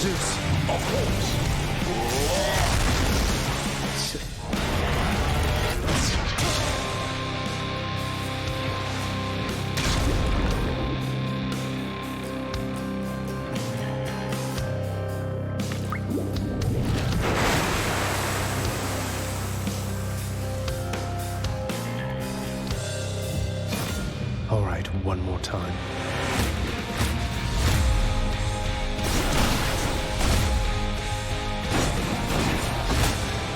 Zeus. Of course. All right, one more time.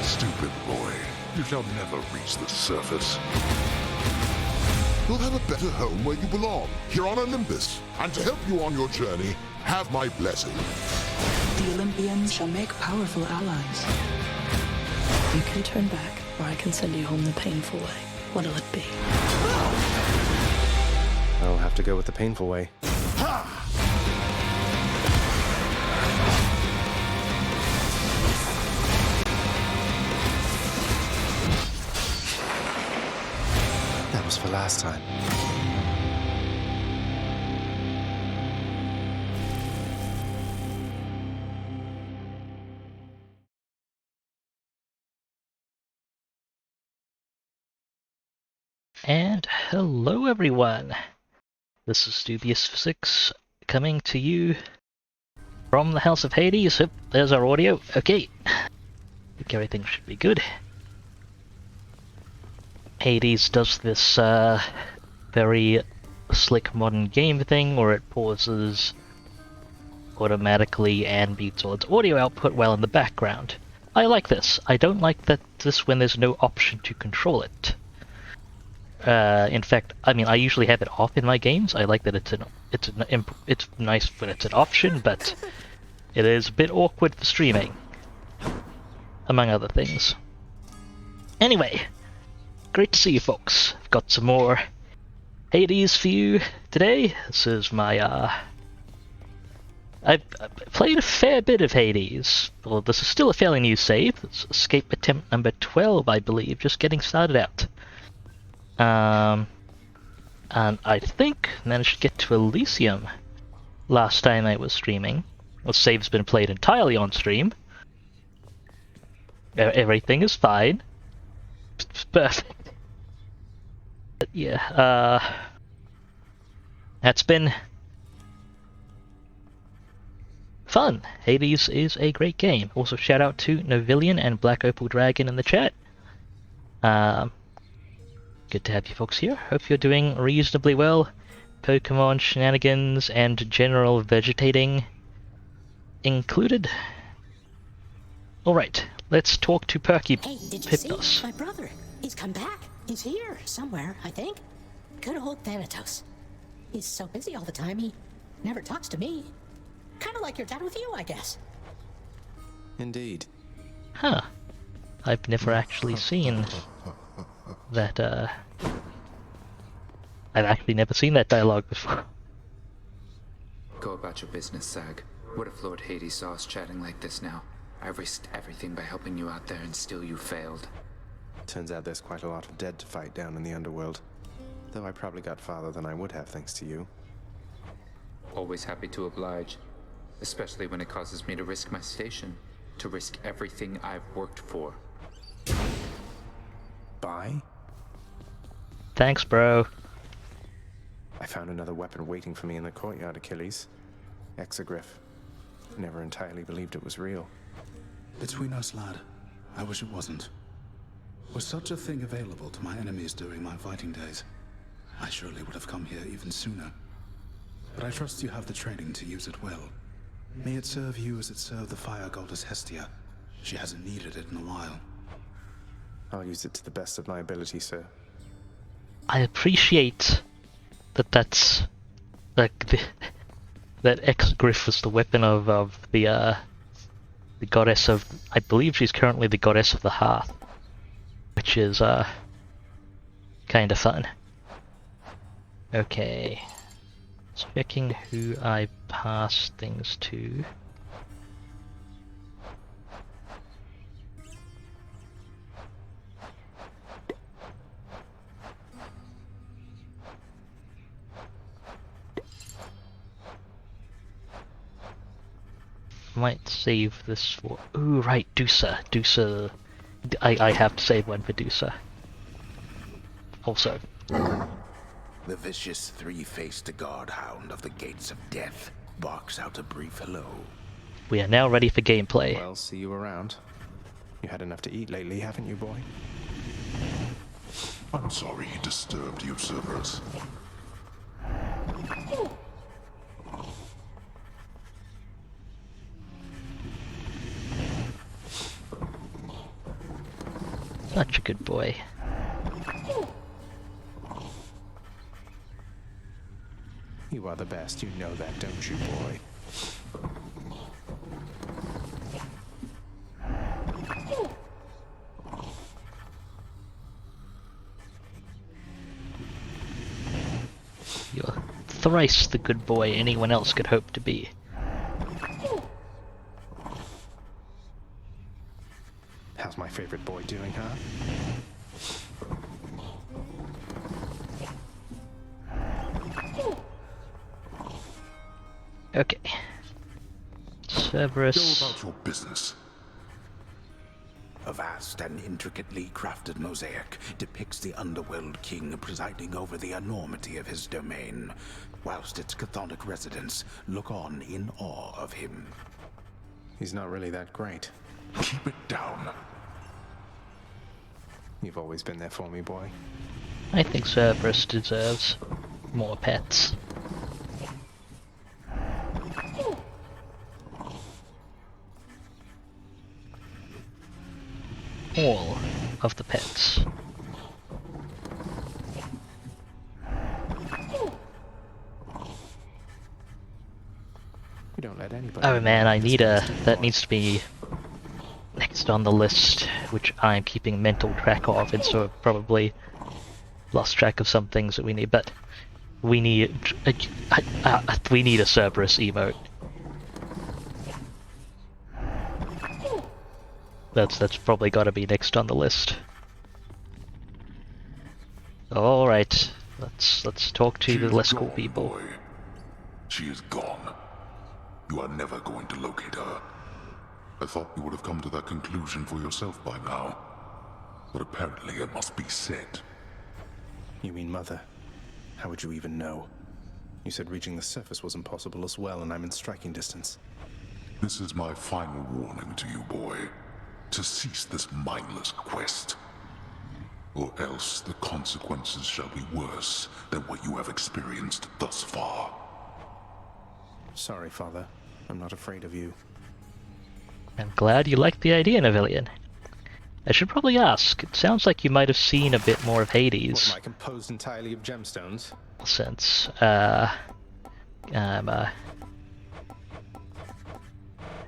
Stupid boy. You shall never reach the surface. You'll have a better home where you belong, here on Olympus. And to help you on your journey, have my blessing. The Olympians shall make powerful allies. You can turn back, or I can send you home the painful way. What'll it be? I'll have to go with the painful way. That was for last time. And hello everyone, this is Dubious Physics coming to you from the House of Hades. Yep, there's our audio. Okay, I think everything should be good. Hades does this very slick modern game thing where it pauses automatically and mutes all its audio output while in the background. I like this. I don't like this when there's no option to control it. In fact, I mean, I usually have it off in my games. I like that it's nice when it's an option, but it is a bit awkward for streaming, among other things. Anyway, great to see you folks. I've got some more Hades for you today. This is my I've played a fair bit of Hades. Well, this is still a fairly new save. It's escape attempt number 12, I believe, just getting started out. And I think managed to get to Elysium last time I was streaming. The save's been played entirely on stream. Everything is fine. It's perfect. But yeah, that's been fun. Hades is a great game. Also shout out to Novillian and Black Opal Dragon in the chat. Good to have you folks here. Hope you're doing reasonably well. Pokemon shenanigans and general vegetating included. Alright, let's talk to Perky Hey, did you Hypnos. see? My brother. He's come back. He's here somewhere, I think. Good old Thanatos. He's so busy all the time, he never talks to me. Kind of like your dad with you, I guess. Indeed. Huh. I've never actually seen that, I've actually never seen that dialogue before. Go about your business, Sag. What if Lord Hades saw us chatting like this now? I risked everything by helping you out there and still you failed. Turns out there's quite a lot of dead to fight down in the underworld. Though I probably got farther than I would have thanks to you. Always happy to oblige. Especially when it causes me to risk my station. To risk everything I've worked for. Bye? Thanks, bro. I found another weapon waiting for me in the courtyard, Achilles. Exogryph. Never entirely believed it was real. Between us, lad, I wish it wasn't. Was such a thing available to my enemies during my fighting days, I surely would have come here even sooner. But I trust you have the training to use it well. May it serve you as it served the fire goddess Hestia, She hasn't needed it in a while. I'll use it to the best of my ability, sir. I appreciate that that's like that Exegriff was the weapon of the goddess of, I believe she's currently the goddess of the hearth, which is kind of fun. Okay, checking who I pass things to. Might save this for... Ooh, right, Dusa. Dusa... I have to save one for Dusa. Also. The vicious three-faced guardhound of the Gates of Death barks out a brief hello. We are now ready for gameplay. Well, see you around. You had enough to eat lately, haven't you, boy? I'm sorry he disturbed you, Cerberus. Such a good boy. You are the best, you know that, don't you, boy? You're thrice the good boy anyone else could hope to be. How's my favorite boy doing, huh? Okay. Cerberus. Go about your business. A vast and intricately crafted mosaic depicts the Underworld King presiding over the enormity of his domain, whilst its chthonic residents look on in awe of him. He's not really that great. Keep it down. You've always been there for me, boy. I think Cerberus deserves more pets. All of the pets. We don't let anybody. Oh man, I need a... that needs to be next on the list, which I'm keeping mental track of, and so I've probably lost track of some things that we need, but we need we need a Cerberus emote. That's probably got to be next on the list. All right, let's talk to the less cool people. Boy. She is gone. You are never going to locate her. I thought you would have come to that conclusion for yourself by now, but apparently it must be said. You mean Mother? How would you even know? You said reaching the surface was impossible as well, and I'm in striking distance. This is my final warning to you, boy. To cease this mindless quest. Or else the consequences shall be worse than what you have experienced thus far. Sorry, Father. I'm not afraid of you. I'm glad you like the idea, Navillion. I should probably ask, it sounds like you might have seen a bit more of Hades. What, am I composed entirely of gemstones? Since, I'm,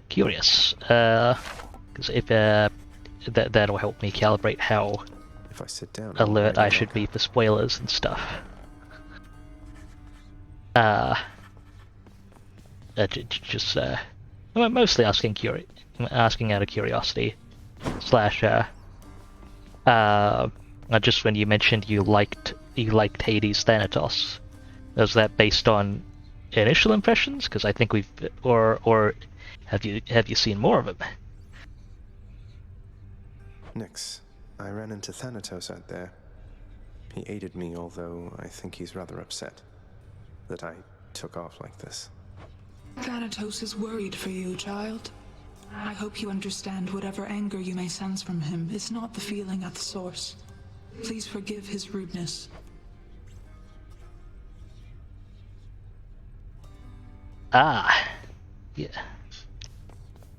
curious, because if, that'll help me calibrate how If I sit down, alert I should be for spoilers and stuff. Just, I'm mostly asking out of curiosity, slash, just when you mentioned you liked Hades Thanatos, was that based on initial impressions? Because I think we've, or have you seen more of him? Nix, I ran into Thanatos out there. He aided me, although I think he's rather upset that I took off like this. Thanatos is worried for you, child. I hope you understand whatever anger you may sense from him is not the feeling at the source. Please forgive his rudeness. Ah, yeah.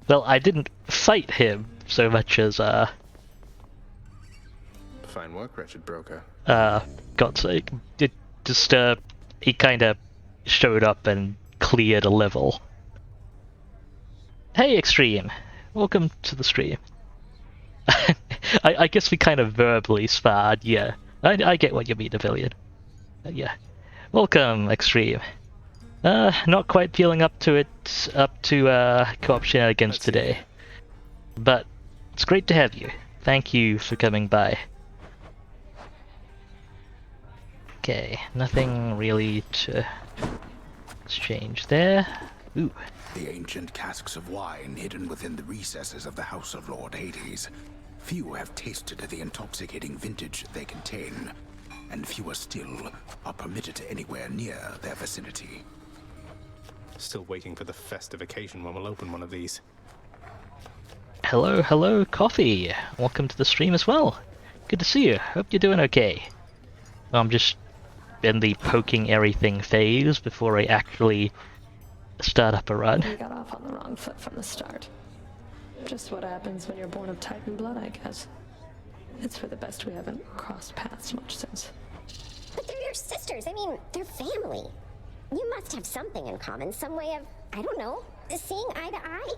Well, I didn't fight him, so much as Fine work, wretched broker. God's sake, it just he kind of showed up and cleared a level. Hey, Extreme, welcome to the stream. I guess we kind of verbally sparred. Yeah, I get what you mean, Avilion. Yeah, welcome, Extreme. Not quite feeling up to co-op shenanigans today, but it's great to have you. Thank you for coming by. Okay, nothing really to exchange there. Ooh. The ancient casks of wine hidden within the recesses of the House of Lord Hades. Few have tasted the intoxicating vintage they contain, and fewer still are permitted anywhere near their vicinity. Still waiting for the festive occasion when we'll open one of these. Hello, Coffee. Welcome to the stream as well. Good to see you. Hope you're doing okay. I'm just in the poking everything phase before I actually start up a run. We got off on the wrong foot from the start. Just what happens when you're born of Titan blood, I guess. It's for the best we haven't crossed paths much since. But they're your sisters. I mean, they're family. You must have something in common, some way of, I don't know, seeing eye to eye.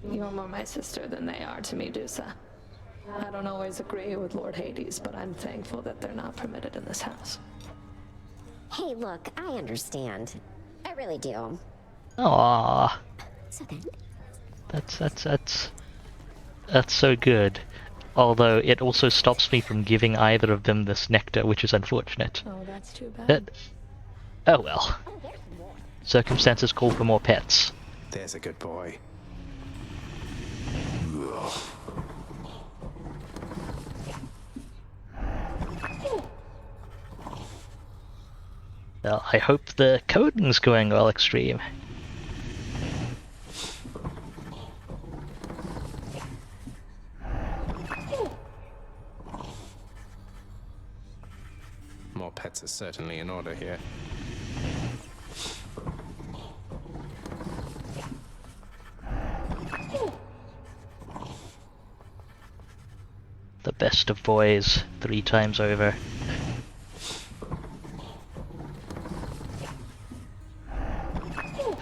You're more my sister than they are to me, Dusa. I don't always agree with Lord Hades, but I'm thankful that they're not permitted in this house. Hey, look, I understand. I really do. Aww. So then? That's so good. Although it also stops me from giving either of them this nectar, which is unfortunate. Oh, that's too bad. Oh well. Circumstances call for more pets. There's a good boy. Well, I hope the coding's going well, Extreme. More pets are certainly in order here. The best of boys, 3 times over.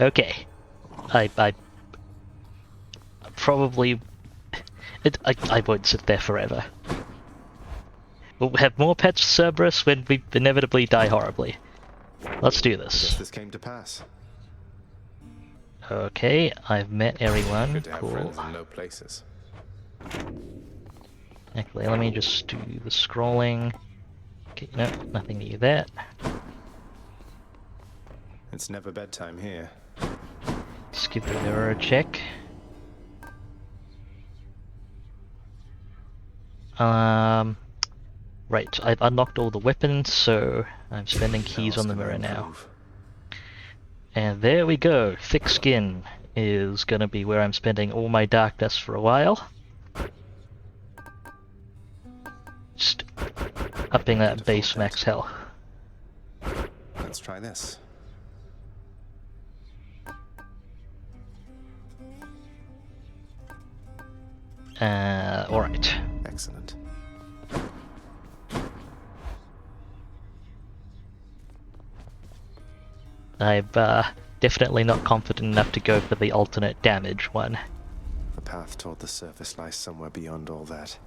Okay. I probably... I won't sit there forever. We'll have more pets, Cerberus, when we inevitably die horribly. Let's do this. Guess this came to pass. Okay, I've met everyone. Good to have Cool. friends in low places. Actually, let me just do the scrolling. Okay, no, nothing new there. It's never bedtime here. Let's give the mirror a check. Right, I've unlocked all the weapons, so I'm spending keys on the mirror now. And there we go. Thick skin is gonna be where I'm spending all my darkness for a while. Just upping that base max health. Let's try this. Alright. Excellent. I'm definitely not confident enough to go for the alternate damage one. The path toward the surface lies somewhere beyond all that.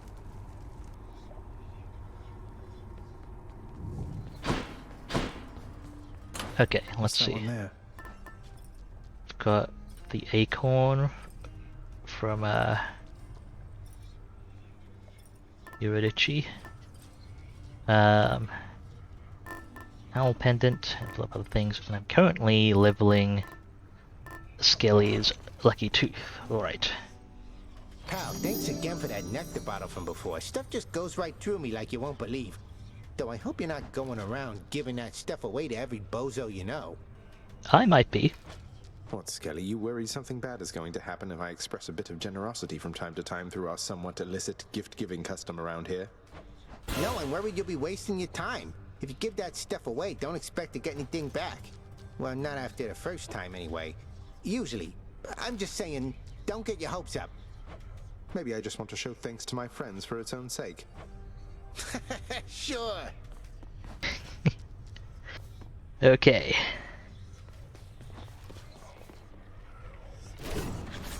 Okay, let's see. There? I've got the acorn from Eurydice. Owl pendant, and a lot of other things, and I'm currently leveling Skelly's Lucky Tooth. Alright. Pal, thanks again for that nectar bottle from before. Stuff just goes right through me like you won't believe. Though I hope you're not going around giving that stuff away to every bozo you know. I might be. What, Skelly, you worry something bad is going to happen if I express a bit of generosity from time to time through our somewhat illicit gift-giving custom around here? No, I'm worried you'll be wasting your time. If you give that stuff away, don't expect to get anything back. Well, not after the first time anyway. Usually. I'm just saying, Don't get your hopes up. Maybe I just want to show thanks to my friends for its own sake. Sure. Okay.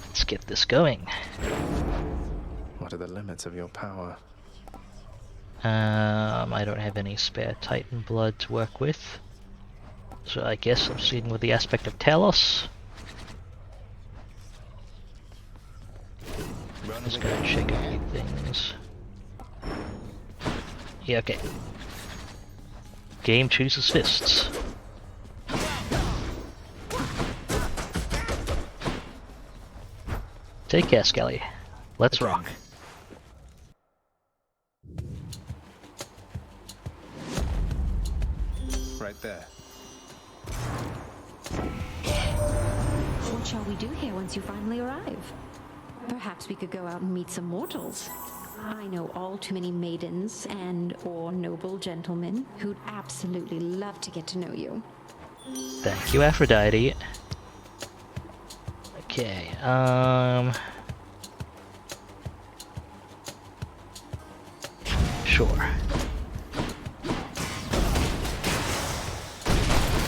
Let's get this going. What are the limits of your power? I don't have any spare Titan blood to work with. So I guess I'm sticking with the aspect of Talos. Just gonna check a few things. Yeah, okay. Game chooses fists. Take care, Skelly. Let's rock. Right there. What shall we do here once you finally arrive? Perhaps we could go out and meet some mortals. I know all too many maidens and/or noble gentlemen who'd absolutely love to get to know you. Thank you, Aphrodite. Okay, sure.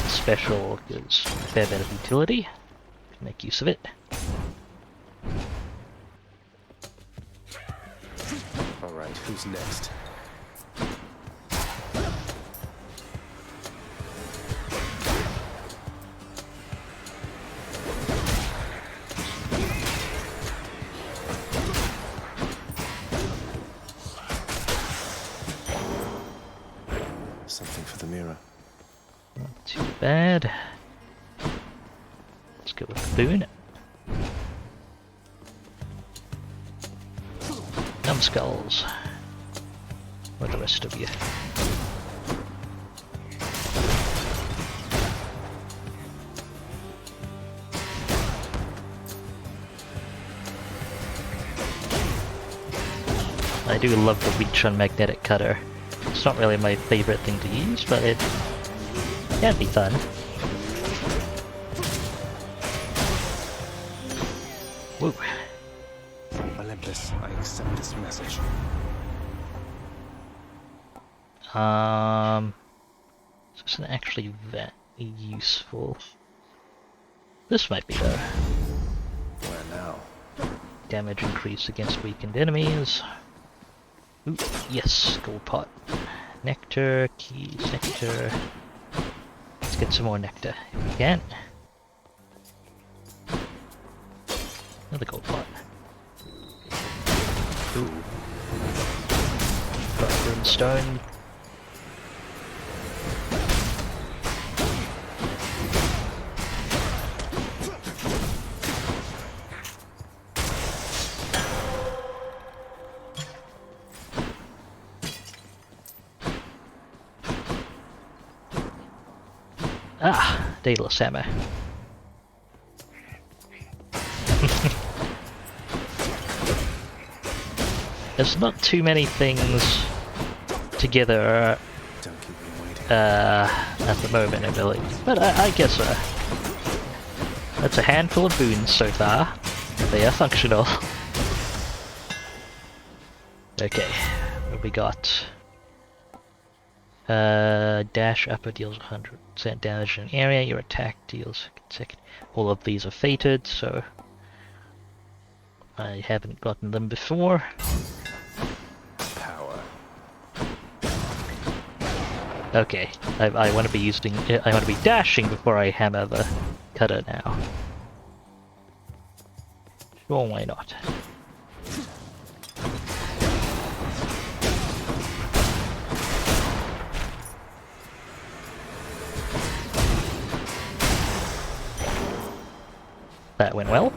Special gives a fair bit of utility. Make use of it. Alright, who's next? Something for the mirror. Not too bad. Let's go with the boon. Numbskulls. Where the rest of you? I do love the reach on Magnetic Cutter. It's not really my favorite thing to use, but it can be fun. Woo. Olympus, I accept this message. This isn't actually that useful. This might be though. Where now? Damage increase against weakened enemies. Ooh, yes, gold pot. Nectar, keys, nectar. Let's get some more nectar if we can. Another gold pot. Ooh. Got runestone. Ah, Daedalus hammer. There's not too many things together at the moment, I believe. But I guess that's a handful of boons so far. They are functional. Okay, what we got? Dash upper deals 100% damage in an area, your attack deals second. All of these are fated, so I haven't gotten them before. Power. Okay, I want to be using, I want to be dashing before I hammer the cutter now. Sure, why not? That went well.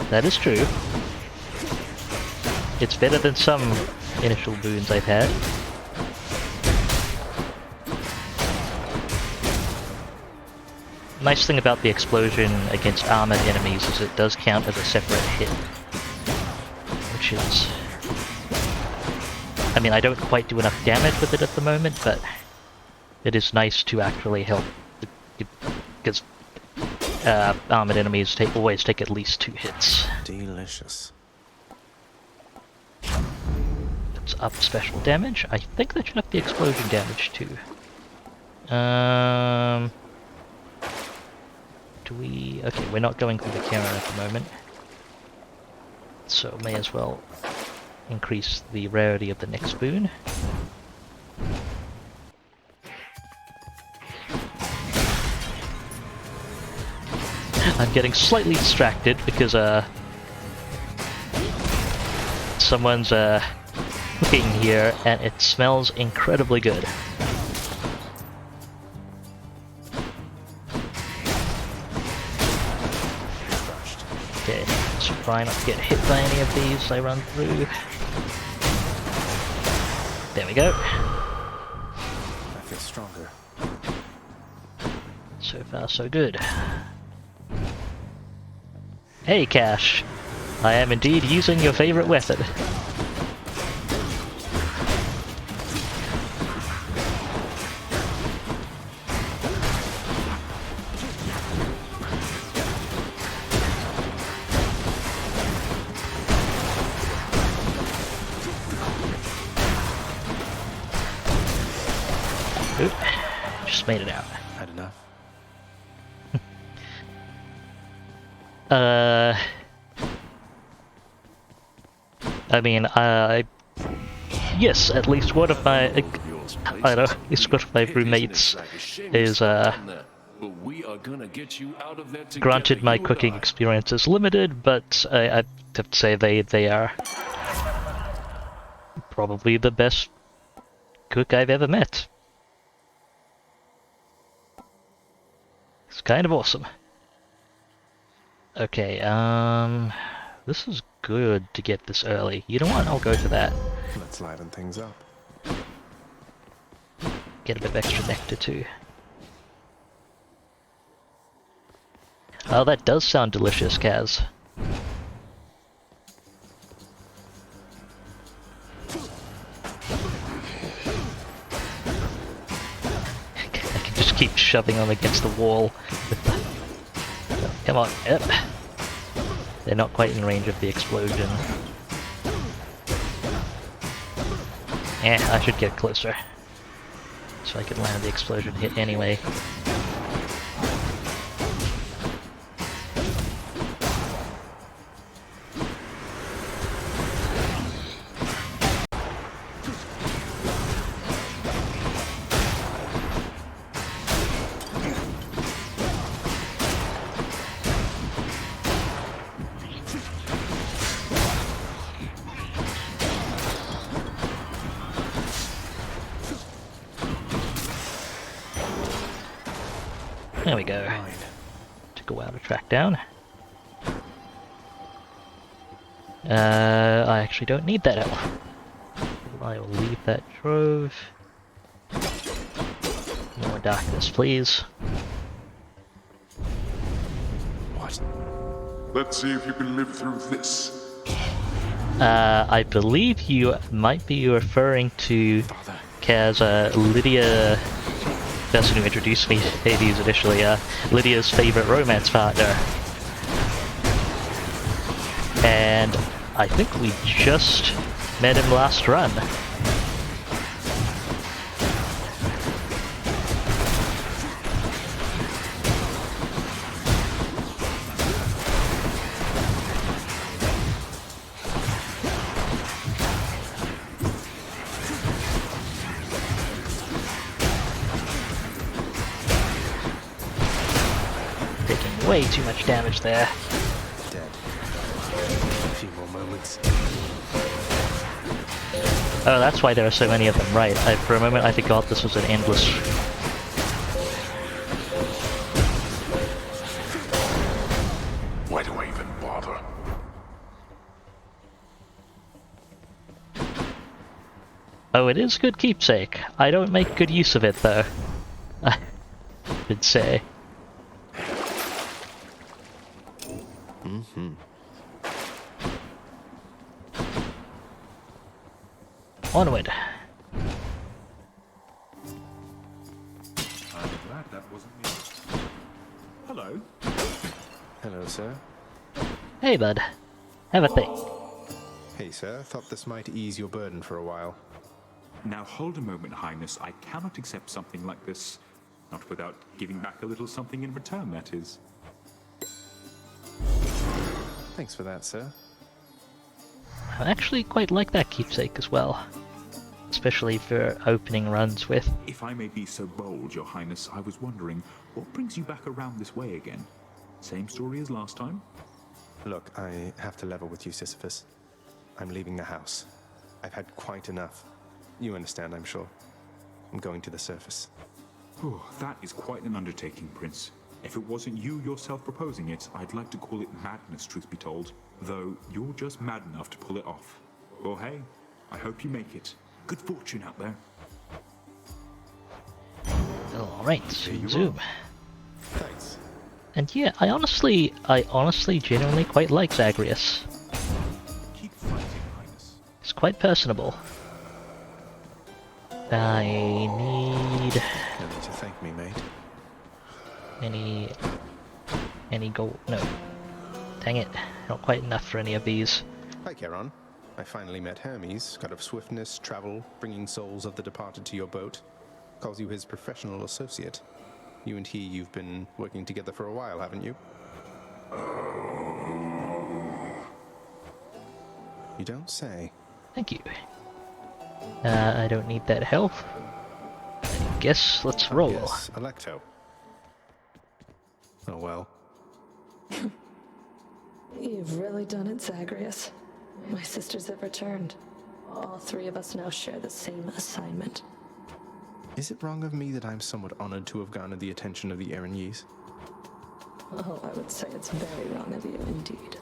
That is true. It's better than some initial boons I've had. Nice thing about the explosion against armored enemies is it does count as a separate hit. which is... I mean, I don't quite do enough damage with it at the moment, but it is nice to actually help, because armored enemies always take at least 2 hits. Delicious. Let's up special damage. I think that should up the explosion damage too. Do we... Okay, we're not going through the Karen at the moment, so may as well increase the rarity of the next boon. I'm getting slightly distracted because someone's cooking here and it smells incredibly good. Okay, let's try not to get hit by any of these I run through. There we go. I feel stronger. So far, so good. Hey, Cash. I am indeed using your favorite method. Oop. Just made it out. Had enough? I mean, yes, at least one of my, I don't know, at least one of my roommates is, granted my cooking experience is limited, but I have to say they are probably the best cook I've ever met. It's kind of awesome. Okay, this is good to get this early. You know what? I'll go for that. Let's liven things up. Get a bit of extra nectar too. Oh, that does sound delicious, Kaz. I can just keep shoving them against the wall. Come on, yep. They're not quite in range of the explosion. I should get closer. So I can land the explosion hit anyway. There we go. Took a while to track down. I actually don't need that elf. I will leave that trove. More darkness, please. What? Let's see if you can live through this. I believe you might be referring to Kaz, Lydia, the person who introduced me to Hades initially, Lydia's favorite romance partner. And I think we just met him last run. Taking way too much damage there. Dead. A few more moments. Oh, that's why there are so many of them, right. For a moment I forgot this was an endless... Why do I even bother? Oh, it is good keepsake. I don't make good use of it, though. I should say. Onward. I'm glad that wasn't me. Hello. Hello, sir. Hey, bud. Have a thing. Hey, sir. Thought this might ease your burden for a while. Now hold a moment, Highness. I cannot accept something like this. Not without giving back a little something in return, that is. Thanks for that, sir. I actually quite like that keepsake as well. Especially for opening runs with. If I may be so bold, Your Highness, I was wondering, what brings you back around this way again? Same story as last time? Look, I have to level with you, Sisyphus. I'm leaving the house. I've had quite enough. You understand, I'm sure. I'm going to the surface. Oh, that is quite an undertaking, Prince. If it wasn't you yourself proposing it, I'd like to call it madness, truth be told. Though, you're just mad enough to pull it off. Well, hey, I hope you make it. Good fortune out there. Alright, zoom. Thanks. And yeah, I honestly genuinely quite like Zagreus. Keep fighting, Highness. It's quite personable. I need... No need to thank me, mate. Any gold? No. Dang it, not quite enough for any of these. Hi, Charon. I finally met Hermes, god of swiftness, travel, bringing souls of the departed to your boat. Calls you his professional associate. You and you've been working together for a while, haven't you? You don't say. Thank you. I don't need that help. I guess let's roll. Yes, Alecto. Oh well. You've really done it, Zagreus. My sisters have returned. All three of us now share the same assignment. Is it wrong of me that I'm somewhat honored to have garnered the attention of the Erinyes? Oh, I would say it's very wrong of you indeed.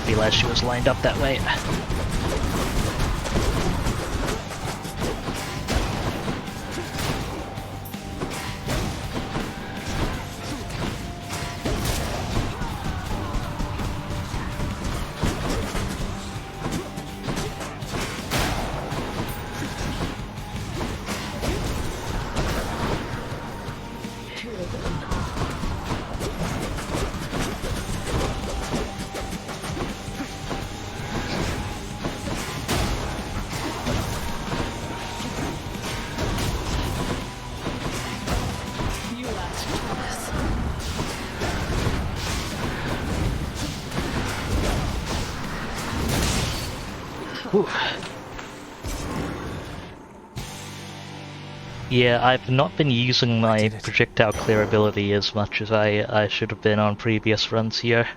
Realized she was lined up that way. Whew. Yeah, I've not been using my projectile clear ability as much as I should have been on previous runs here.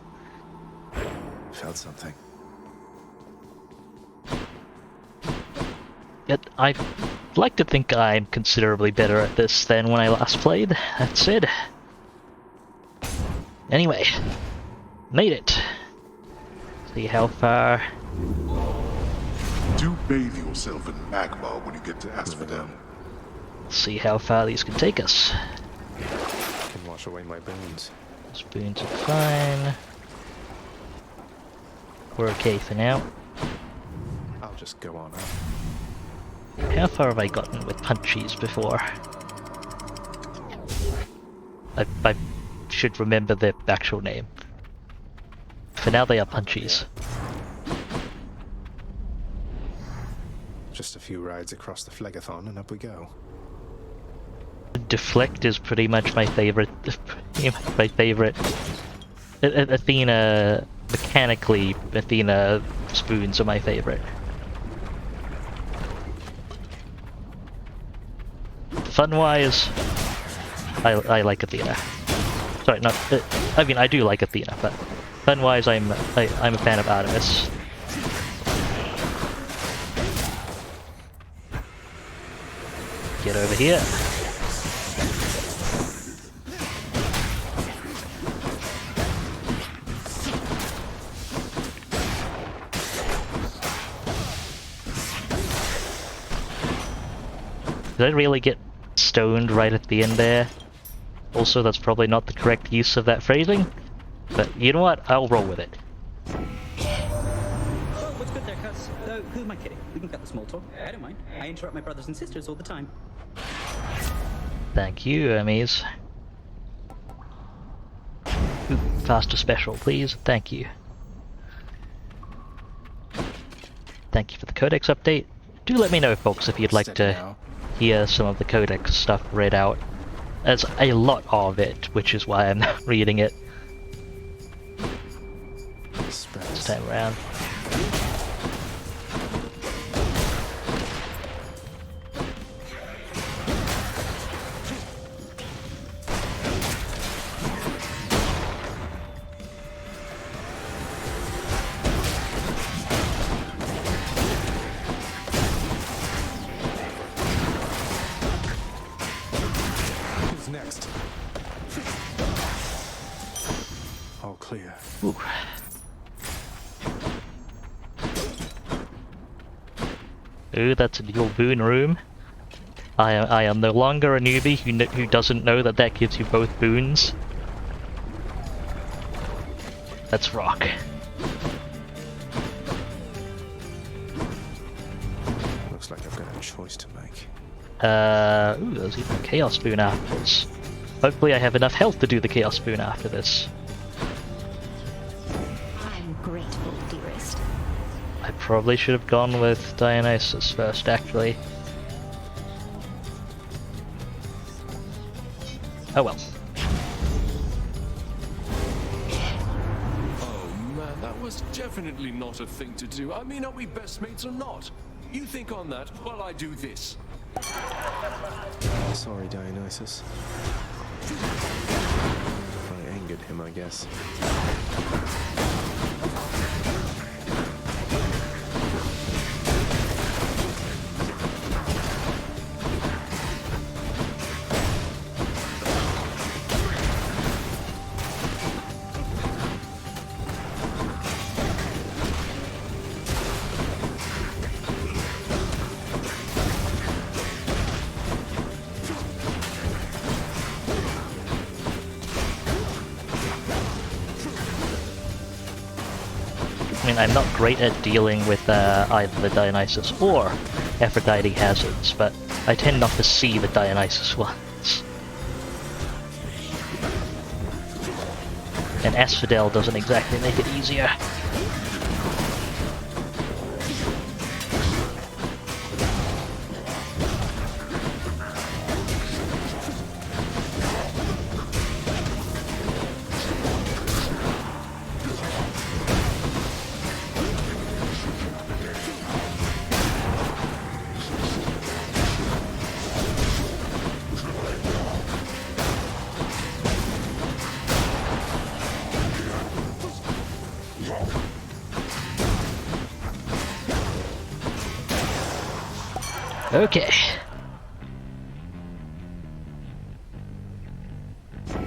Felt something. Yet I'd like to think I'm considerably better at this than when I last played, that said. Anyway, made it. See how far... Do bathe yourself in magma when you get to Asphodel. See how far these can take us. Can wash away my bones. Spoons are fine. We're okay for now. I'll just go on up. How far have I gotten with punchies before? I should remember their actual name. For now, they are Punchies. Just a few rides across the Phlegathon and up we go. Deflect is pretty much my favorite. My favorite. Athena, mechanically, Athena spoons are my favorite. Fun-wise, I like Athena. Sorry, not. I mean, I do like Athena, but fun-wise, I'm a fan of Artemis. Get over here. Did I really get stoned right at the end there? Also, that's probably not the correct use of that phrasing, but you know what? I'll roll with it. Oh, what's good there, cuz? Who am I kidding? We can cut the small talk. I don't mind. I interrupt my brothers and sisters all the time. Thank you, Hermes. Ooh, faster special, please. Thank you. Thank you for the Codex update. Do let me know, folks, if you'd like to hear some of the Codex stuff read out. There's a lot of it, which is why I'm not reading it this time around. Next. All clear. Ooh. Ooh, that's a dual boon room. I am no longer a newbie who doesn't know that that gives you both boons. Let's rock. Looks like I've got a choice to make. Ooh, there's even a Chaos Spoon after this. Hopefully I have enough health to do the Chaos Spoon after this. I'm grateful, dearest. I probably should have gone with Dionysus first, actually. Oh well. Oh man, that was definitely not a thing to do. I mean, are we best mates or not? You think on that while I do this. Sorry, Dionysus. I angered him, I guess. I mean, I'm not great at dealing with either the Dionysus or Aphrodite hazards, but I tend not to see the Dionysus ones. And Asphodel doesn't exactly make it easier. Okay. I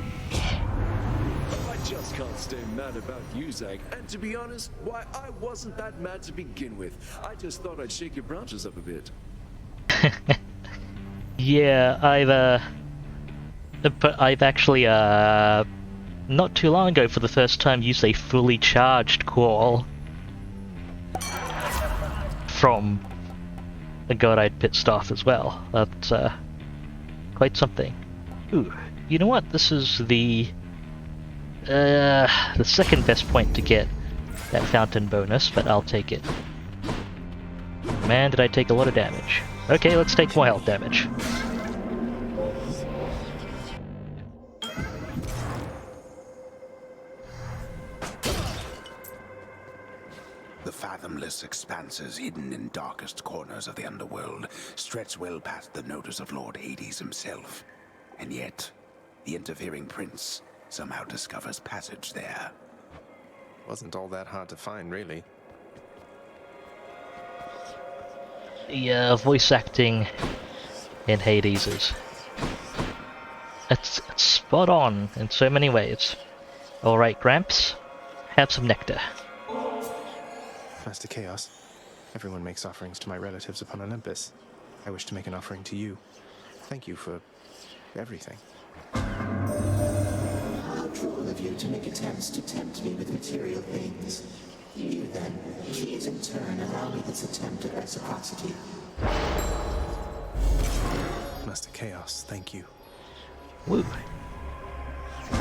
just can't stay mad about you, Zag. And to be honest, why, I wasn't that mad to begin with. I just thought I'd shake your branches up a bit. Yeah, I've actually, not too long ago for the first time used a fully charged call from a god I'd pissed off as well. That's, quite something. Ooh, you know what? This is the The second best point to get that fountain bonus, but I'll take it. Man, did I take a lot of damage. Okay, let's take more health damage. The fathomless expanses hidden in darkest corners of the underworld stretch well past the notice of Lord Hades himself. And yet, the interfering prince somehow discovers passage there. Wasn't all that hard to find, really. Yeah, voice acting in Hades is... It's spot on in so many ways. Alright, Gramps, have some nectar. Master Chaos, everyone makes offerings to my relatives upon Olympus. I wish to make an offering to you. Thank you for everything. How cruel of you to make attempts to tempt me with material things. You then, please in turn allow me this attempt at reciprocity. Master Chaos, thank you. Woo. The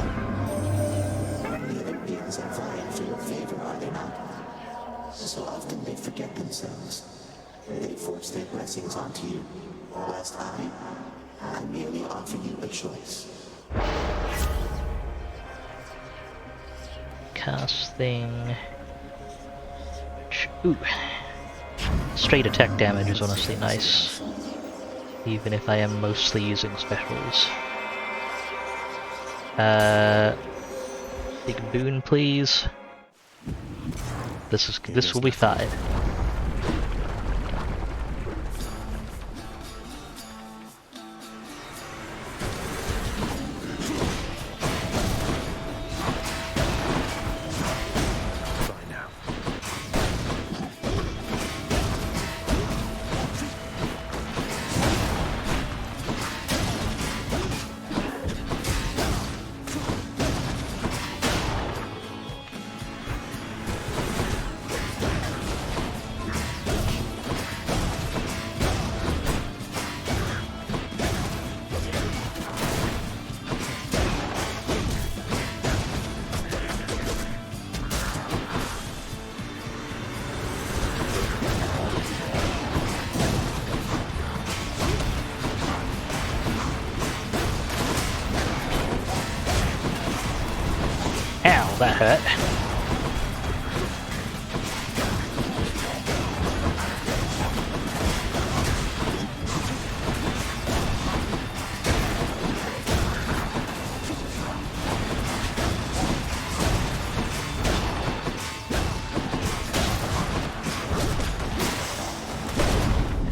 Olympians are vying for your favor, are they not? So often they forget themselves. They force their blessings onto you, whilst I merely offer you a choice. Casting... Ooh. Straight attack damage is honestly nice, even if I am mostly using specials. Big boon, please. This will be fine. Ow, that hurt.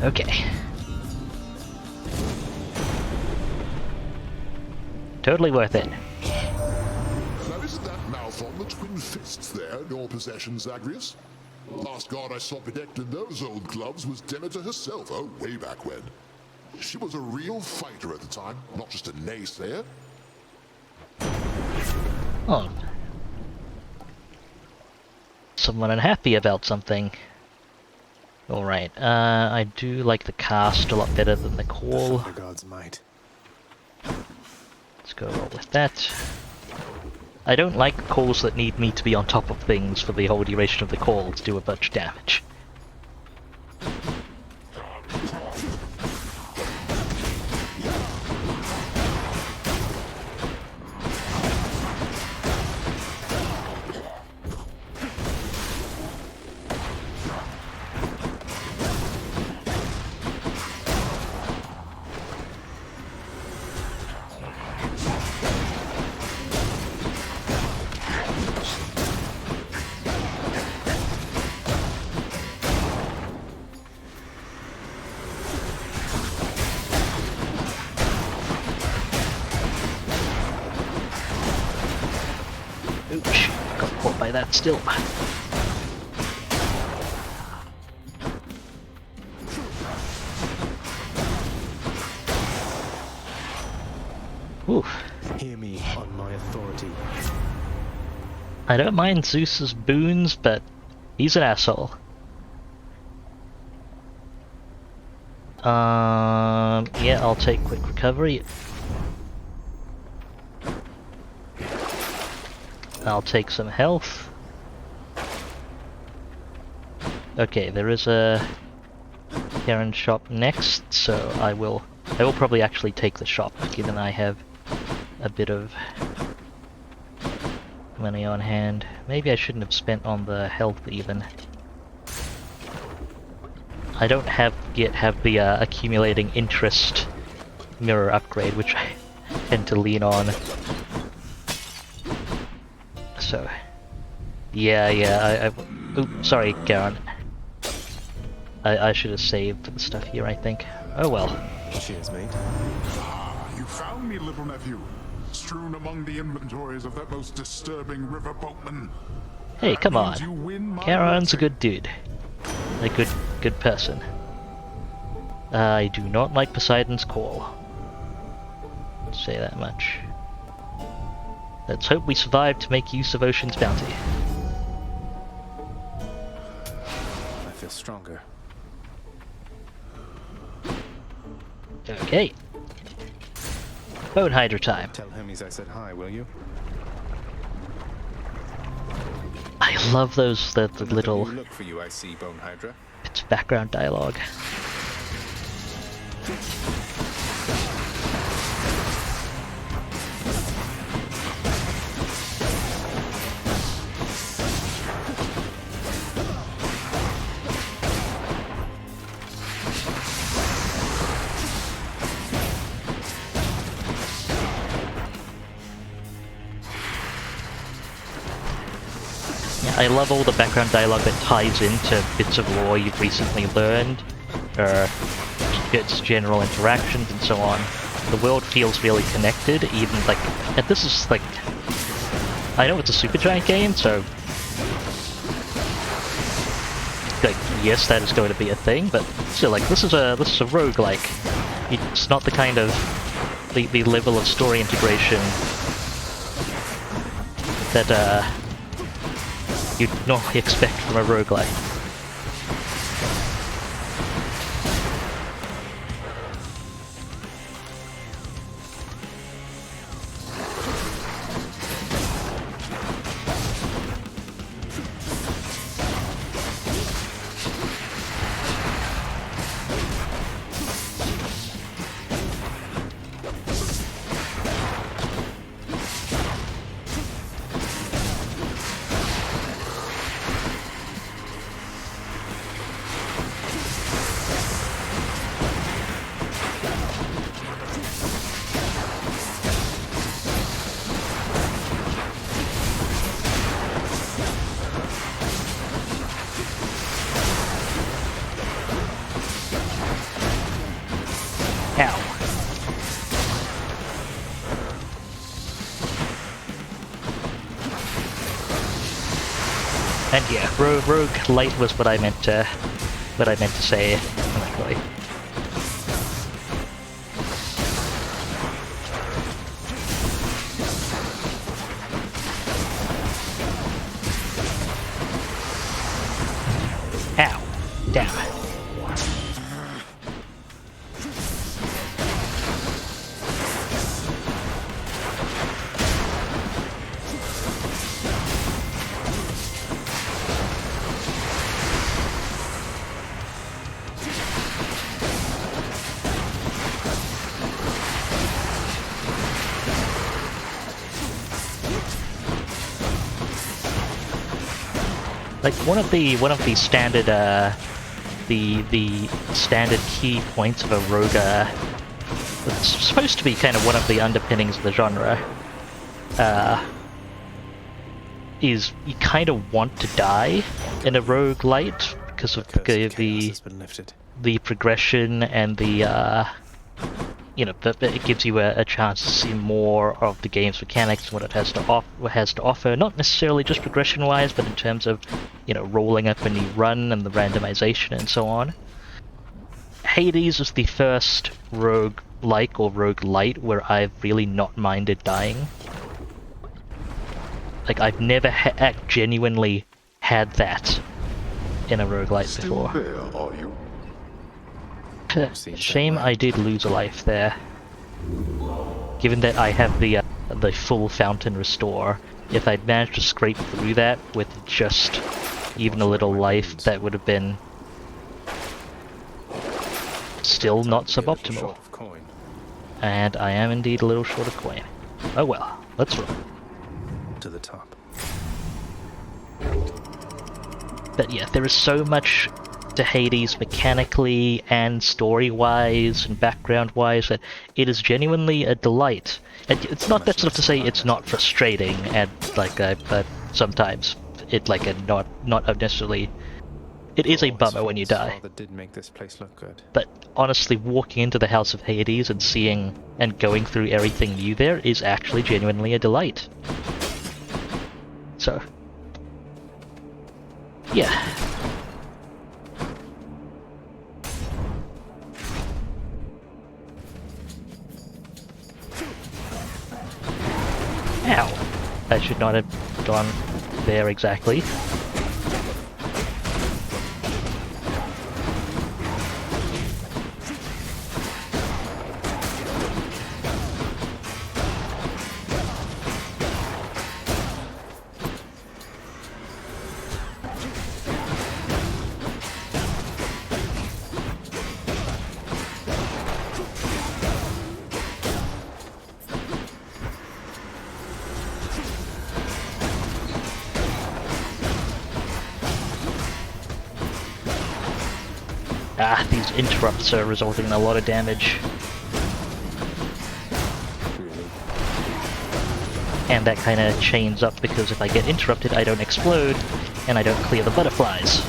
Okay. Totally worth it. Now isn't that mouth on the twin fists there in your possession, Zagreus? Last god I saw bedecked in those old gloves was Demeter herself, oh, way back when. She was a real fighter at the time, not just a naysayer. Oh. Someone unhappy about something. Alright, I do like the cast a lot better than the call. The God's might. Let's go roll with that. I don't like calls that need me to be on top of things for the whole duration of the call to do a bunch of damage. Ouch, got caught by that still. Oof. Hear me on my authority. I don't mind Zeus's boons, but he's an asshole. Yeah, I'll take quick recovery. I'll take some health. Okay, there is a Karen shop next, so I will probably actually take the shop, given I have a bit of money on hand. Maybe I shouldn't have spent on the health even. I don't yet have the accumulating interest mirror upgrade, which I tend to lean on. So, yeah, oops, sorry, Garen. I should have saved the stuff here, I think. Oh well. Cheers, mate. You found me, little nephew. Strewn among the inventories of that most disturbing river boatman. Hey, come on. means you win my Charon's a good dude. A good person. I do not like Poseidon's Call. Say that much. Let's hope we survive to make use of Ocean's bounty. I feel stronger. Okay. Bone Hydra time. Tell Hermes I said hi, will you? I love those the little Look for you, I see, Bone Hydra. bits of background dialogue. I love all the background dialogue that ties into bits of lore you've recently learned, or its general interactions and so on. The world feels really connected, even like, and this is like, I know it's a Supergiant game, so like, yes, that is going to be a thing, but still, like, this is a roguelike. It's not the kind of the level of story integration that you'd normally expect from a roguelike. And yeah, rogue light was what I meant to say, actually. Ow. Damn. Like one of the standard the standard key points of a rogue, it's supposed to be kind of one of the underpinnings of the genre, is you kind of want to die in a roguelite because of the progression and the you know, it gives you a chance to see more of the game's mechanics and what it has to offer, not necessarily just progression-wise, but in terms of, you know, rolling up a new run and the randomization and so on. Hades is the first roguelike or roguelite where I've really not minded dying. Like, I've never genuinely had that in a roguelite before. Still there, are you? Shame I did lose a life there. Given that I have the full fountain restore, if I'd managed to scrape through that with just even a little life, that would have been still not suboptimal. And I am indeed a little short of coin. Oh well, let's roll. To the top. But yeah, there is so much to Hades mechanically and story-wise and background-wise that it is genuinely a delight. And it's not that's not to say it's not frustrating and but sometimes it not necessarily. It is a bummer when you die. That did make this place look good. But honestly, walking into the House of Hades and seeing and going through everything new there is actually genuinely a delight. So, yeah. Ow! I should not have gone there exactly. Ah, these interrupts are resulting in a lot of damage. And that kind of chains up because if I get interrupted I don't explode, and I don't clear the butterflies.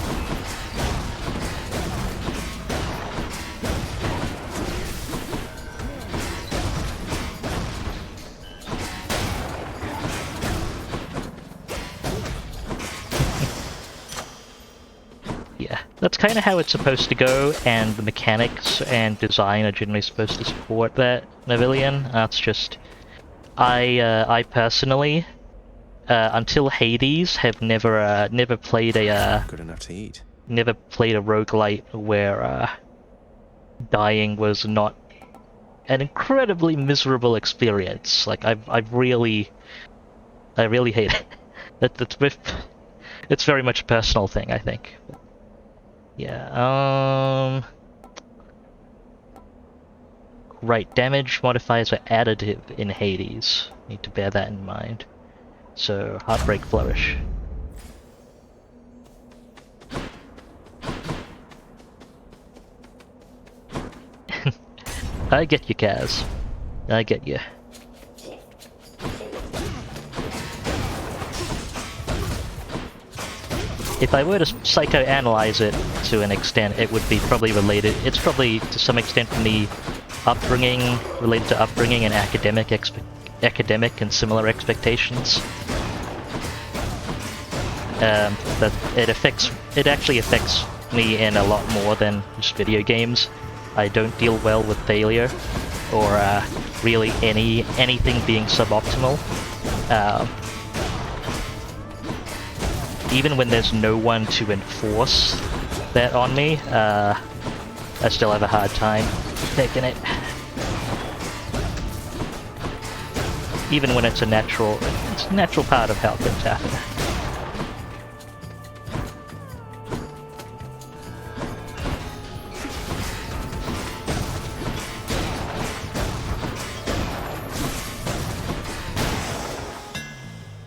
That's kind of how it's supposed to go, and the mechanics and design are generally supposed to support that, Navillion. That's just... I personally, until Hades, have never played a... Good enough to eat. Never played a roguelite where dying was not an incredibly miserable experience. Like, I really hate it. It's very much a personal thing, I think. Yeah, right, damage modifiers are additive in Hades. Need to bear that in mind. So, Heartbreak Flourish. I get you, Kaz. I get you. If I were to psychoanalyze it to an extent, it would be probably related. It's probably to some extent from the upbringing, related to upbringing and academic and similar expectations. But it actually affects me in a lot more than just video games. I don't deal well with failure or really anything being suboptimal. Even when there's no one to enforce that on me, I still have a hard time taking it. Even when it's a natural part of how things happen.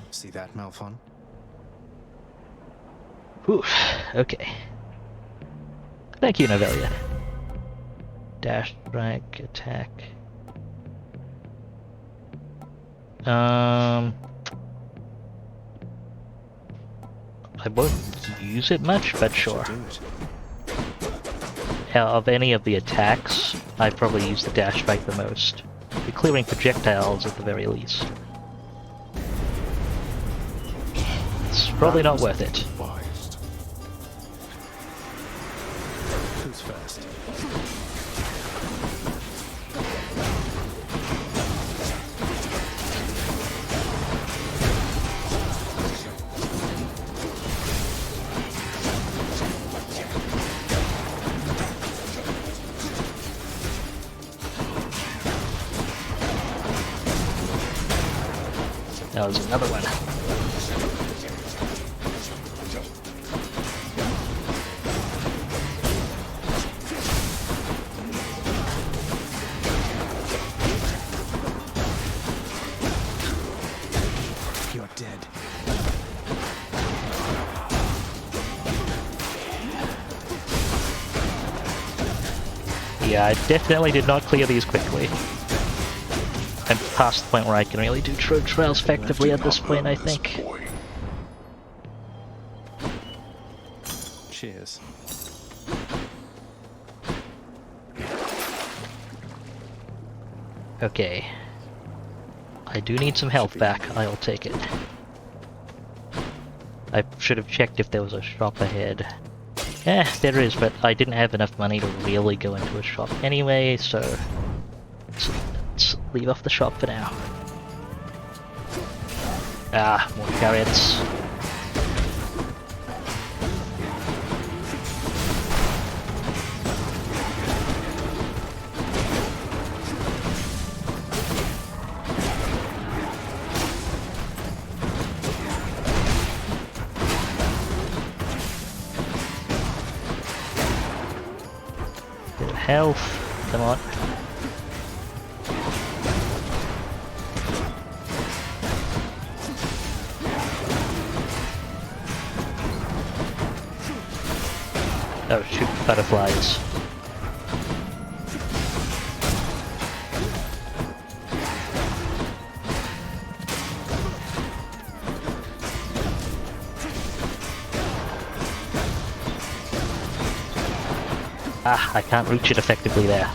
See that, Malphon? Oof, okay. Thank you, Novelia. Dash, strike, attack. I won't use it much, but sure. Of any of the attacks, I probably use the dash strike the most. You're clearing projectiles at the very least. It's probably not worth it. Who's first? That was another one. Yeah, I definitely did not clear these quickly. I'm past the point where I can really do true trails effectively at this point, I think. Cheers. Okay. I do need some health back, I'll take it. I should have checked if there was a shop ahead. Eh, there is, but I didn't have enough money to really go into a shop anyway, so let's leave off the shop for now. Ah, more chariots. Health, come on. Oh shoot, butterflies. Ah, I can't reach it effectively there.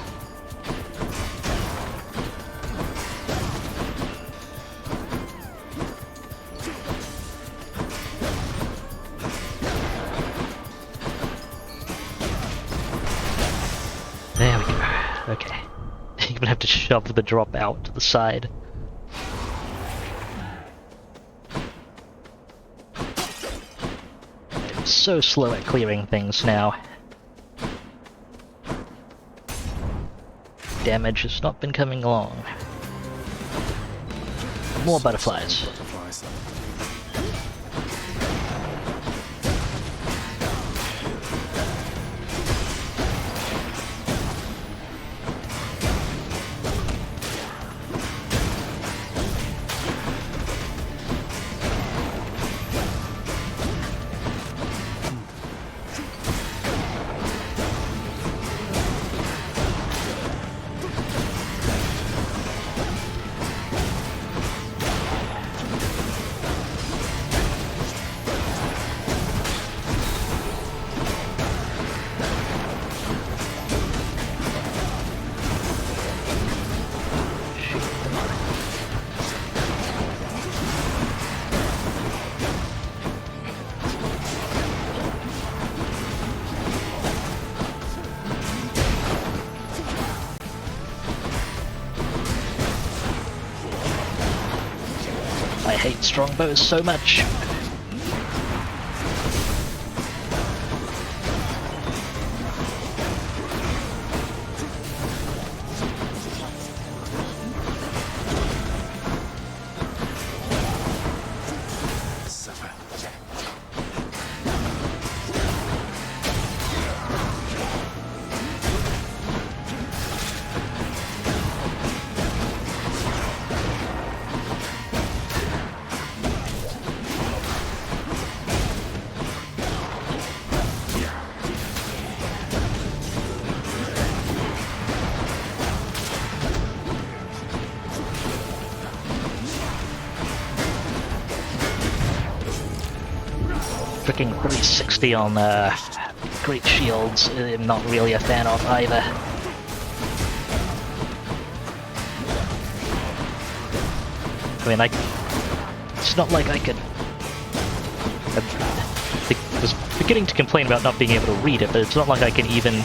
There we go. Okay. You're gonna have to shove the drop out to the side. I'm so slow at clearing things now. Damage has not been coming along. More butterflies. I hate strongbows so much. Freaking 360 on Great Shields, I'm not really a fan of either. I mean, it's not like I could... I was beginning to complain about not being able to read it, but it's not like I can even...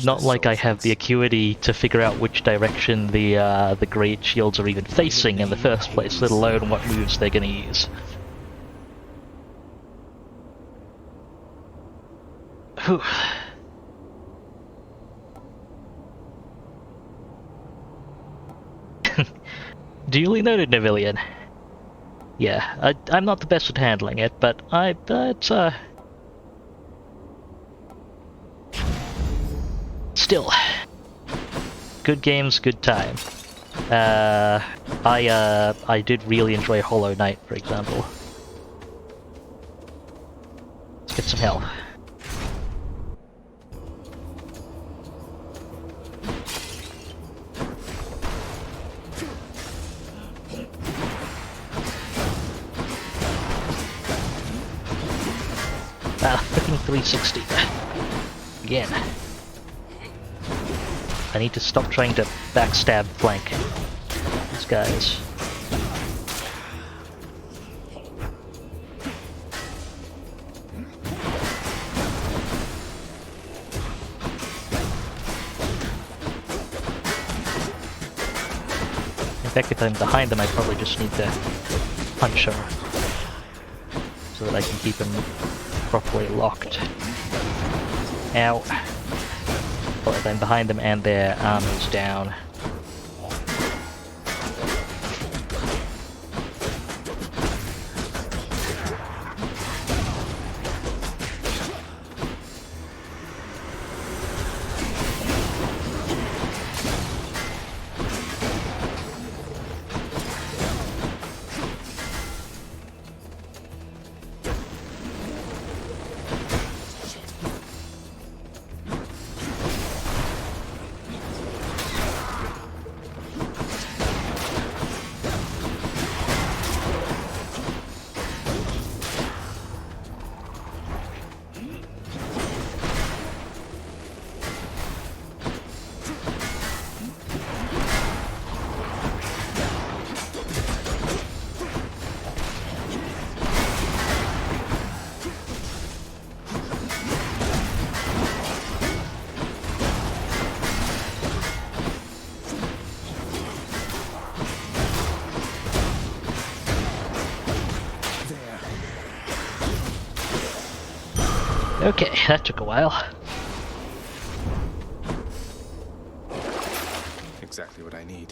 not like I have the acuity to figure out which direction the Great Shields are even facing in the first place, let alone what moves they're gonna use. Whew. Duly noted, Navillion. Yeah, I'm not the best at handling it, but still, good games, good time. I did really enjoy Hollow Knight, for example. Let's get some health. Flipping 360. Again. I need to stop trying to backstab flank these guys. In fact, if I'm behind them, I probably just need to punch them so that I can keep them properly locked. Ow. Well, if I'm behind them and their armor's down. Okay, that took a while. Exactly what I need.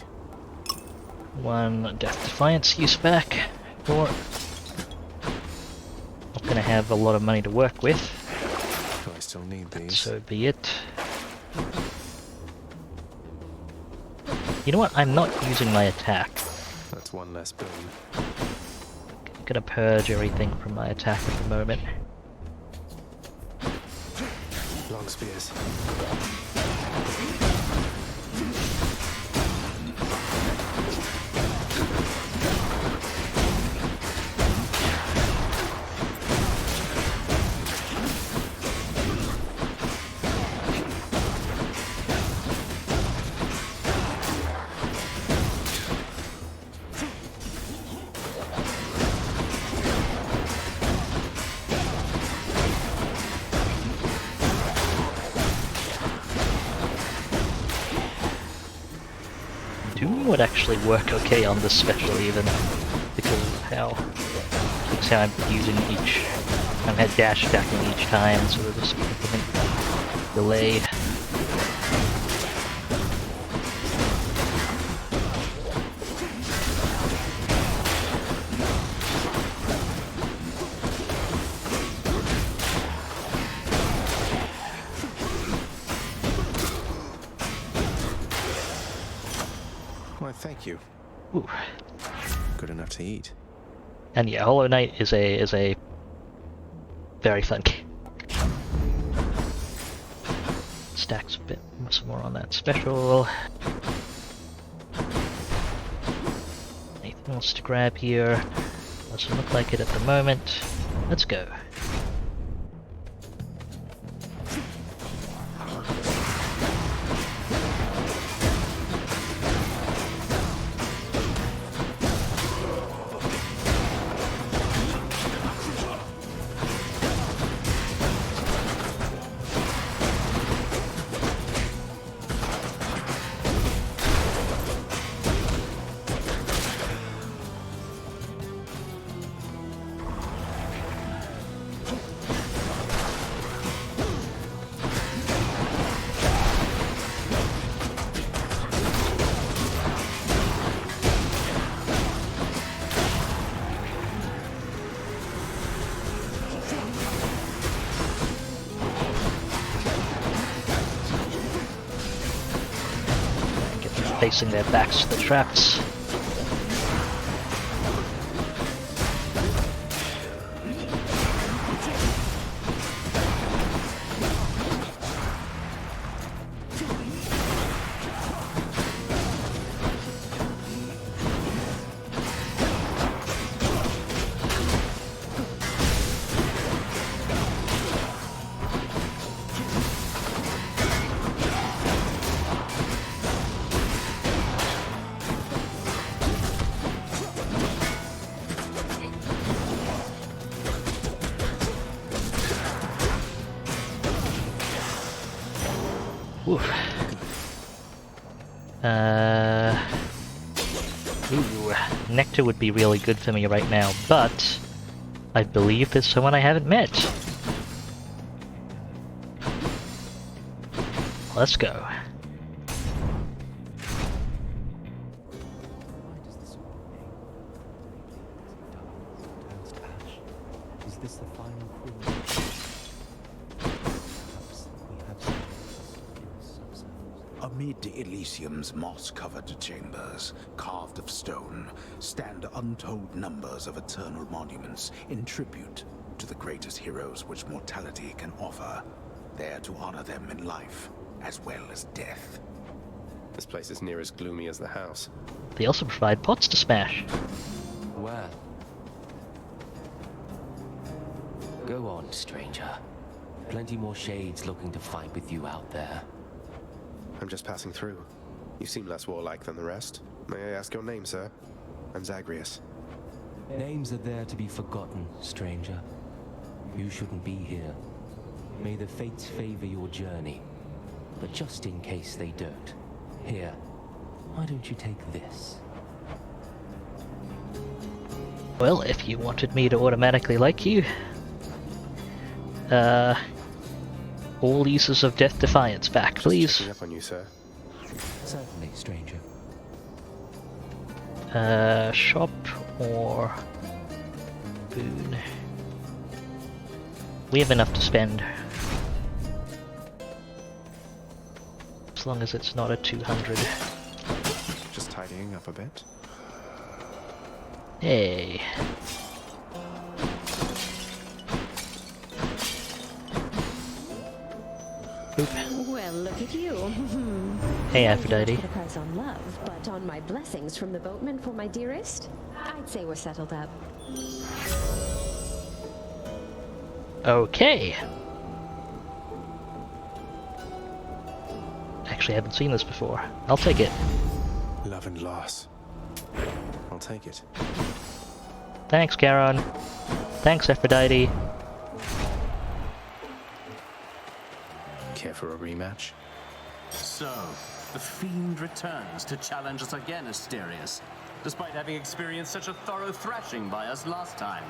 One Death Defiance use back. Or not gonna have a lot of money to work with. Do I still need these? So be it. You know what? I'm not using my attack. That's one less boon. I'm gonna purge everything from my attack at the moment. Long spears. Would actually work okay on this special even because of how I'm using each. I'm had dash attacking each time, so there's a significant delay. Why, thank you. Ooh. Good enough to eat. And yeah, Hollow Knight is a very fun game. Stacks a bit some more on that special. Anything else to grab here? Doesn't look like it at the moment. Let's go. Facing their backs to the traps. Ooh, Nectar would be really good for me right now, but I believe there's someone I haven't met. Let's go. Is this the final cruel? Perhaps we have some Amid Elysium's moss-covered chambers, carved of stone, stand untold numbers of eternal monuments in tribute to the greatest heroes which mortality can offer, there to honor them in life as well as death. This place is near as gloomy as the house. They also provide pots to smash. Well. Go on, stranger. Plenty more shades looking to fight with you out there. I'm just passing through. You seem less warlike than the rest. May I ask your name, sir? I'm Zagreus. Names are there to be forgotten, stranger. You shouldn't be here. May the fates favor your journey. But just in case they don't, here, why don't you take this? Well, if you wanted me to automatically like you, all uses of Death Defiance back, please. Just checking up on you, sir. Certainly, stranger. Shop or boon. We have enough to spend. As long as it's not a 200. Just tidying up a bit. Hey. Well, look at you. Hey, Aphrodite. Not a price on love, but on my blessings from the boatman for my dearest, I'd say we're settled up. Okay. Actually, I haven't seen this before. I'll take it. Love and loss. I'll take it. Thanks, Charon. Thanks, Aphrodite. Care for a rematch? So, the Fiend returns to challenge us again, Asterius, despite having experienced such a thorough thrashing by us last time.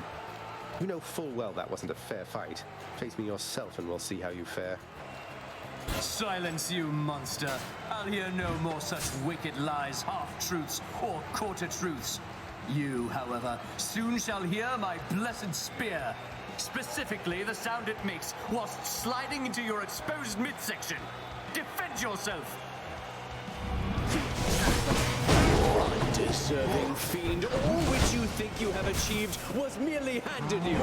You know full well that wasn't a fair fight. Face me yourself and we'll see how you fare. Silence, you monster! I'll hear no more such wicked lies, half-truths, or quarter-truths. You, however, soon shall hear my blessed spear. Specifically, the sound it makes whilst sliding into your exposed midsection. Defend yourself! Undeserving fiend, all which you think you have achieved was merely handed you.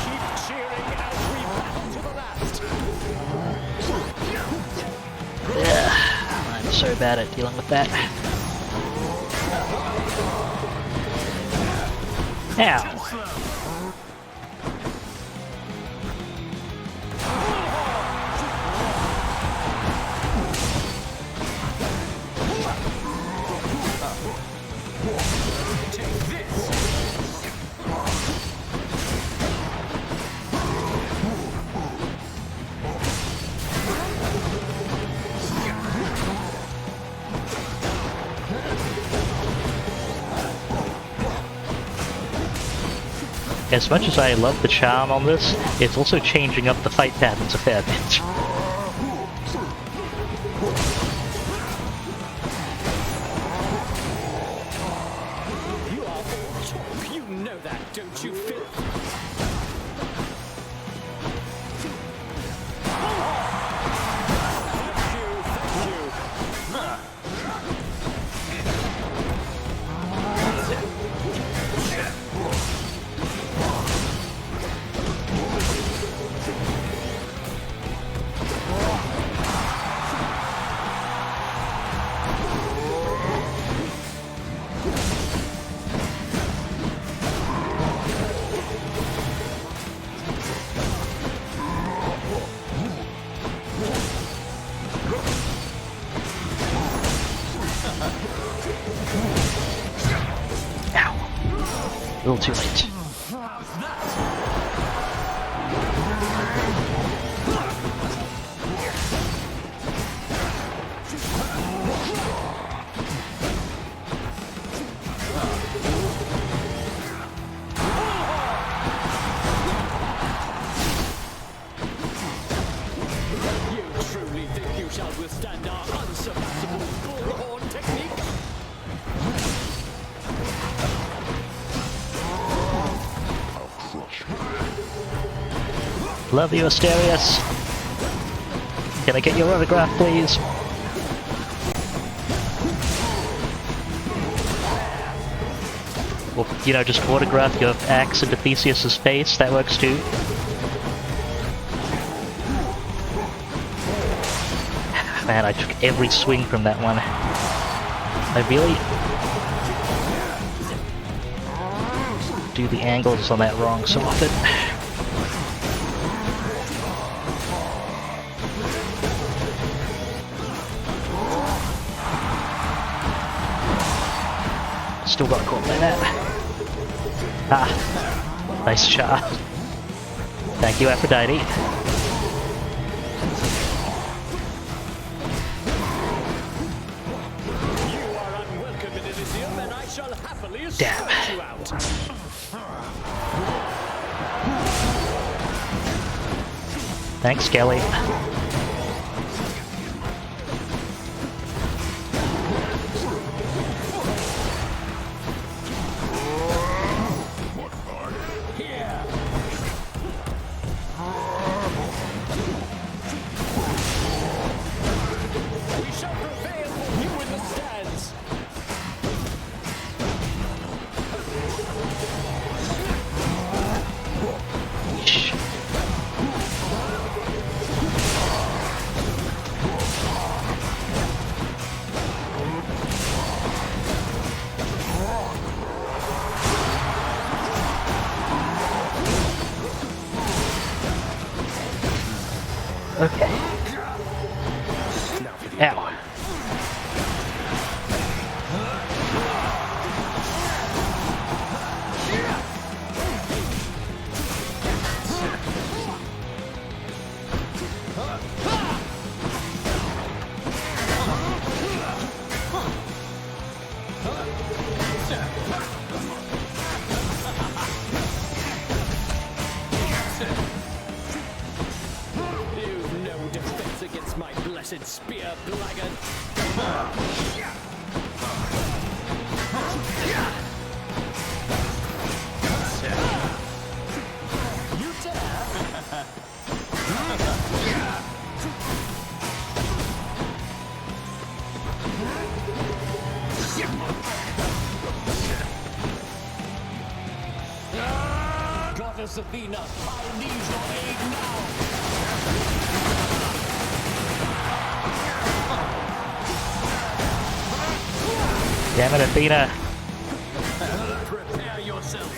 Keep cheering as we battle to the last. I'm so bad at dealing with that. Ow. As much as I love the charm on this, it's also changing up the fight patterns a fair bit. You are all talk, you know that, don't you, Phil? A little too late. Love you, Asterius. Can I get your autograph, please? Or, you know, just autograph your axe into Theseus' face, that works too. Man, I took every swing from that one. I really do the angles on that wrong so often. Still got caught by that. Ah, nice shot. Thank you, Aphrodite. Damn. Thanks, Skelly. Okay. Ow. Spear, blackguard. You dare? Goddess Athena, I need your aid now. Damn it, Athena. Prepare yourself.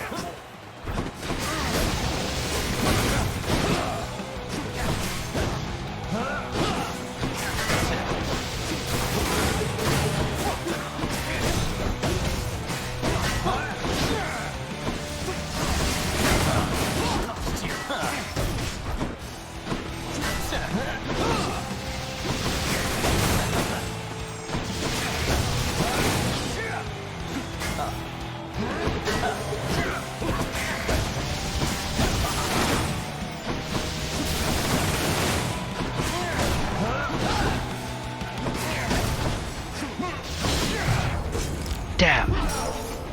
Damn.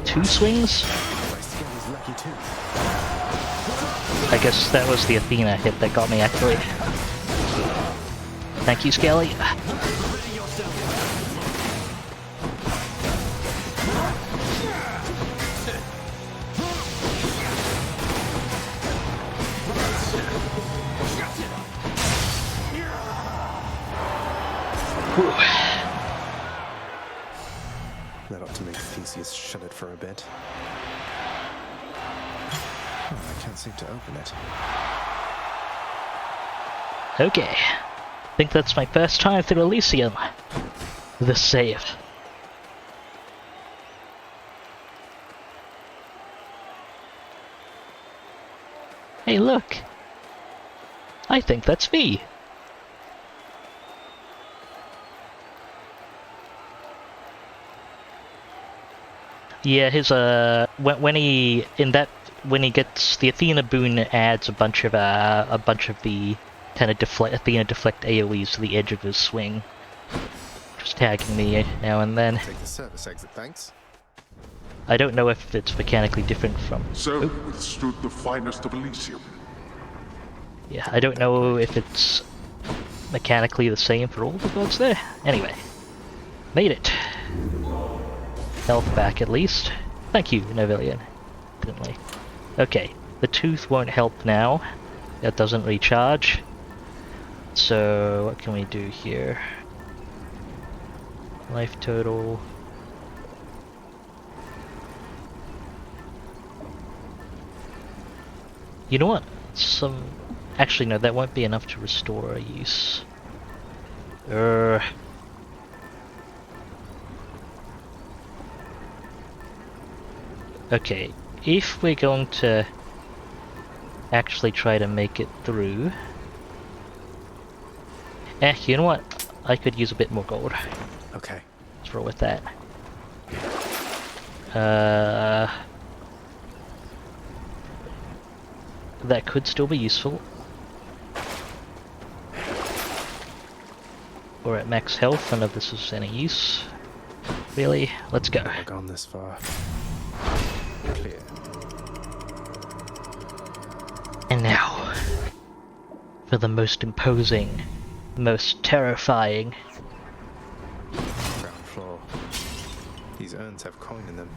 2 swings? I guess that was the Athena hit that got me, actually. Thank you, Skelly. That ought to make Theseus shut it for a bit. Oh, I can't seem to open it. Okay. I think that's my first time through Elysium. The save. Hey, look! I think that's me! Yeah, his when he gets the Athena boon adds a bunch of the kind of Athena deflect AoEs to the edge of his swing. Just tagging me now and then. Take the service exit, thanks. I don't know if it's mechanically different from... So withstood the finest of Elysium. Yeah, I don't know if it's mechanically the same for all the gods there. Anyway, made it. Health back at least. Thank you, Novillian. Didn't we? Okay, the tooth won't help now. That doesn't recharge. So, what can we do here? Life total. You know what? Actually, no, that won't be enough to restore a use. Okay, if we're going to actually try to make it through... you know what? I could use a bit more gold. Okay. Let's roll with that. That could still be useful. We're at max health, none of this is any use. Really? Let's go. I've gone this far. Clear. And now, for the most imposing, most terrifying. Ground floor. These urns have coin in them.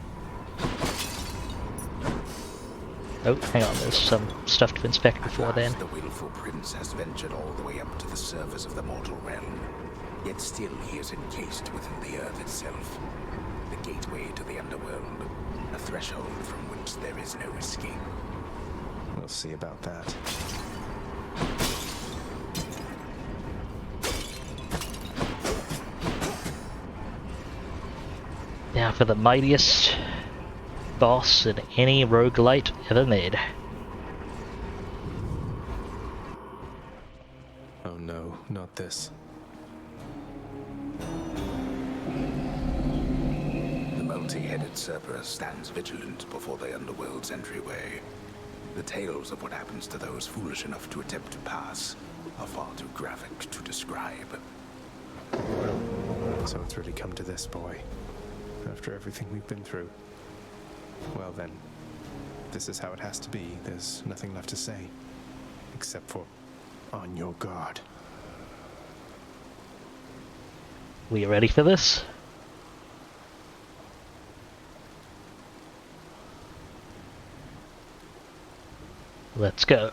Oh, hang on, there's some stuff to inspect before then. The willful prince has ventured all the way up to the surface of the mortal realm. Yet still he is encased within the earth itself. The gateway to the underworld. A threshold from which there is no escape. We'll see about that. Now for the mightiest boss in any roguelite ever made. Oh no, not this. The multi-headed Cerberus stands vigilant before the underworld's entryway. The tales of what happens to those foolish enough to attempt to pass are far too graphic to describe. So it's really come to this, boy. After everything we've been through. Well then, this is how it has to be. There's nothing left to say. Except for, on your guard. We ready for this? Let's go.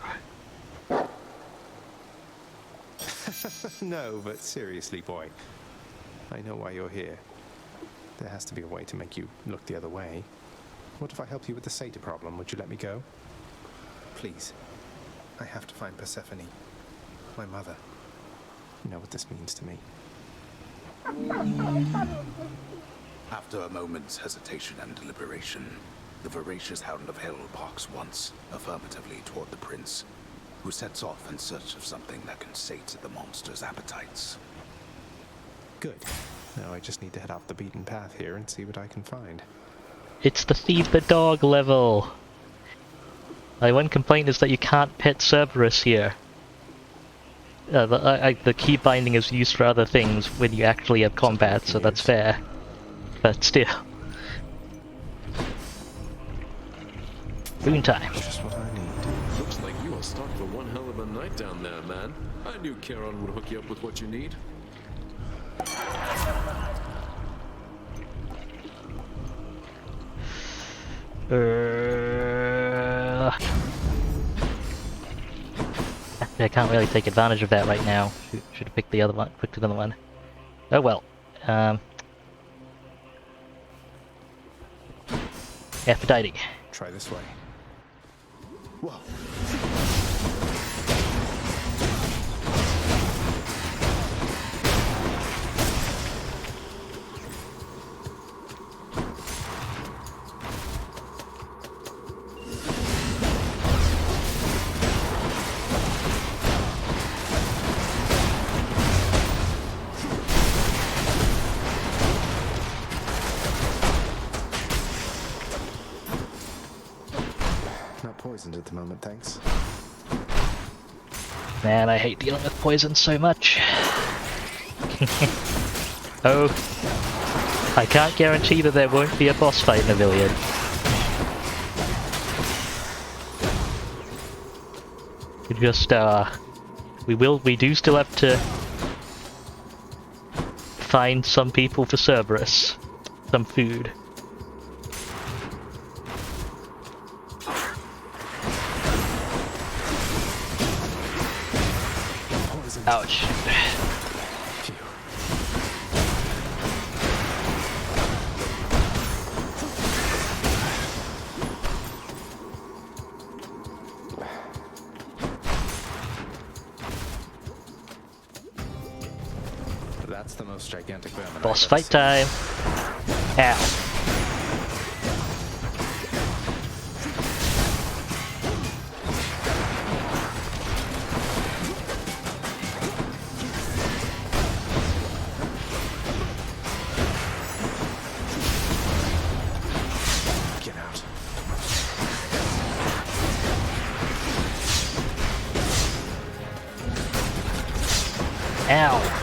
No, but seriously, boy. I know why you're here. There has to be a way to make you look the other way. What if I help you with the Satyr problem? Would you let me go? Please. I have to find Persephone. My mother. You know what this means to me. After a moment's hesitation and deliberation, the voracious Hound of Hell barks once, affirmatively toward the prince, who sets off in search of something that can sate the monster's appetites. Good. Now I just need to head off the beaten path here and see what I can find. It's the feed the dog level. My one complaint is that you can't pet Cerberus here. The key binding is used for other things when you actually have combat, so that's fair. But still. Boon time. Just what I need. Looks like you are stocked for one hell of a night down there, man. I knew Charon would hook you up with what you need. I can't really take advantage of that right now. Should have picked the other one. Picked another one. Oh well. Aphrodite. Try this way. Whoa. Poisoned at the moment, thanks. Man, I hate dealing with poison so much. Oh, I can't guarantee that there won't be a boss fight, Novillian. Just, we do still have to find some people for Cerberus. Some food. Ouch. That's the most gigantic vermin. Boss fight time. Ow. Get out. Ow.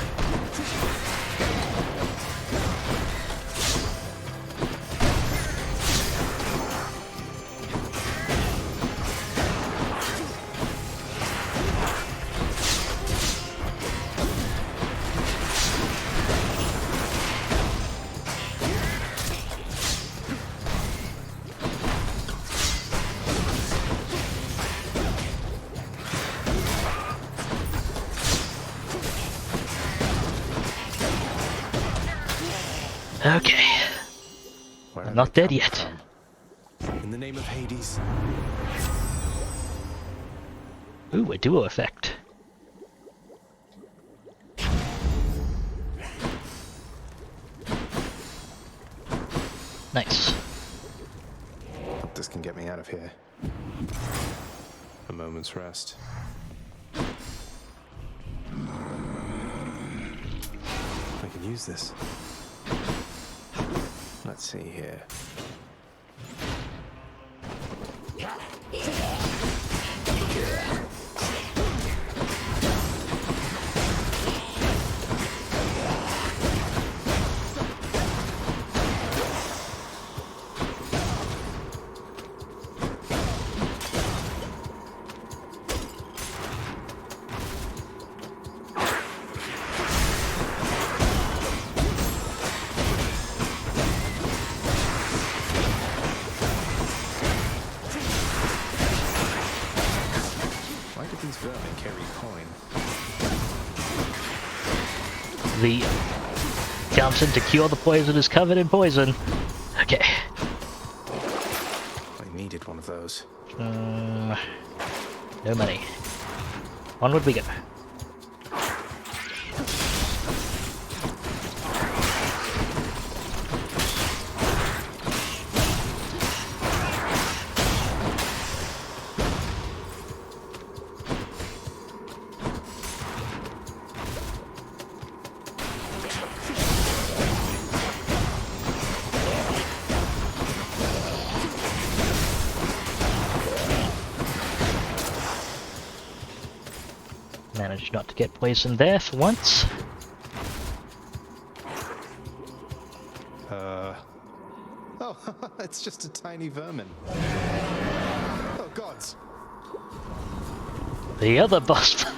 Okay. I'm not dead yet. In the name of Hades. Ooh, a duo effect. Nice. Hope this can get me out of here. A moment's rest. I can use this. Let's see here. The Johnson to cure the poison is covered in poison. Okay. I needed one of those. No money. Onward we go. Managed not to get poisoned there for once. Oh, it's just a tiny vermin. Oh, gods. The other boss fight.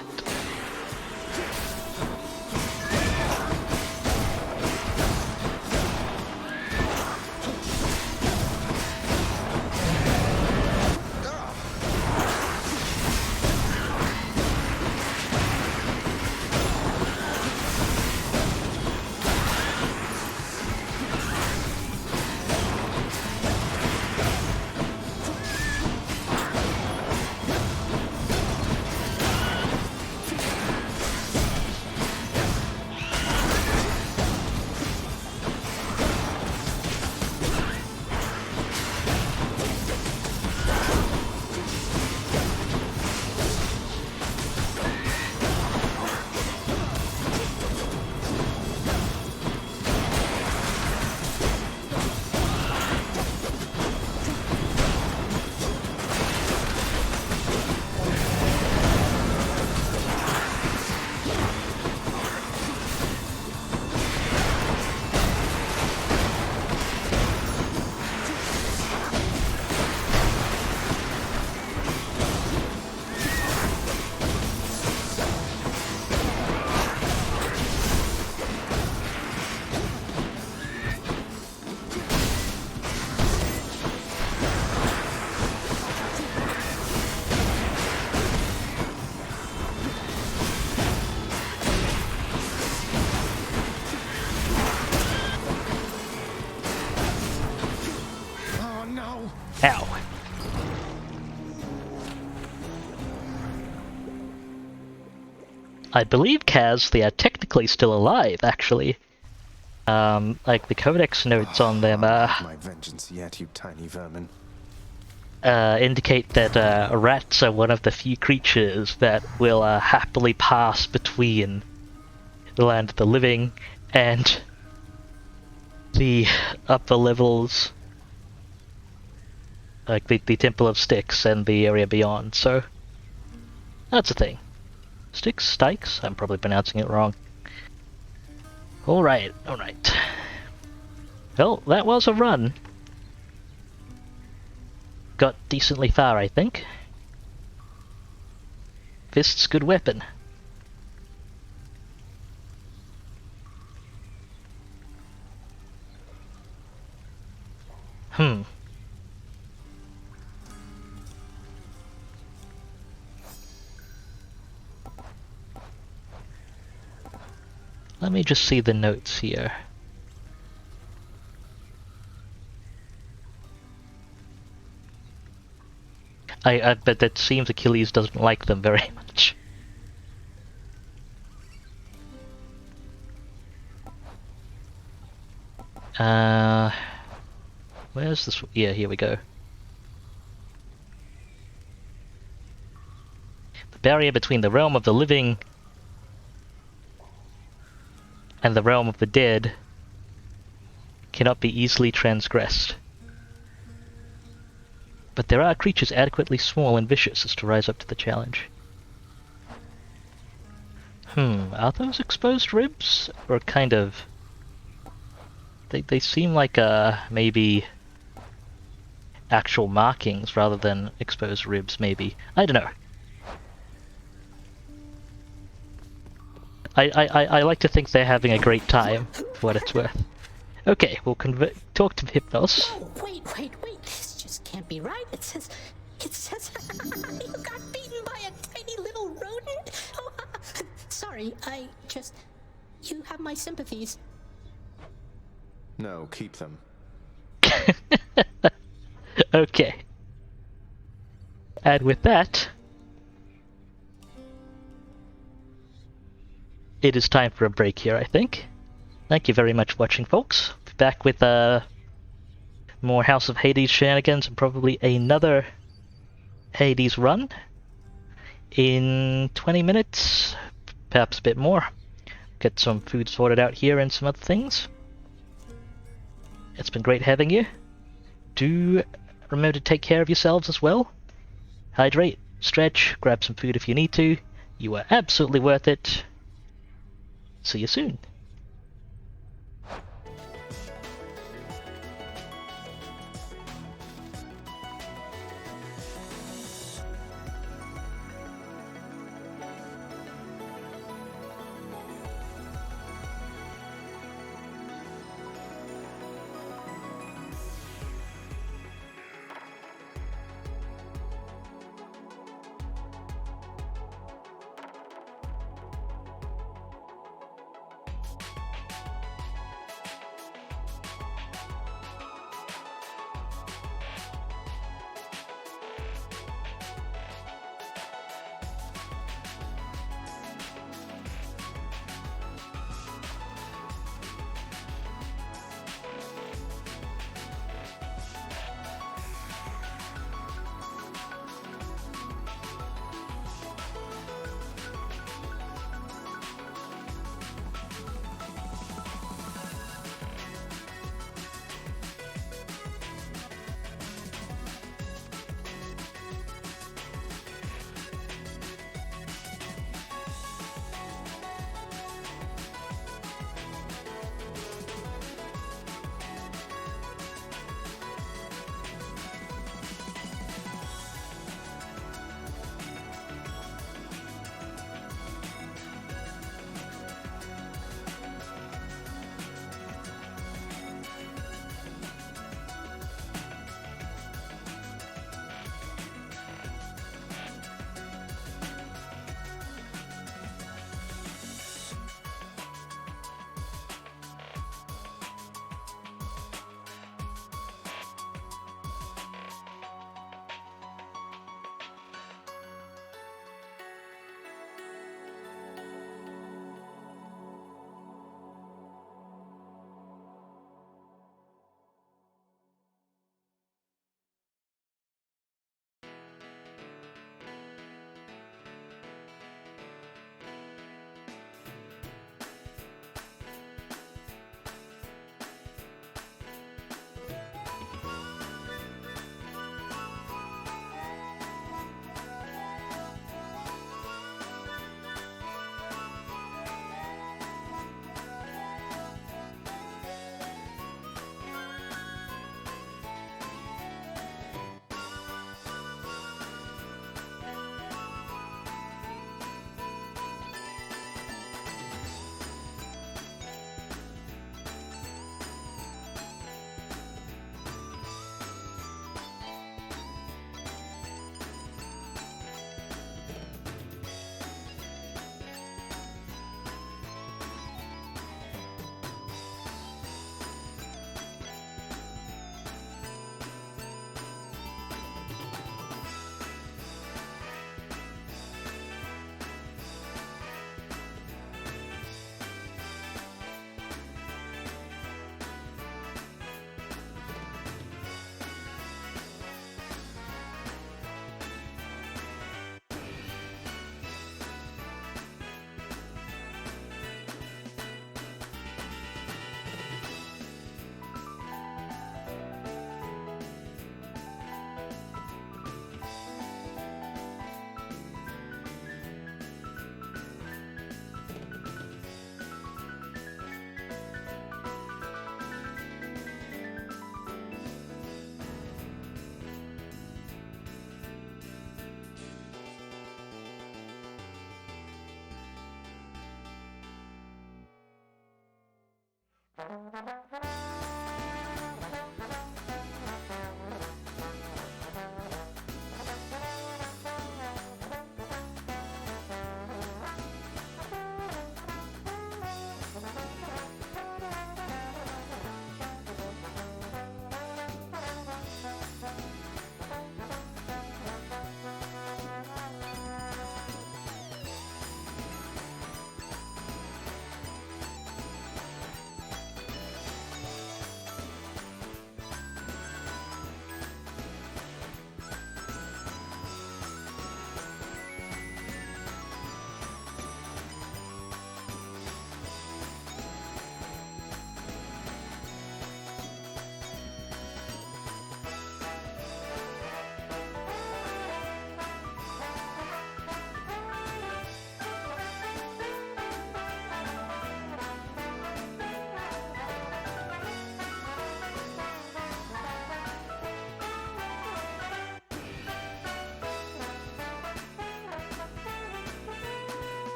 Ow. I believe, Kaz, they are technically still alive, actually. Like, the codex notes on them, My vengeance yet, you tiny vermin. indicate that, rats are one of the few creatures that will, happily pass between the land of the living and the upper levels, like the Temple of Styx and the area beyond, so that's a thing. Styx? Stykes? I'm probably pronouncing it wrong. Alright, alright. Well, that was a run. Got decently far, I think. Fist's good weapon. Let me just see the notes here. I bet that seems Achilles doesn't like them very much. Where's this? Yeah, here we go. The barrier between the realm of the living and the realm of the dead cannot be easily transgressed. But there are creatures adequately small and vicious as to rise up to the challenge. Are those exposed ribs? Or kind of... They seem like, maybe... actual markings rather than exposed ribs, maybe. I don't know. I like to think they're having a great time, for what it's worth. Okay, we'll talk to Hypnos. Oh, wait. This just can't be right. It says you got beaten by a tiny little rodent. Oh, sorry, you have my sympathies. No, keep them. Okay. And with that, it is time for a break here, I think. Thank you very much for watching, folks. Be back with more House of Hades shenanigans and probably another Hades run in 20 minutes, perhaps a bit more. Get some food sorted out here and some other things. It's been great having you. Do remember to take care of yourselves as well. Hydrate, stretch, grab some food if you need to. You are absolutely worth it. See you soon.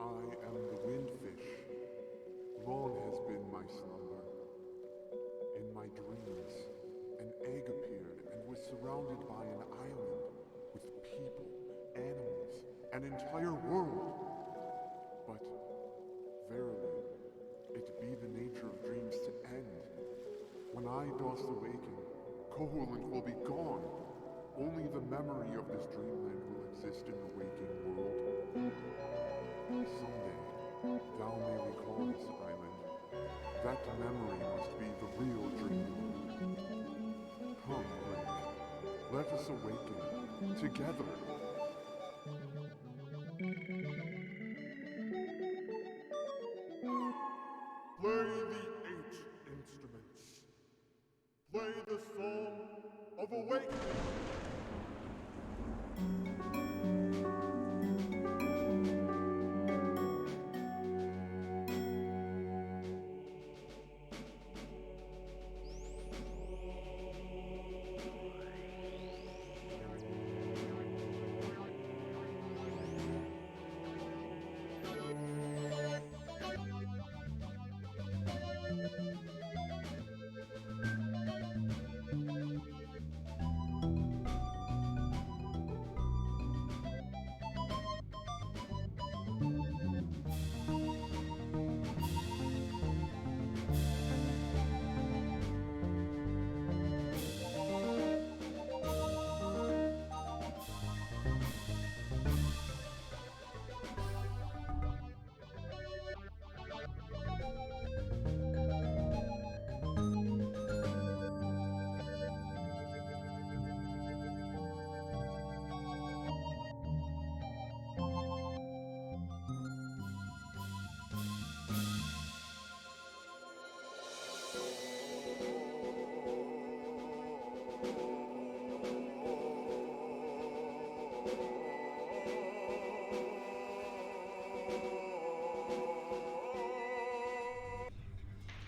I am the windfish. Long has been my slumber. In my dreams, an egg appeared and was surrounded by an island with people, animals, an entire world. But verily, it be the nature of dreams to end. When I dost awaken, Koholint will be gone. Only the memory of this dreamland will exist in the waking world. Someday, thou may recall this island. That memory must be the real dreamland. Come, Rick. Let us awaken together. Play the 8 instruments. Play the song of awakening.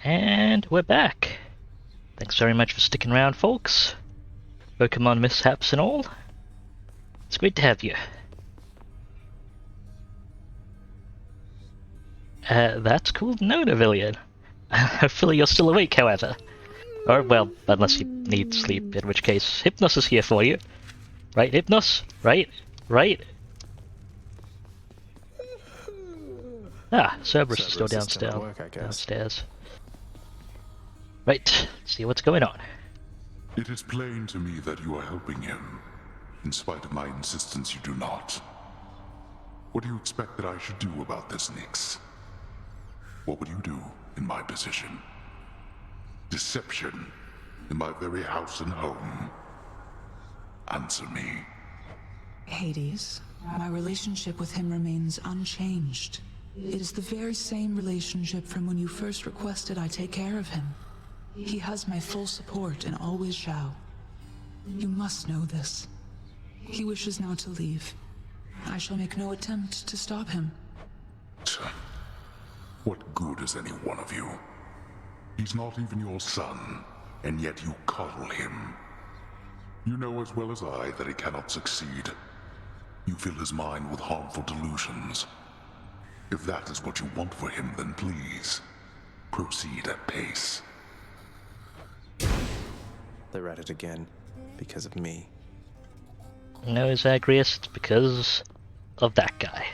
And we're back. Thanks very much for sticking around, folks. Pokemon mishaps and all. It's great to have you. That's cool to know, Navillion. Hopefully you're still awake, however. Or, well, unless you need sleep, in which case Hypnos is here for you. Right, Hypnos? Right? Right? Ah, Cerberus is still downstairs. Downstairs. Right, let's see what's going on. It is plain to me that you are helping him. In spite of my insistence, you do not. What do you expect that I should do about this, Nyx? What would you do in my position? Deception in my very house and home. Answer me. Hades, my relationship with him remains unchanged. It is the very same relationship from when you first requested I take care of him. He has my full support and always shall. You must know this. He wishes now to leave. I shall make no attempt to stop him. What good is any one of you? He's not even your son, and yet you coddle him. You know as well as I that he cannot succeed. You fill his mind with harmful delusions. If that is what you want for him, then please, proceed at pace. They're at it again, because of me. No, Zagreus, it's because of that guy.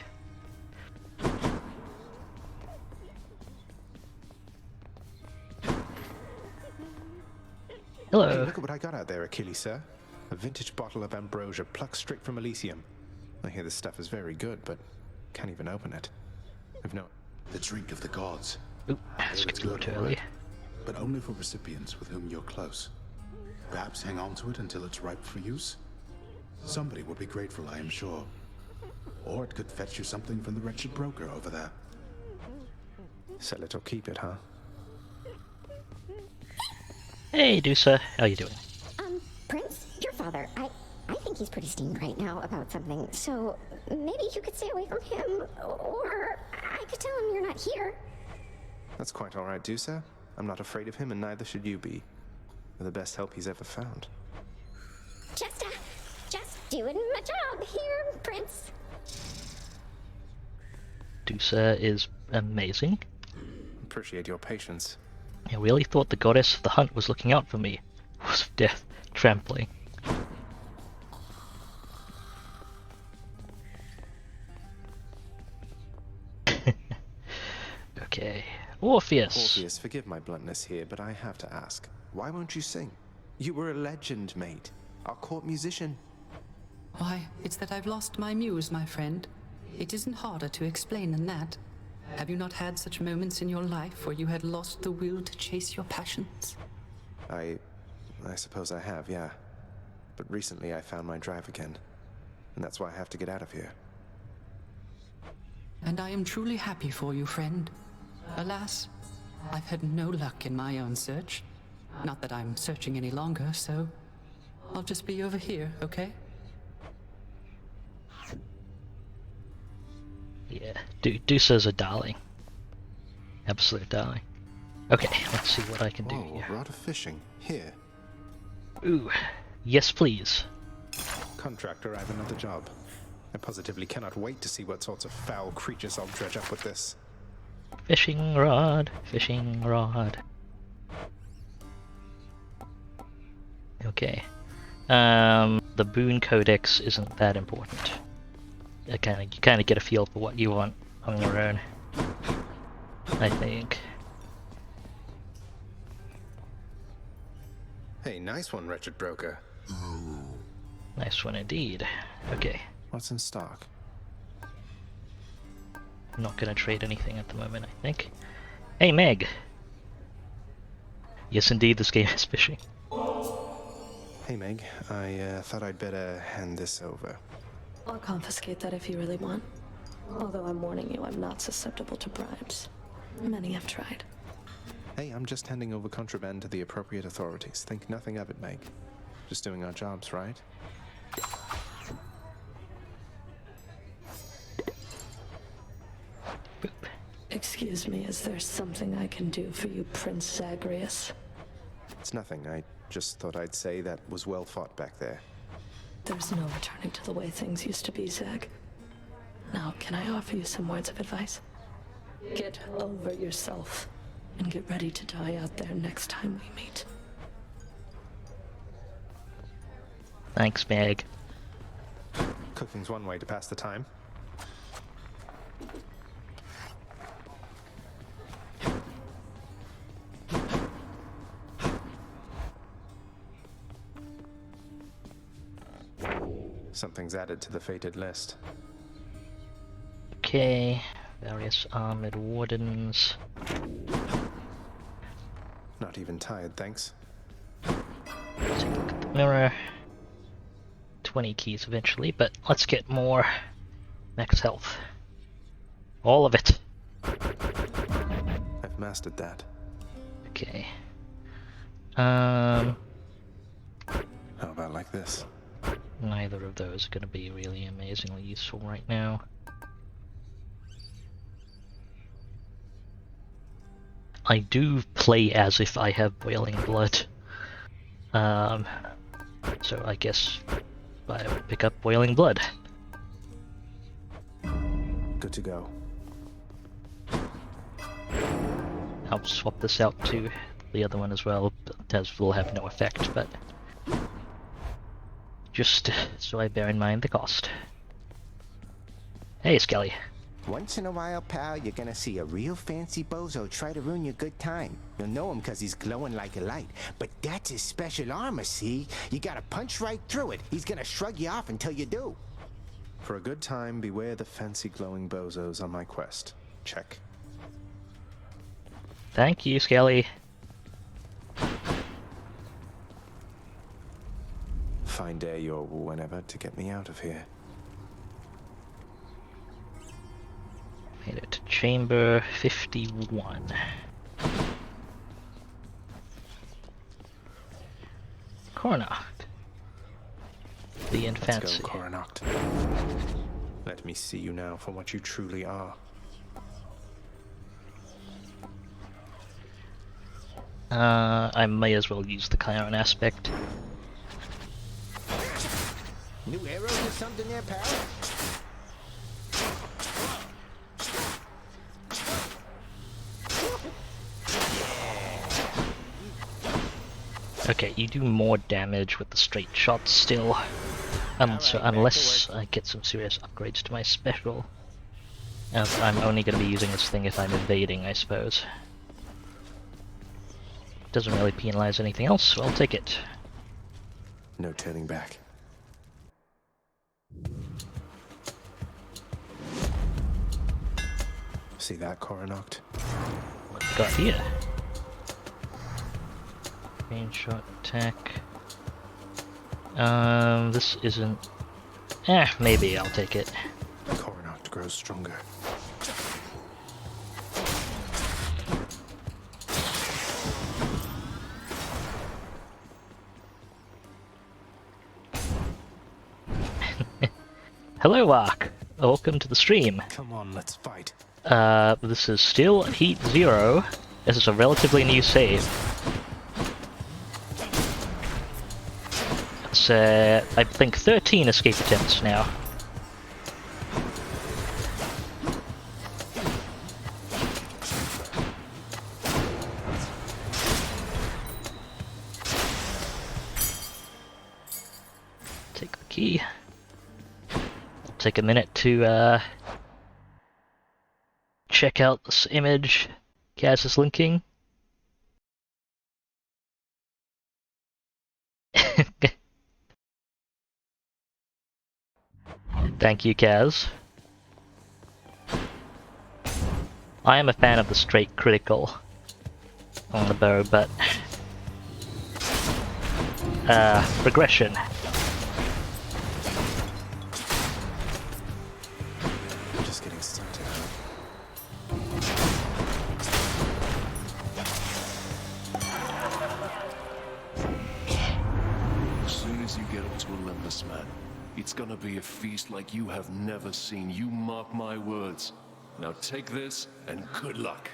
Hello. Hey, look at what I got out there, Achilles, sir. A vintage bottle of ambrosia plucked straight from Elysium. I hear this stuff is very good, but can't even open it. I've no... The drink of the gods. Ooh, that's It's good good, early. but only for recipients with whom you're close. Perhaps hang on to it until it's ripe for use. Somebody would be grateful, I am sure. Or it could fetch you something from the wretched broker over there. Sell it or keep it, huh? Hey, Dusa, how you doing? Prince, your father, I think he's pretty steamed right now about something, so maybe you could stay away from him, or I could tell him you're not here. That's quite all right, Dusa. I'm not afraid of him, and neither should you be. You're the best help he's ever found. Just doing my job here, Prince. Dusa is amazing. Appreciate your patience. I really thought the goddess of the hunt was looking out for me. Was of death, trampling. Okay, Orpheus. Orpheus, forgive my bluntness here, but I have to ask. Why won't you sing? You were a legend, mate. Our court musician. Why, it's that I've lost my muse, my friend. It isn't harder to explain than that. Have you not had such moments in your life where you had lost the will to chase your passions? I suppose I have, yeah. But recently I found my drive again. And that's why I have to get out of here. And I am truly happy for you, friend. Alas, I've had no luck in my own search. Not that I'm searching any longer, so I'll just be over here, okay? Yeah, Dusa's a darling. Absolute darling. Okay, let's see what I can do here. Rod of fishing. Here. Ooh, yes please. Contractor, I have another job. I positively cannot wait to see what sorts of foul creatures I'll dredge up with this. Fishing rod, fishing rod. Okay. The Boon Codex isn't that important. You kind of get a feel for what you want on your own, I think. Hey, nice one, wretched broker. Nice one indeed. Okay. What's in stock? I'm not gonna trade anything at the moment, I think. Hey, Meg! Yes, indeed, this game is fishing. Hey, Meg. I thought I'd better hand this over. I'll confiscate that if you really want. Although I'm warning you, I'm not susceptible to bribes. Many have tried. Hey, I'm just handing over contraband to the appropriate authorities. Think nothing of it, Meg. Just doing our jobs, right? Excuse me, is there something I can do for you, Prince Zagreus? It's nothing. I just thought I'd say that was well fought back there. There's no returning to the way things used to be, Zag. Now, can I offer you some words of advice? Get over yourself, and get ready to die out there next time we meet. Thanks, Meg. Cooking's one way to pass the time. Something's added to the fated list. Okay, various armored wardens. Not even tired, thanks. Let's take a look at the mirror. 20 keys eventually, but let's get more max health. All of it. I've mastered that. Okay. How about like this? Neither of those are going to be really amazingly useful right now. I do play as if I have boiling blood. So I guess I will pick up boiling blood. Good to go. I'll swap this out to the other one as well, as will have no effect, but just so I bear in mind the cost. Hey, Skelly. Once in a while, pal, you're gonna see a real fancy bozo try to ruin your good time. You'll know him because he's glowing like a light. But that's his special armor, see? You gotta punch right through it. He's gonna shrug you off until you do. For a good time, beware the fancy glowing bozos on my quest. Check. Thank you, Skelly. Fine day or whenever to get me out of here. Made it to chamber 51. Coronacht. The Infancy. Let's go, Coronacht. Let me see you now for what you truly are. I may as well use the Chiron aspect. New arrows or something there, pal? Okay, you do more damage with the straight shots still. So unless I get some serious upgrades to my special. I'm only going to be using this thing if I'm evading, I suppose. Doesn't really penalize anything else, so I'll take it. No turning back. See that, Coronoct? What we got here? Range shot attack. This isn't... maybe I'll take it. Coronoct grows stronger. Hello, Ark. Welcome to the stream. Come on, let's fight. This is still Heat 0. This is a relatively new save. It's, I think 13 escape attempts now. Take the key. Take a minute to check out this image Kaz is linking. Thank you, Kaz. I am a fan of the straight critical on the bow, but progression. Just getting started. As soon as you get up to Olympus, man, it's gonna be a feast like you have never seen. You mark my words. Now take this, and good luck.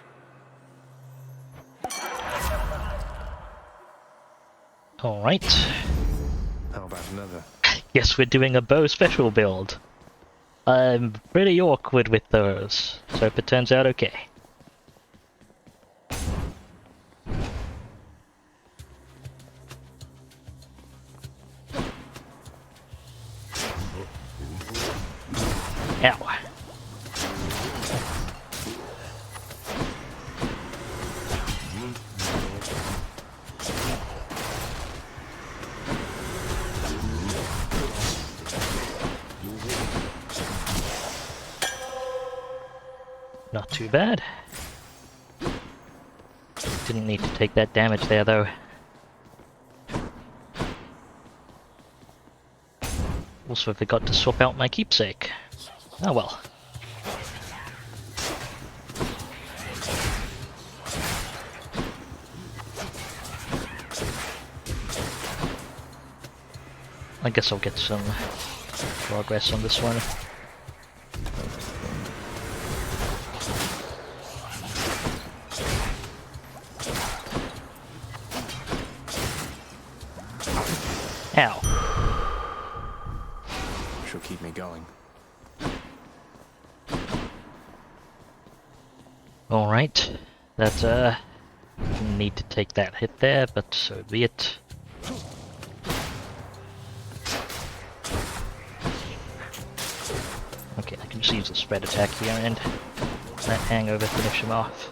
Alright. How about another? Guess we're doing a bow special build. I'm pretty awkward with those, so hope it turns out okay. Ow. Not too bad. Didn't need to take that damage there, though. Also forgot to swap out my keepsake. Oh well. I guess I'll get some progress on this one. Ow. She'll keep me going. Alright. That, didn't need to take that hit there, but so be it. Okay, I can just use the spread attack here and that hangover finish him off.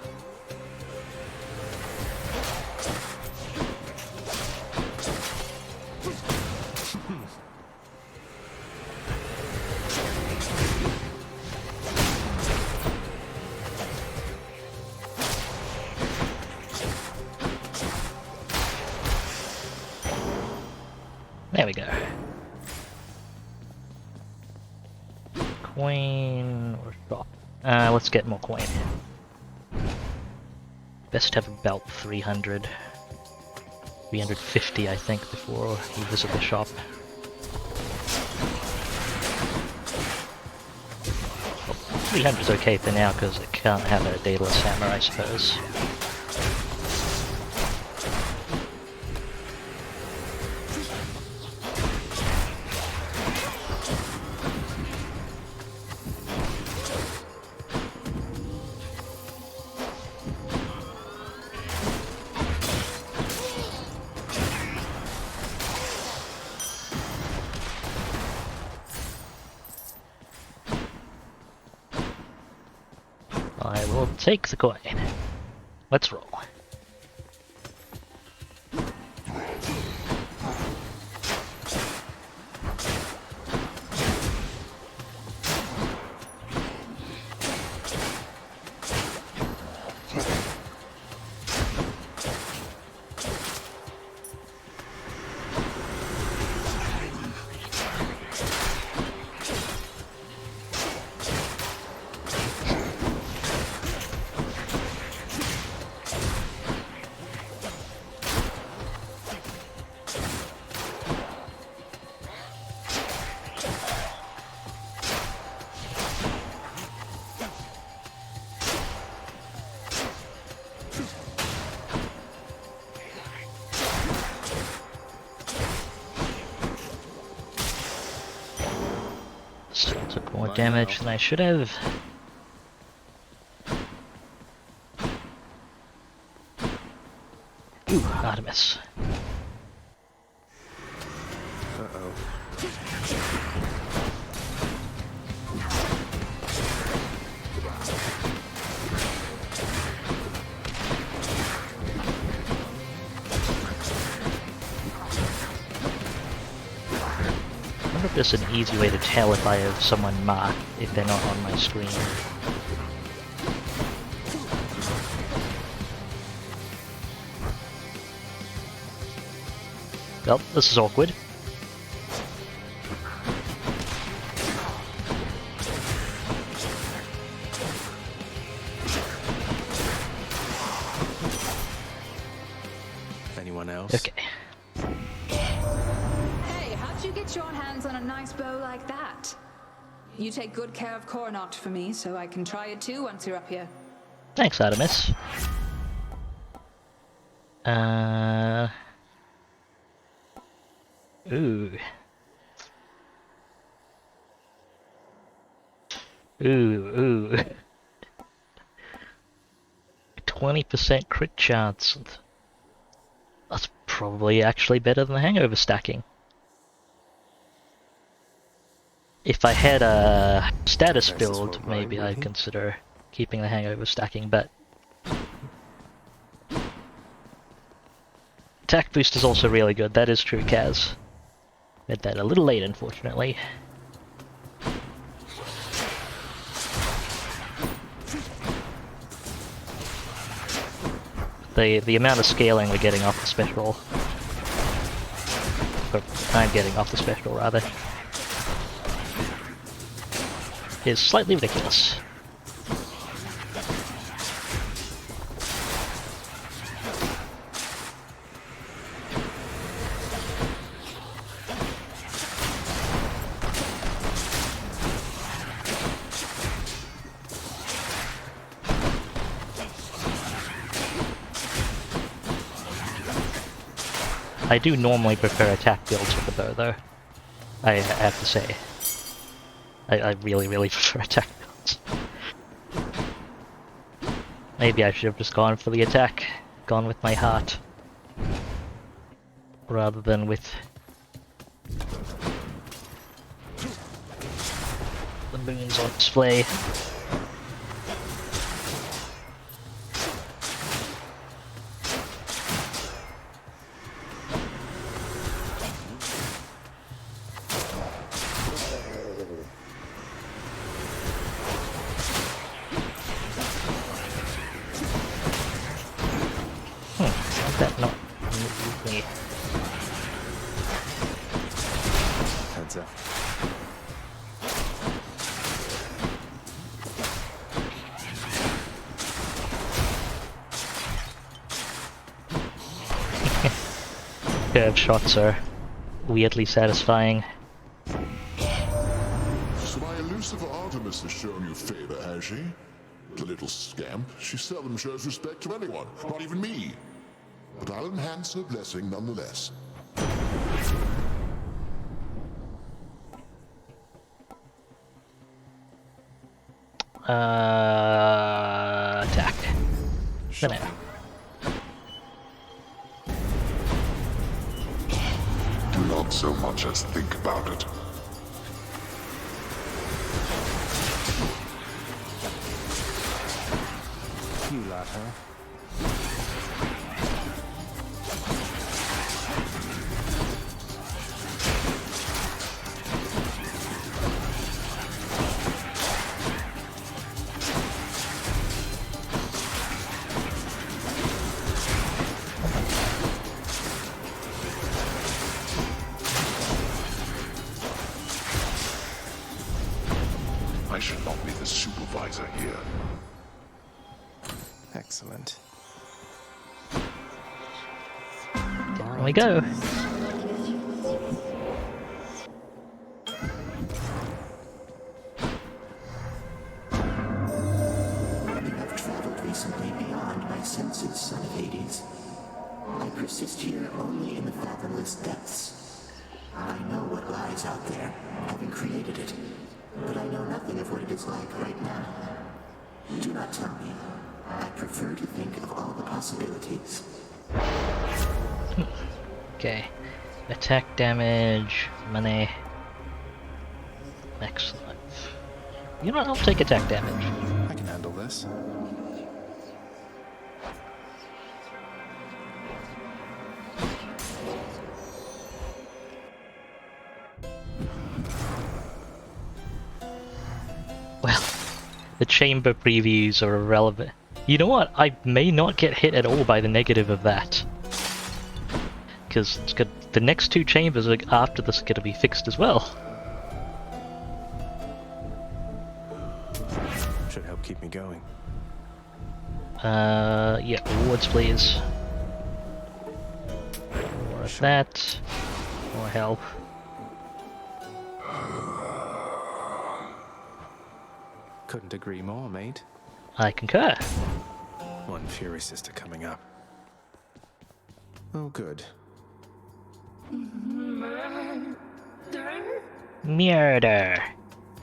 There we go. Coin or shop? Let's get more coin. Best have about 300. 350, I think, before we visit the shop. Well, 300 is okay for now, because it can't have a Daedalus hammer, I suppose. I will take the coin. Let's roll. Still took more damage than I should have. Ooh, Artemis. I wonder if there's an easy way to tell if I have someone marked if they're not on my screen. Well, this is awkward. Anyone else? Okay. Hey, how'd you get your hands on a nice bow like that? You take good care of Coronach for me, so I can try it too once you're up here. Thanks, Artemis. Ooh. Ooh. 20% crit chance. That's probably actually better than the hangover stacking. If I had a status build, maybe I'd consider keeping the hangover stacking, but attack boost is also really good, that is true, Kaz. Read that a little late, unfortunately. The amount of scaling we're getting off the special, or I'm getting off the special rather, is slightly ridiculous. I do normally prefer attack builds with the bow, though. I have to say. I really, really prefer attack builds. Maybe I should have just gone for the attack. Gone with my heart. Rather than with the moons on display. That not me. Heads up. Curve shots are weirdly satisfying. So my elusive Artemis has shown you favor, has she? The little scamp. She seldom shows respect to anyone, not even me. But I'll enhance her blessing nonetheless. Attack. Banana. Do not so much as think about it. you lot, huh? I should not be the supervisor here. Excellent. There we go. You have traveled recently beyond my senses, son of Hades. I persist here only in the fathomless depths. I know what lies out there, having created it, but I know nothing of what it is like right now. Do not tell me. I prefer to think of all the possibilities. Okay. Attack damage, money. Excellent. You know what? I'll take attack damage. I can handle this. Well, the chamber previews are irrelevant. You know what? I may not get hit at all by the negative of that. Because it's good. The next two chambers are after this are going to be fixed as well. Should help keep me going. Yeah, rewards please. More of that. More help. Couldn't agree more, mate. I concur. One Fury Sister coming up. Oh, good. Murder.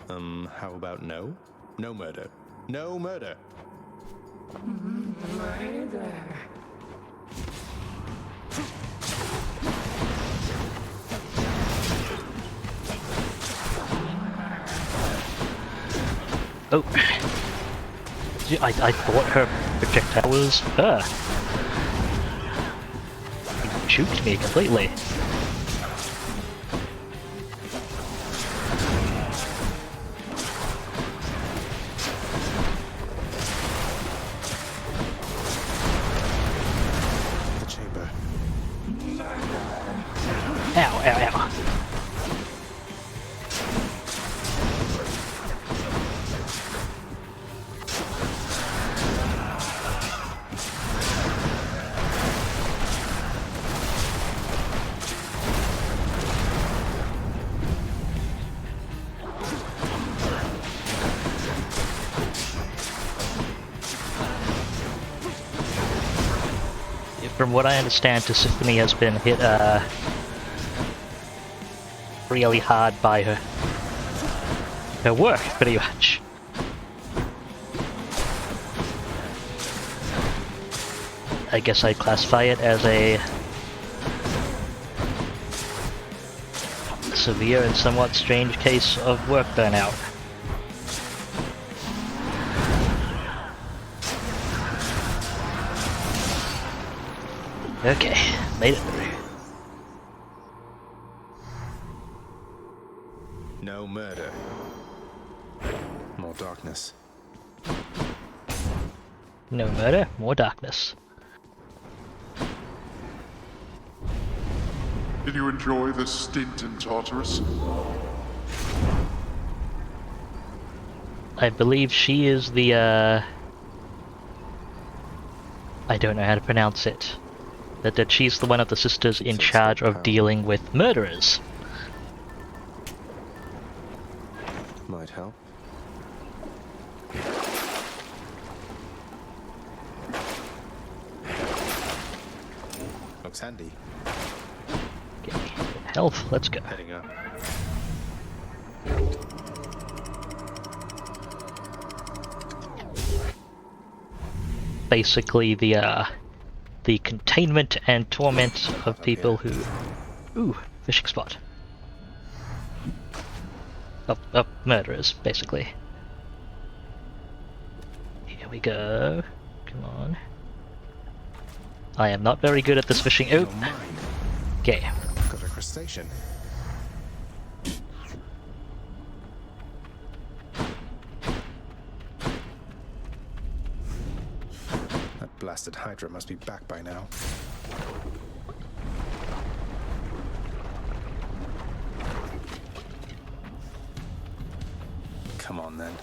How about no? No murder. No murder. Oh. I thought her projectile was her. It juked me completely. The chamber. Ow, ow, ow. From what I understand, Tisiphone has been hit really hard by her work, pretty much. I guess I'd classify it as a severe and somewhat strange case of work burnout. Okay, made it through. No murder. More darkness. No murder, more darkness. Did you enjoy the stint in Tartarus? I believe she is the, I don't know how to pronounce it. That she's the one of the sisters in charge of dealing with murderers. Might help. Looks handy. Okay, health, let's go. Heading up. Basically the containment and torment of people who... Ooh, fishing spot. Of murderers, basically. Here we go. Come on. I am not very good at this fishing. Oh! Okay. Got a crustacean. That blasted Hydra must be back by now. Come on, then.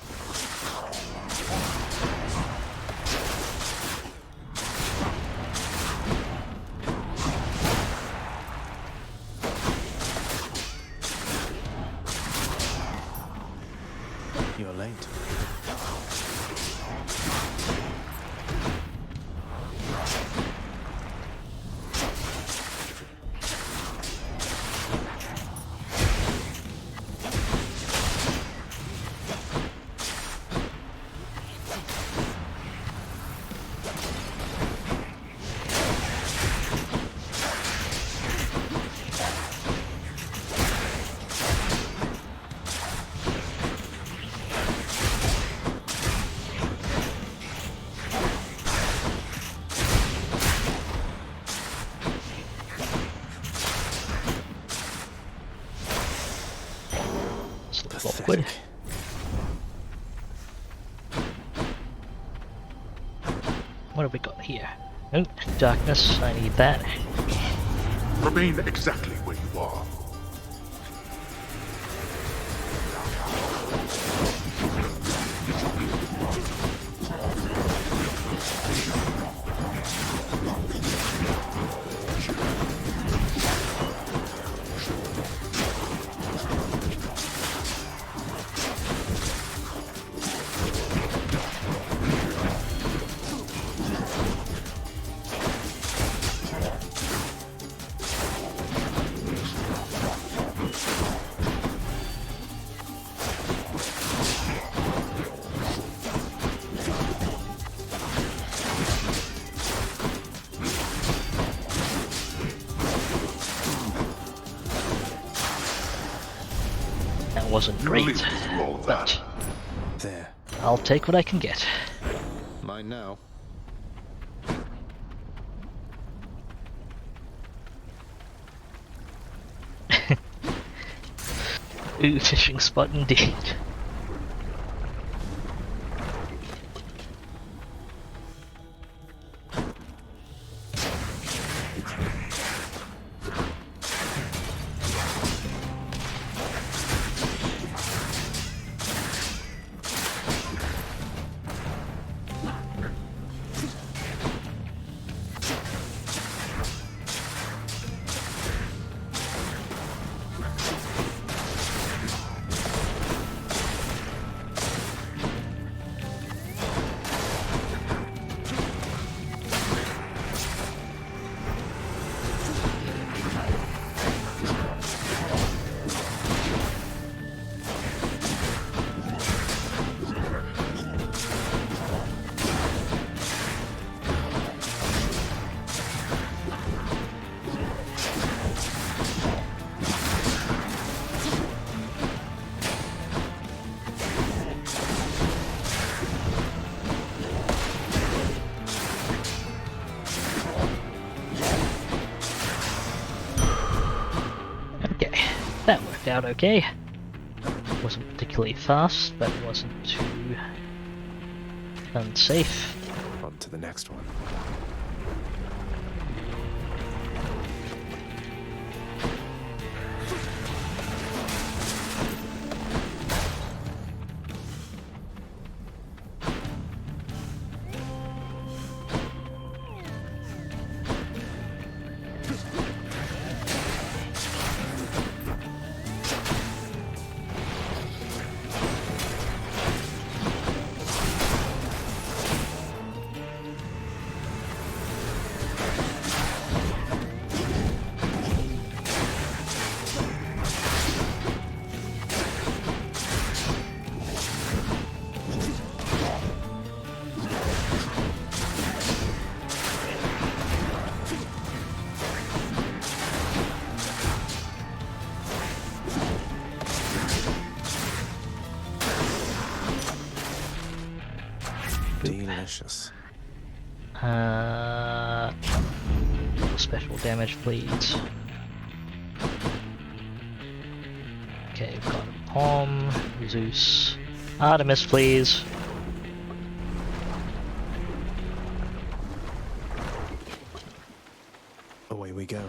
You're late. Awkward. What have we got here? Oh, darkness, I need that. Remain exactly where you are. Wasn't great, but there. I'll take what I can get. Mine now. Ooh, fishing spot indeed. That worked out okay. Wasn't particularly fast, but it wasn't too unsafe. On to the next one. Delicious. Special damage, please. Okay, we've got Pom, Zeus, Artemis, please. Away we go.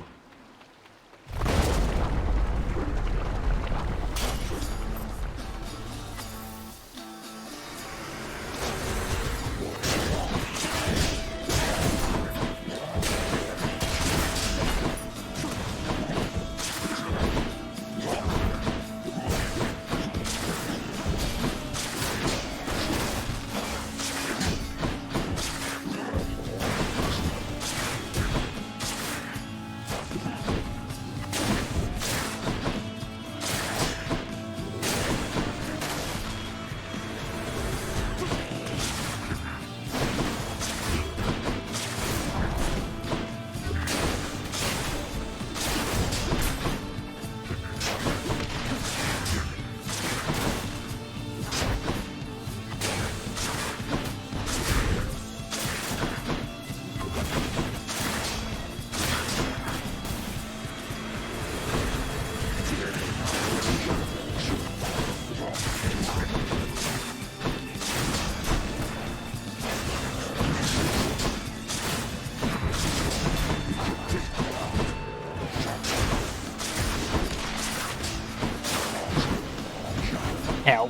Ow.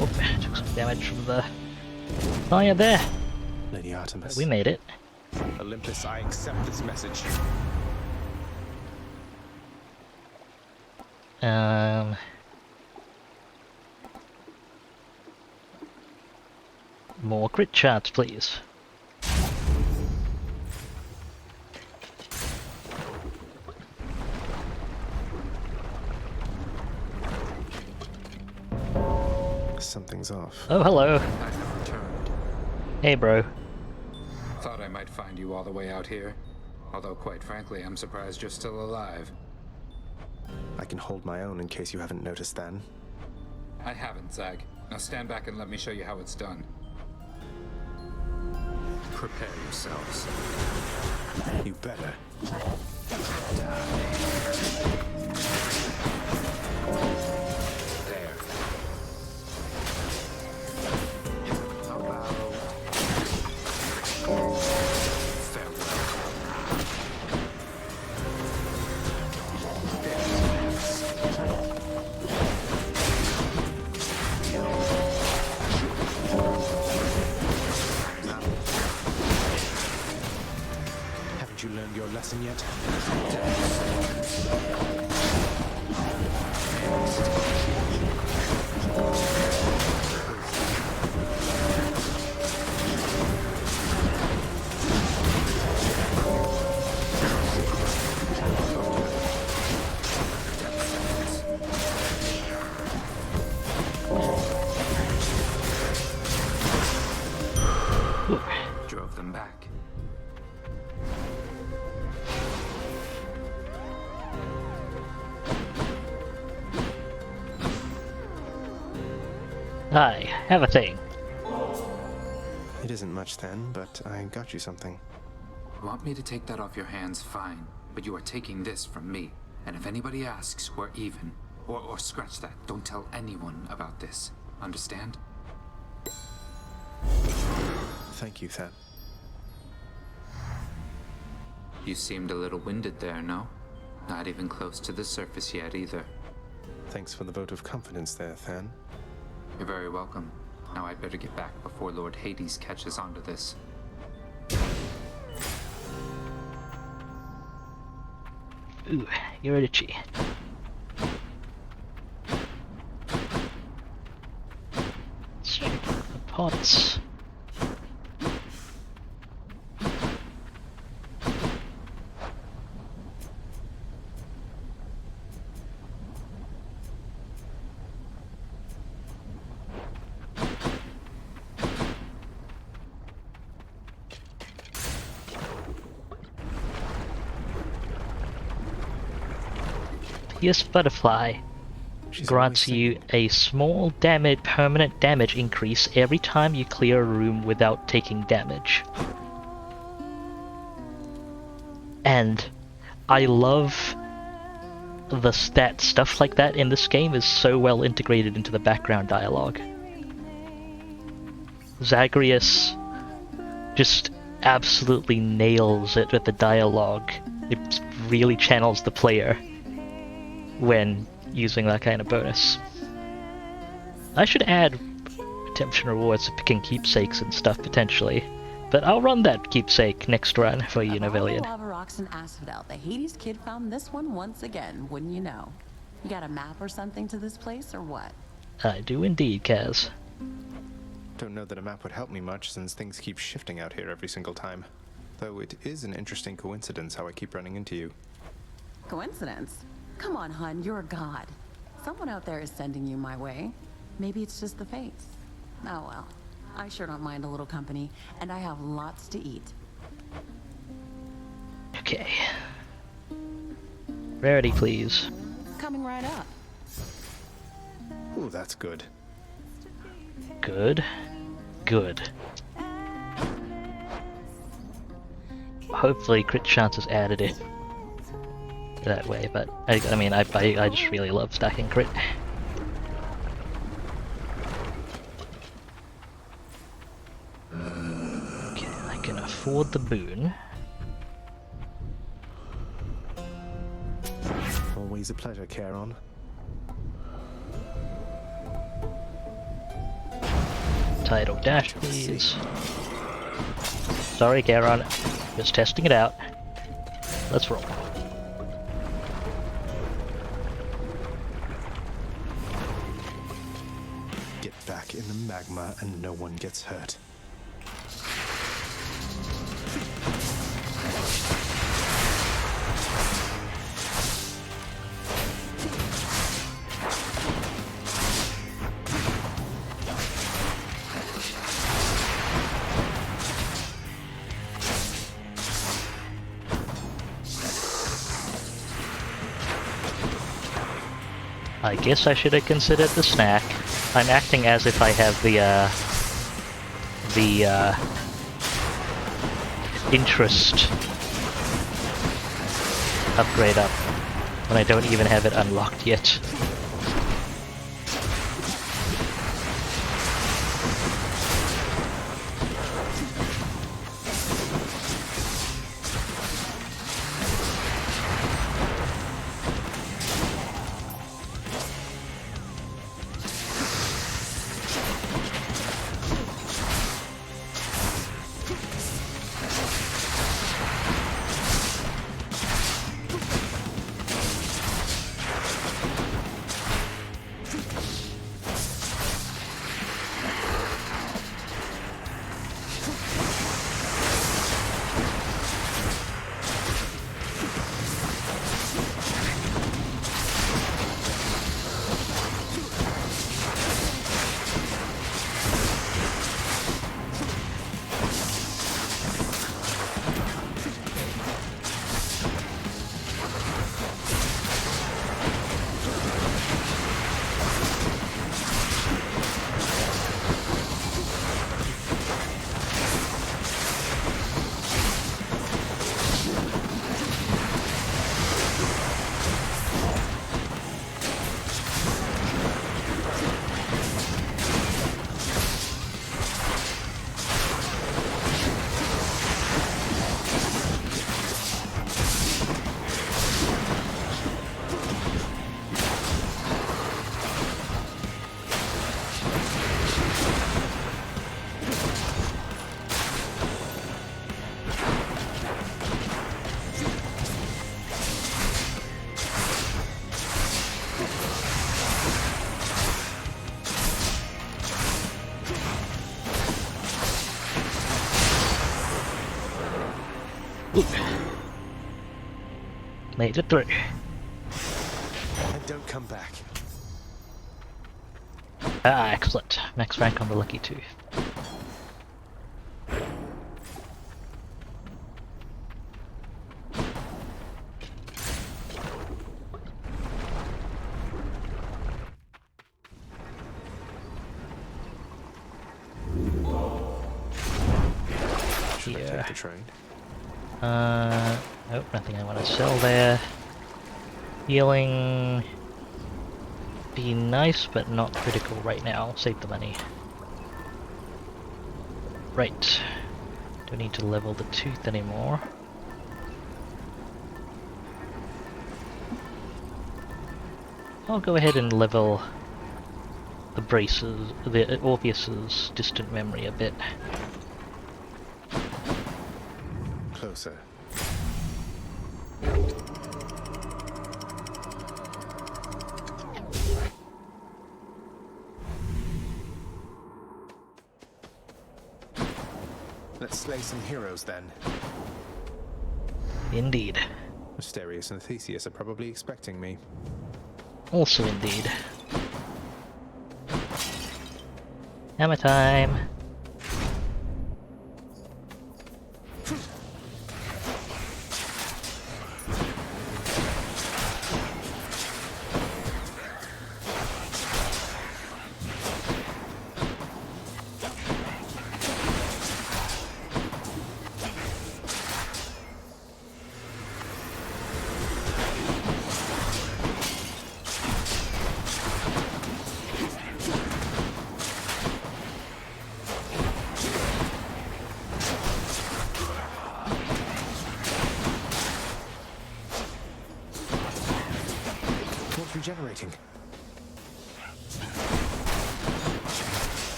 Oh, took some damage from the fire there. Lady Artemis. We made it. Olympus, I accept this message. More crit charts, please. Something's off. Oh, hello. I have returned. Hey, bro. Thought I might find you all the way out here. Although, quite frankly, I'm surprised you're still alive. I can hold my own in case you haven't noticed then. I haven't, Zag. Now stand back and let me show you how it's done. Prepare yourselves. You better. There. How about... farewell? Haven't you learned your lesson yet? Drove them back. I have a thing. It isn't much then, but I got you something. Want me to take that off your hands? Fine. But you are taking this from me. And if anybody asks, we're even. Or scratch that. Don't tell anyone about this. Understand? Thank you, Then. You seemed a little winded there, no? Not even close to the surface yet, either. Thanks for the vote of confidence there, Then. You're very welcome. Now I'd better get back before Lord Hades catches on to this. Ooh, you're itchy. Let's check the pots. Luckiest Butterfly grants you a small permanent damage increase every time you clear a room without taking damage. And I love that stuff like that in this game is so well integrated into the background dialogue. Zagreus just absolutely nails it with the dialogue. It really channels the player when using that kind of bonus. I should add redemption rewards for picking keepsakes and stuff potentially, but I'll run that keepsake next run for you, Novillion. Lava rocks and Asphodel. The Hades kid found this one once again, wouldn't you know? You got a map or something to this place, or what? I do indeed, Kaz. Don't know that a map would help me much since things keep shifting out here every single time. Though it is an interesting coincidence how I keep running into you. Coincidence? Come on, hun, you're a god. Someone out there is sending you my way. Maybe it's just the fates. Oh well. I sure don't mind a little company, and I have lots to eat. Okay. Rarity, please. Coming right up. Ooh, that's good. Good. Good. Hopefully crit chances added in that way, but I mean, I just really love stacking crit. Okay, I can afford the boon. Always a pleasure, Charon. Tidal dash, please. Sorry, Charon. Just testing it out. Let's roll. Get back in the magma and no one gets hurt. I guess I should have considered the snack. I'm acting as if I have the interest upgrade up, when I don't even have it unlocked yet. Made it through. And don't come back. Ah, excellent. Max rank on the Lucky Tooth. Should I here. take the trade? Nope, nothing I want to sell there. Healing... be nice, but not critical right now. Save the money. Right. Don't need to level the tooth anymore. I'll go ahead and level the braces, the Orpheus's distant memory a bit. Closer. Let's slay some heroes then. Indeed. Asterius and Theseus are probably expecting me. Also indeed. Hammer time! Regenerating.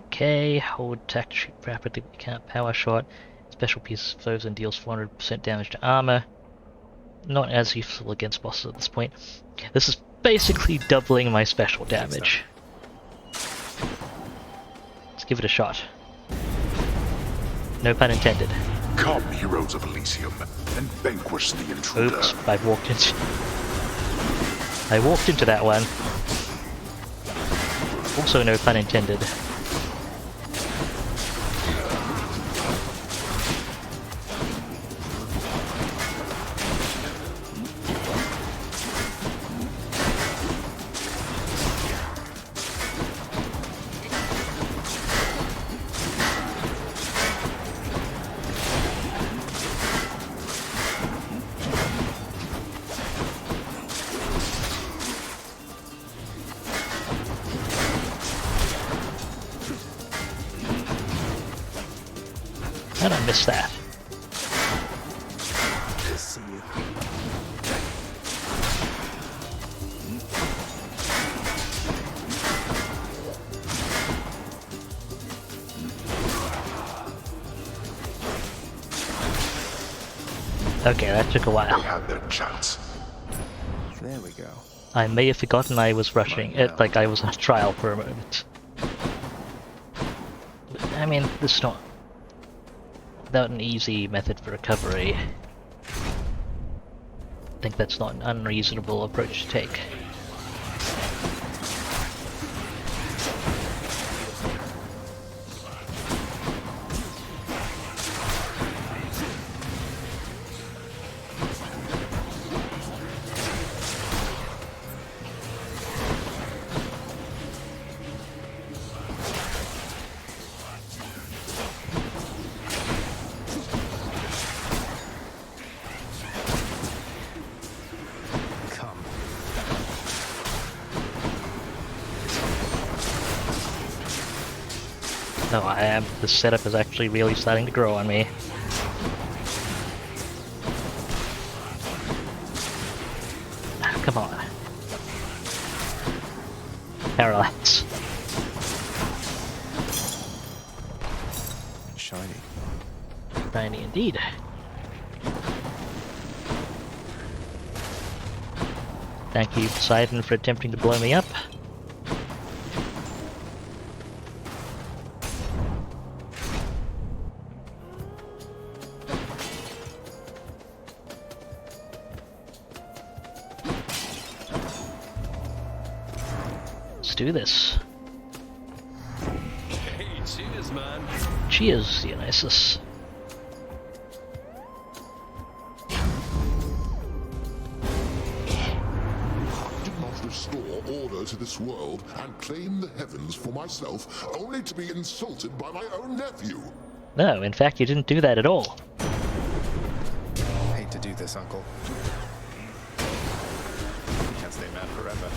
Okay, hold attack shoot rapidly, we can't power shot. Special piece flows and deals 400% damage to armor. Not as useful against bosses at this point. This is basically doubling my special damage. Let's give it a shot. No pun intended. Come, heroes of Elysium, and vanquish the intruder. Oops, I walked into that one. Also no pun intended. And I missed that. See you. Okay, that took a while. They had their chance. There we go. I may have forgotten I was rushing it, like I was on a trial for a moment. I mean, this is not an easy method for recovery. I think that's not an unreasonable approach to take. No, I am. The setup is actually really starting to grow on me. Ah, come on. Parallax. Shiny. Shiny indeed. Thank you, Poseidon, for attempting to blow me up. Do this. Hey, cheers, man. Cheers, Dionysus. Of the restore order to this world and claim the heavens for myself, only to be insulted by my own nephew. No, in fact, you didn't do that at all. Hate to do this, Uncle. Can't stay mad forever.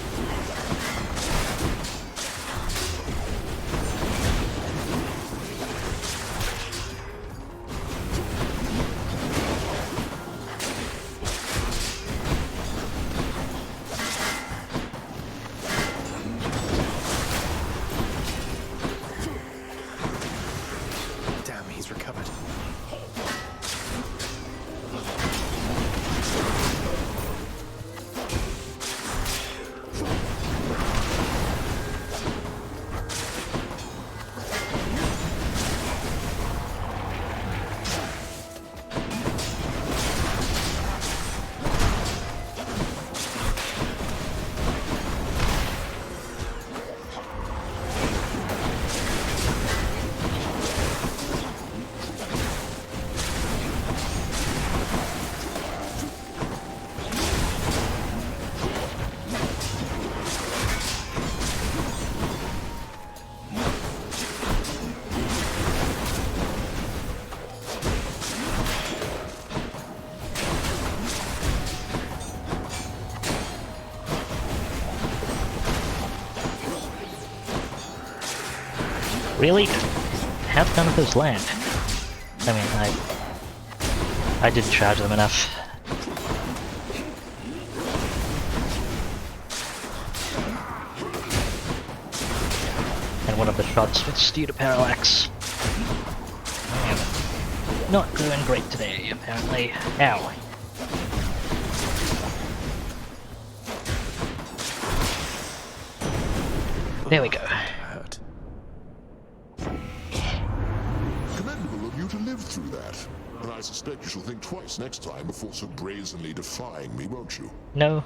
Really? How'd none of those land? I mean, I didn't charge them enough. And one of the shots was due to parallax. Not doing great today, apparently. Ow. There we go. Commendable of you to live through that. And I suspect you shall think twice next time before so brazenly defying me, won't you? No.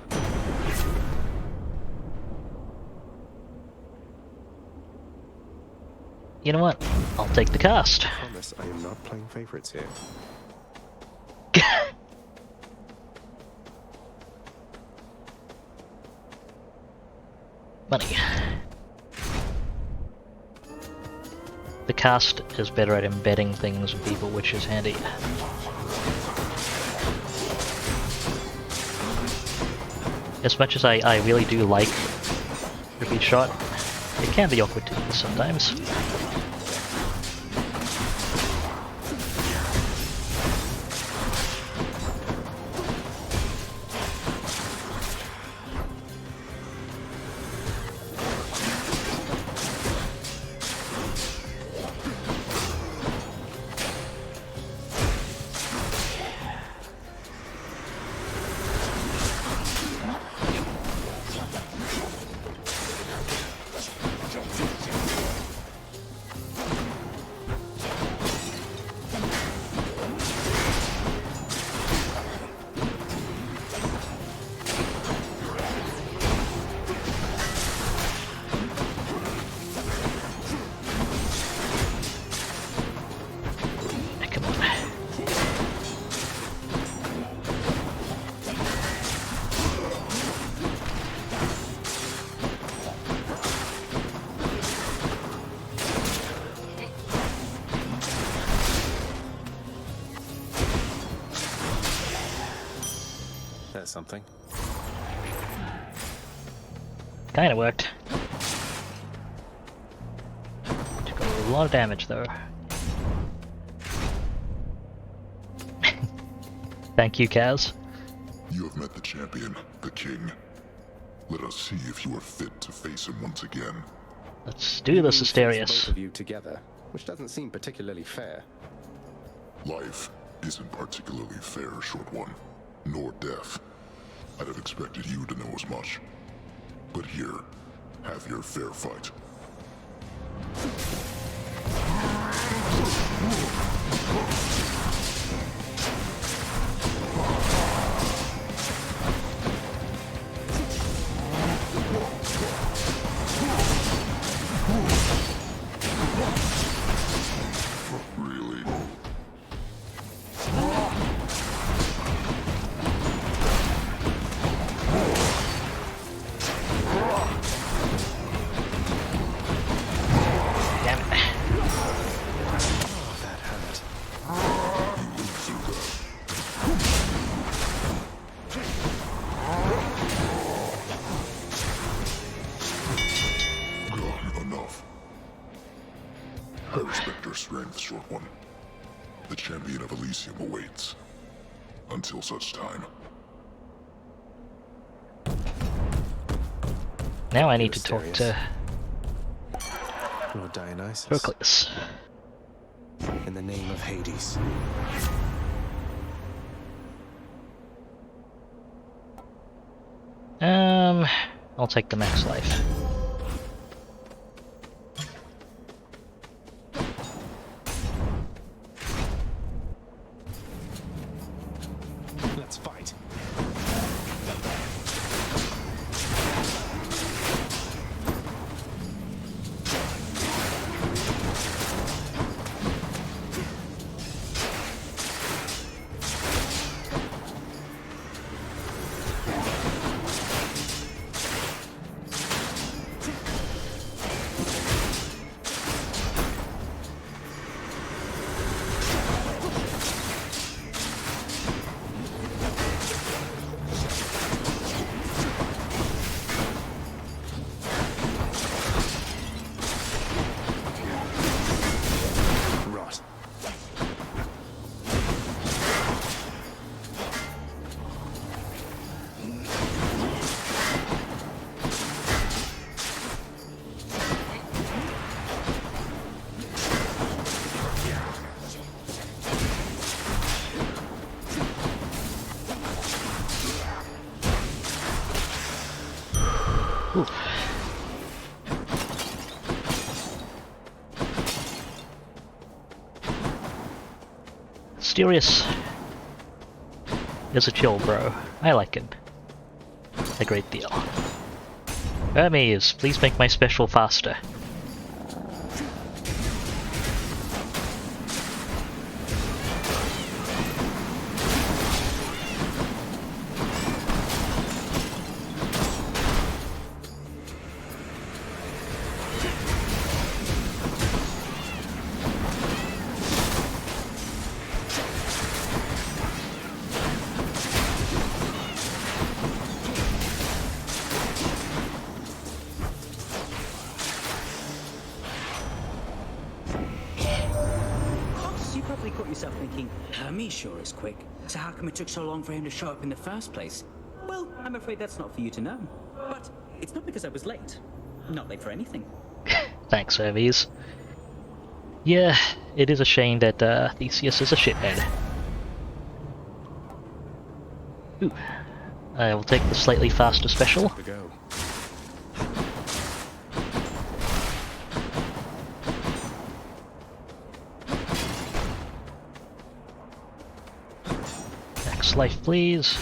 You know what? I'll take the cast. I promise I am not playing favorites here. Money. The cast is better at embedding things in people, which is handy. As much as I really do like Repeat Shot, it can be awkward to use sometimes. That's something. Kinda worked. Took a lot of damage though. Thank you, Kaz. You have met the champion, the king. Let us see if you are fit to face him once again. Let's do this, Asterius. Both of you together, which doesn't seem particularly fair. Life isn't particularly fair, Short One, nor death. I'd have expected you to know as much. But here, have your fair fight. Really? I respect your strength, Short One. The champion of Elysium awaits. Until such time. Now I need to talk to Lord Dionysus. Hercules. In the name of Hades. I'll take the max life. Let's fight. Ooh. Asterius is a chill bro. I like him a great deal. Hermes, please make my special faster. Yourself thinking, Hermes sure is quick, so how come it took so long for him to show up in the first place? Well, I'm afraid that's not for you to know. But it's not because I was late. Not late for anything. Thanks, Hermes. Yeah, it is a shame that Theseus is a shithead. Ooh. I will take the slightly faster special. Life, please.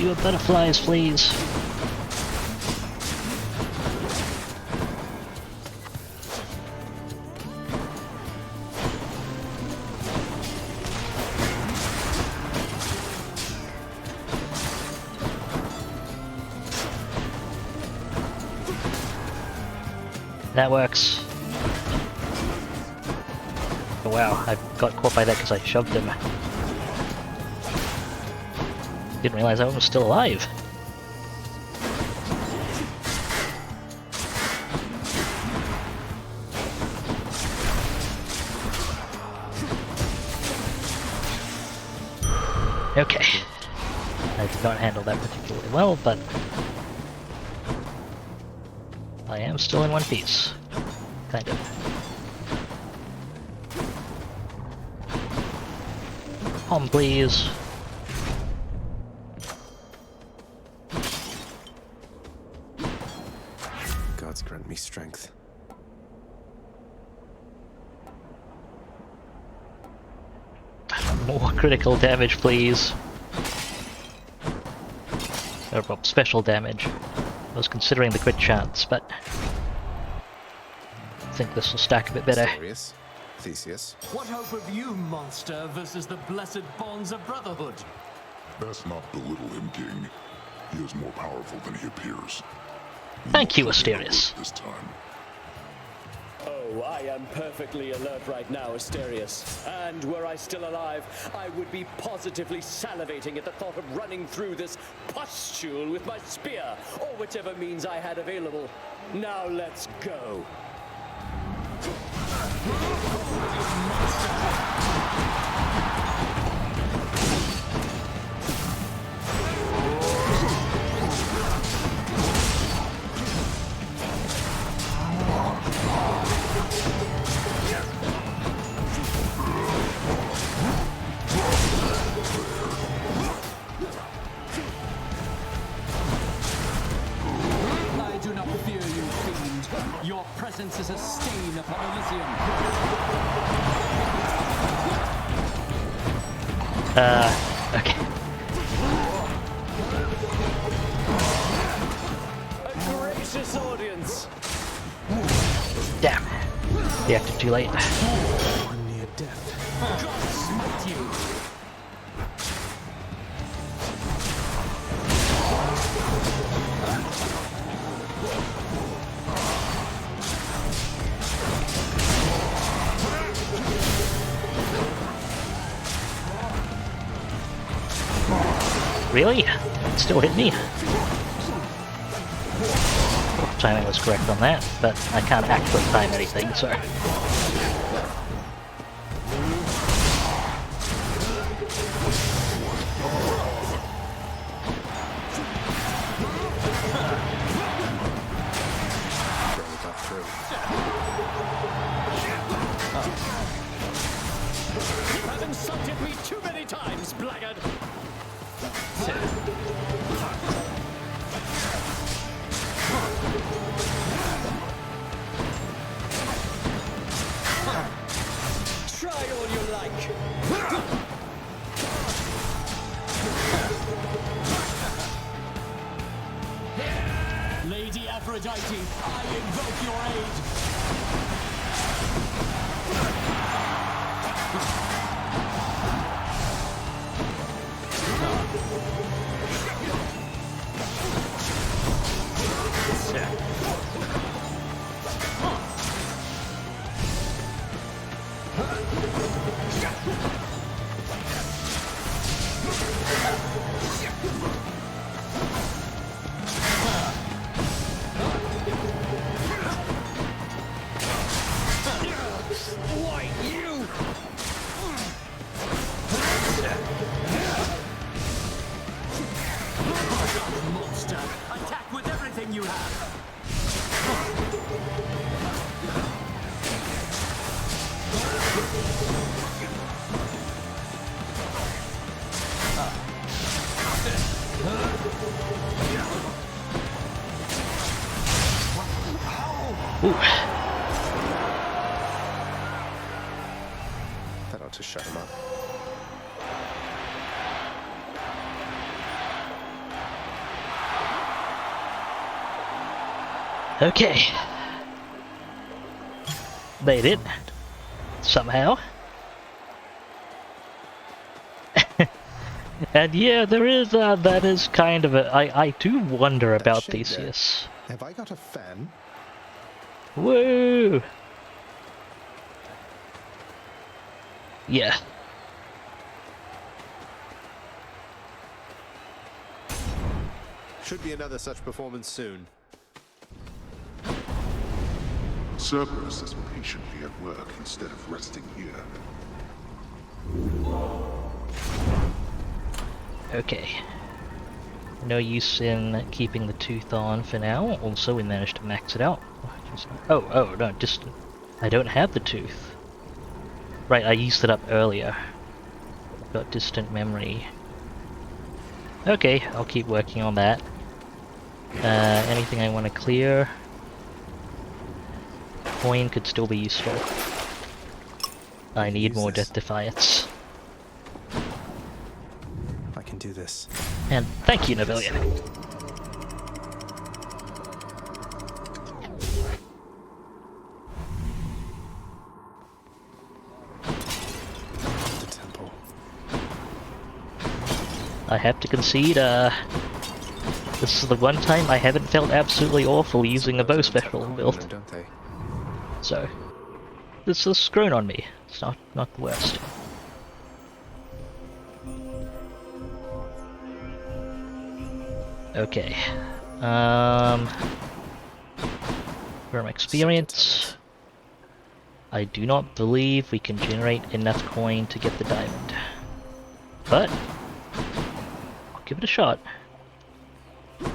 Fewer butterflies, please. That works. Oh wow, I got caught by that because I shoved him. Didn't realize that one was still alive. Okay. I did not handle that particularly well, but I am still in one piece. Kind of. On, please. Gods grant me strength. More critical damage, please. Or well, special damage. I was considering the crit chance, but I think this will stack a bit better. Asterius, Theseus. What hope have you, monster, versus the blessed bonds of brotherhood? Best not belittle him, King. He is more powerful than he appears. Thank you, Asterius. This time. Oh, I am perfectly alert right now, Asterius. And were I still alive, I would be positively salivating at the thought of running through this pustule with my spear, or whichever means I had available. Now let's go. I do not fear you, fiend. Your presence is a stain upon Elysium. Okay. A gracious audience. Damn. Reacted too late. One near death. God smite you. Really? Still hit me? Timing was correct on that, but I can't actually time anything, so... You have insulted me too many times, blackguard. Try all you like. Lady Aphrodite, I invoke your aid. Why, you! Monster, attack with everything you have. Ooh. That ought to shut him up. Okay. They did. Somehow. And yeah, there is, that is kind of a... I do wonder about Theseus. Have I got a fan? Woo! Yeah. Should be another such performance soon. Cerberus is patiently at work instead of resting here. Okay. No use in keeping the tooth on for now. Also, we managed to max it out. Oh, no, just... I don't have the tooth. Right, I used it up earlier. got distant memory. Okay, I'll keep working on that. Anything I want to clear? Coin could still be useful. I need more Death Defiance. I can do this. And thank you, Navillion. The temple. I have to concede, this is the one time I haven't felt absolutely awful using a bow special build. Don't they? So, this has grown on me. It's not the worst. Okay. From experience, I do not believe we can generate enough coin to get the diamond. But, I'll give it a shot.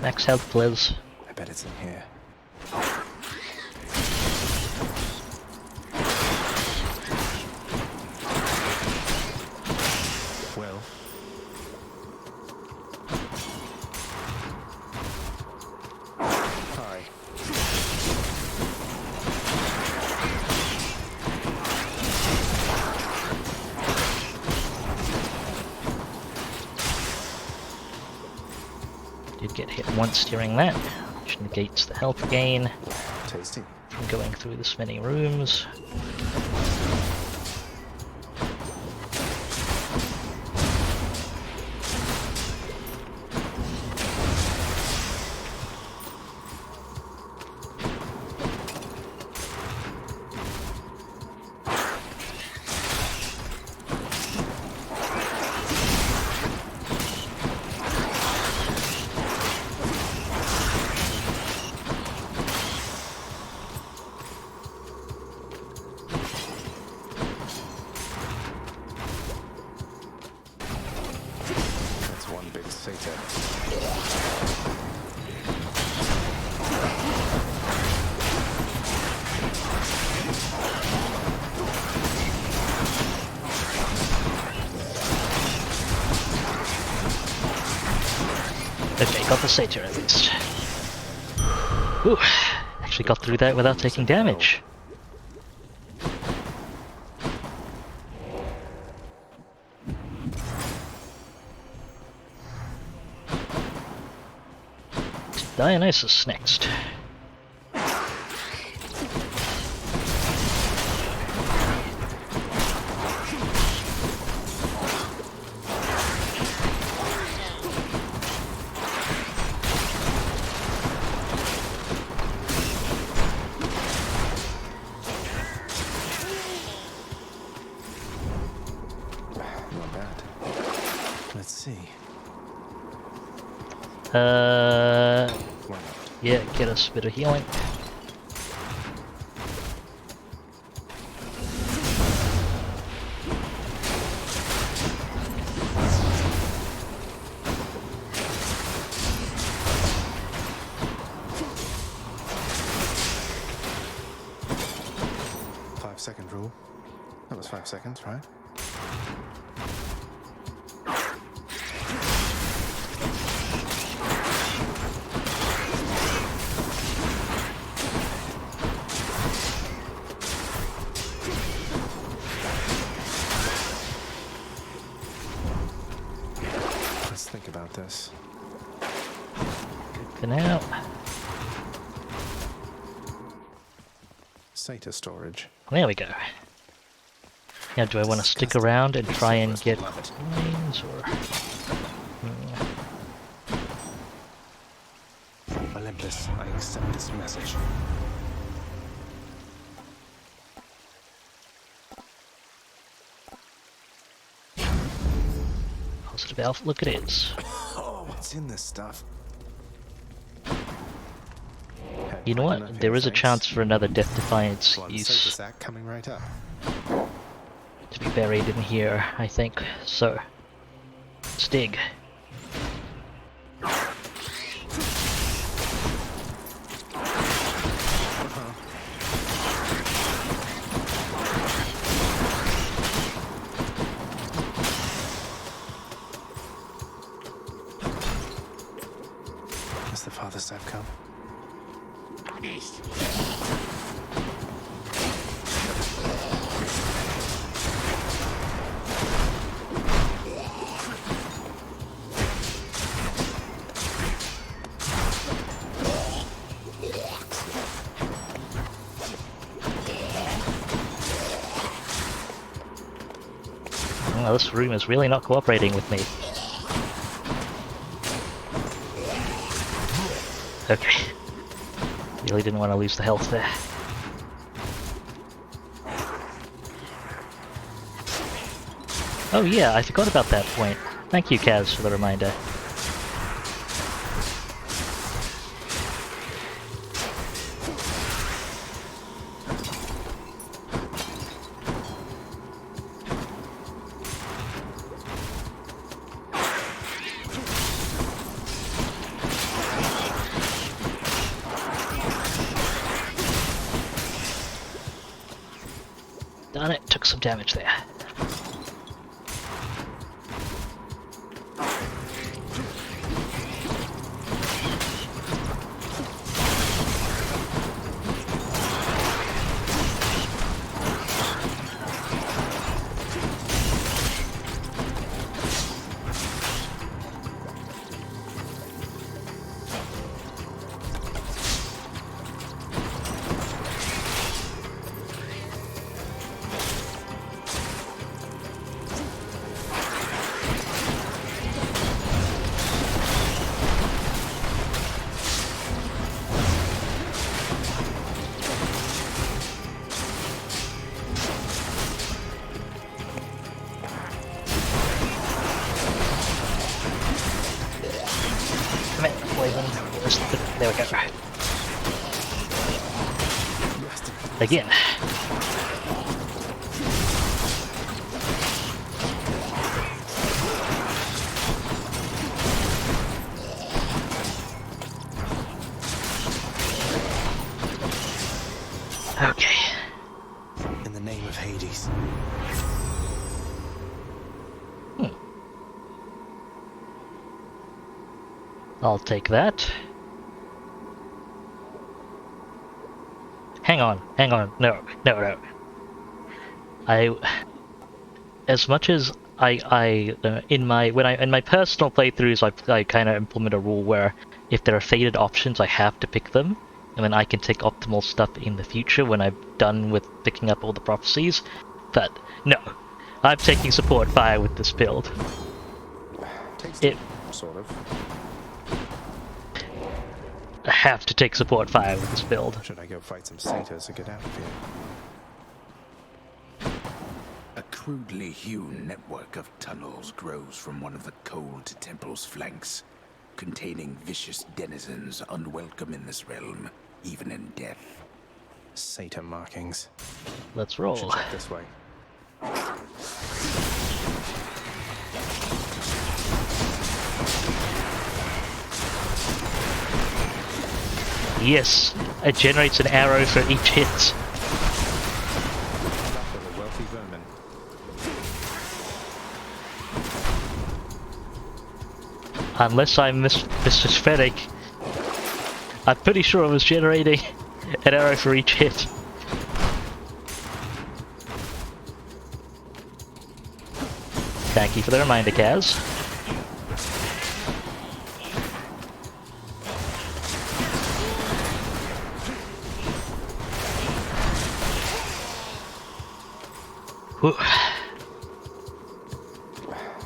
Max health, please. I bet it's in here. Well. Hi. Did get hit once during that, which negates the health gain. Tasty. From going through this many rooms. That's one big satyr. Okay, got the satyr at least. Whew, actually got through that without taking damage. Dionysus next. 'Why not? Yeah, get us a bit of healing. Second rule. That was 5 seconds, right? Let's think about this. For now. Satyr storage. There we go. Now, do I want to stick around and try and get coins, or... Olympus, I accept this message. Positive outlook it is. Oh, what's in this stuff? You know what? There is a chance for another Death Defiance use Sack coming right up. to be buried in here, I think. So, let's dig. honest. Oh, this room is really not cooperating with me. Okay. Really didn't want to lose the health there. Oh yeah, I forgot about that point. Thank you, Kaz, for the reminder. Darn it, took some damage there. There we go. Again. Okay. In the name of Hades. I'll take that. Hang on. No. As much as in my personal playthroughs, I kind of implement a rule where if there are fated options, I have to pick them, and then I can take optimal stuff in the future when I'm done with picking up all the prophecies. But no, I'm taking support fire with this build. Sort of. I have to take support fire with this build. Should I go fight some satyrs to get out of here? A crudely hewn network of tunnels grows from one of the cold temple's flanks, containing vicious denizens unwelcome in this realm, even in death. Satyr markings. Let's roll. Should check this way. Yes, it generates an arrow for each hit. For the wealthy vermin. Unless I'm missphetic, I'm pretty sure it was generating an arrow for each hit. Thank you for the reminder, Kaz. Whew.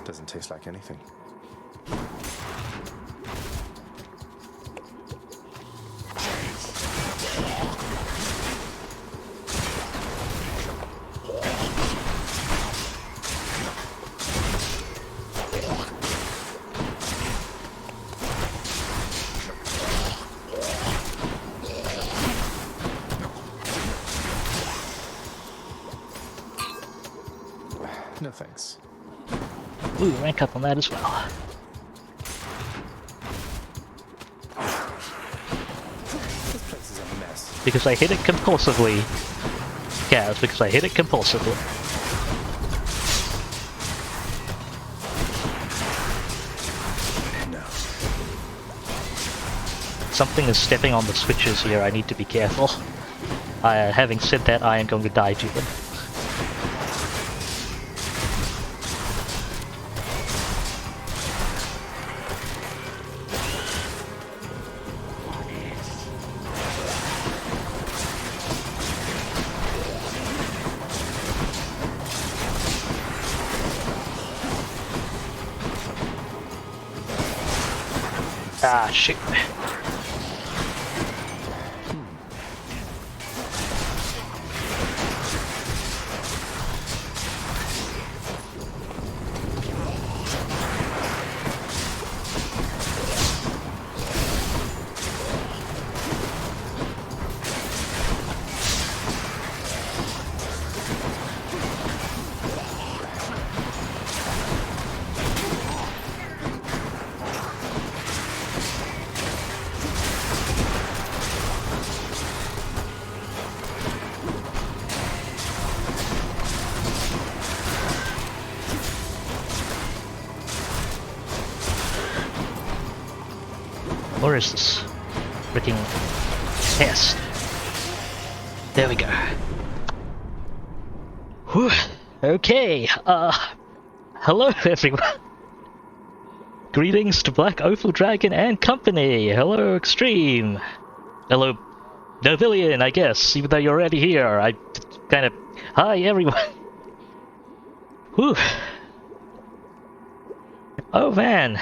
Doesn't taste like anything. No thanks. Ooh, rank up on that as well. This place is a mess. Because I hit it compulsively. Kaz, because I hit it compulsively. No. something is stepping on the switches here. I need to be careful. Having said that, I am going to die to them. Ah, shoot. Where is this freaking test? There we go. Whew. Okay, hello everyone. Greetings to Black Opal Dragon and company. Hello Extreme. Hello Novillian, I guess, even though you're already here. I kind of... Hi everyone. Whew. Oh man,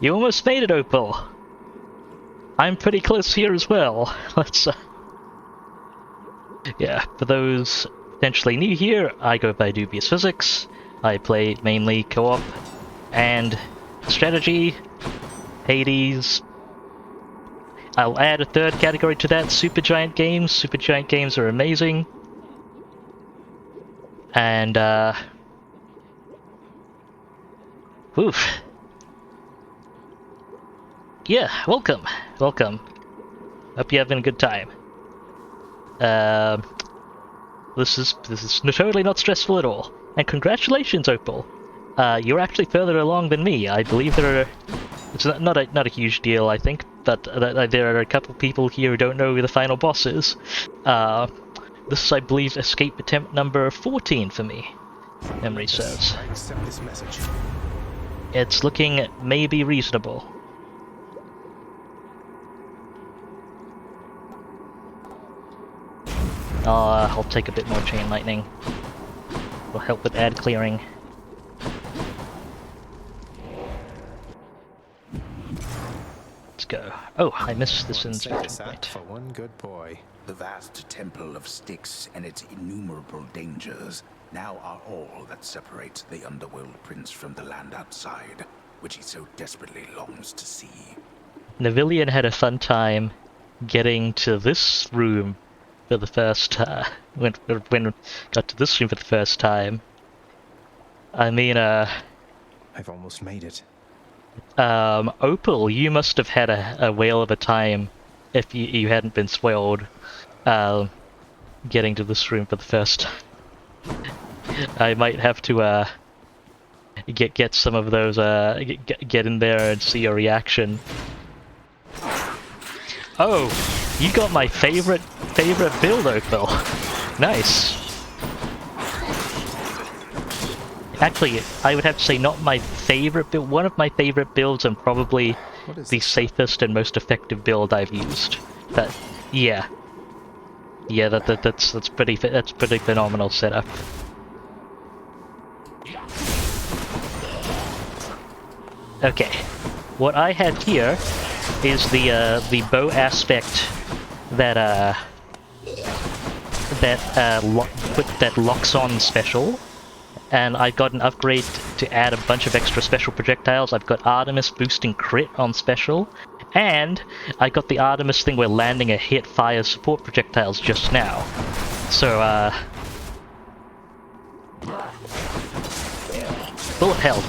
you almost made it, Opal. I'm pretty close here as well. Let's yeah, for those potentially new here, I go by Dubious Physics. I play mainly co-op and strategy, Hades. I'll add a third category to that, Supergiant games. Supergiant games are amazing. And oof. Yeah, welcome. Welcome. Hope you're having a good time. This is totally not stressful at all. And congratulations, Opal. You're actually further along than me. I believe there are... It's not a huge deal, I think, but there are a couple people here who don't know who the final boss is. This is, I believe, escape attempt number 14 for me. Memory serves. I accept this message. It's looking maybe reasonable. I'll take a bit more chain lightning. Will help with ad clearing. Let's go. Oh, I missed this inspection point. For one good boy. The vast temple of Styx and its innumerable dangers now are all that separates the Underworld Prince from the land outside, which he so desperately longs to see. Novillian had a fun time getting to this room for the first when got to this room for the first time. I mean, I've almost made it. Opal, you must have had a whale of a time if you hadn't been spoiled getting to this room for the first time. I might have to get some of those get in there and see your reaction. Oh, you got my favorite build, Opal. Nice. Actually, I would have to say not my favorite build, one of my favorite builds, and probably the safest and most effective build I've used. But yeah, that's pretty phenomenal setup. Okay, what I have here is the bow aspect that locks on special, and I've got an upgrade to add a bunch of extra special projectiles. I've got Artemis boosting crit on special, and I got the Artemis thing where landing a hit fires support projectiles just now. So bullet held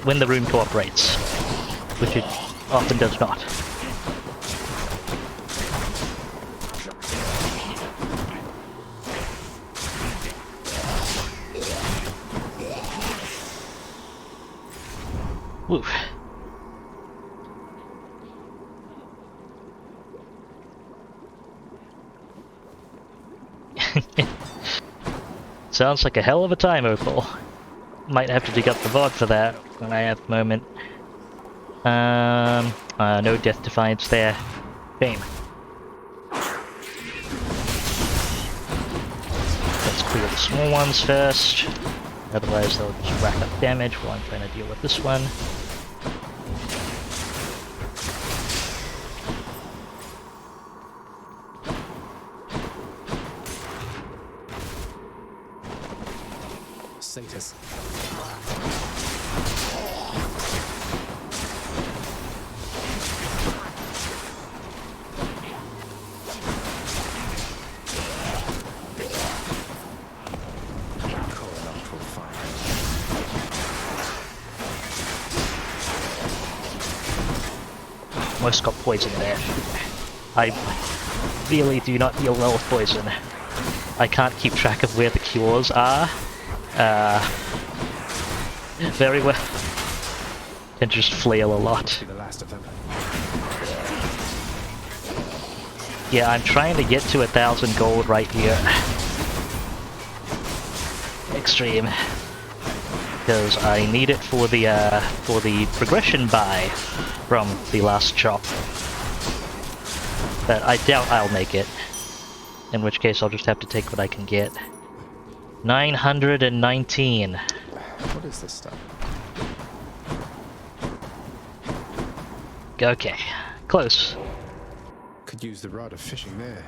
when the rune cooperates, which it often does not. Woof. Sounds like a hell of a time, Opal. Might have to dig up the VOD for that when I have a moment. No Death Defiance there. Shame. Let's clear the small ones first. Otherwise they'll just rack up damage while I'm trying to deal with this one. Satus. Almost got poison there. I really do not deal well with poison. I can't keep track of where the cures are. Very well. And just flail a lot. Yeah, I'm trying to get to 1,000 gold right here. Extreme. Because I need it for the progression buy from the last chop. But I doubt I'll make it. In which case I'll just have to take what I can get. 919. What is this stuff? Okay, close. Could use the rod of fishing there.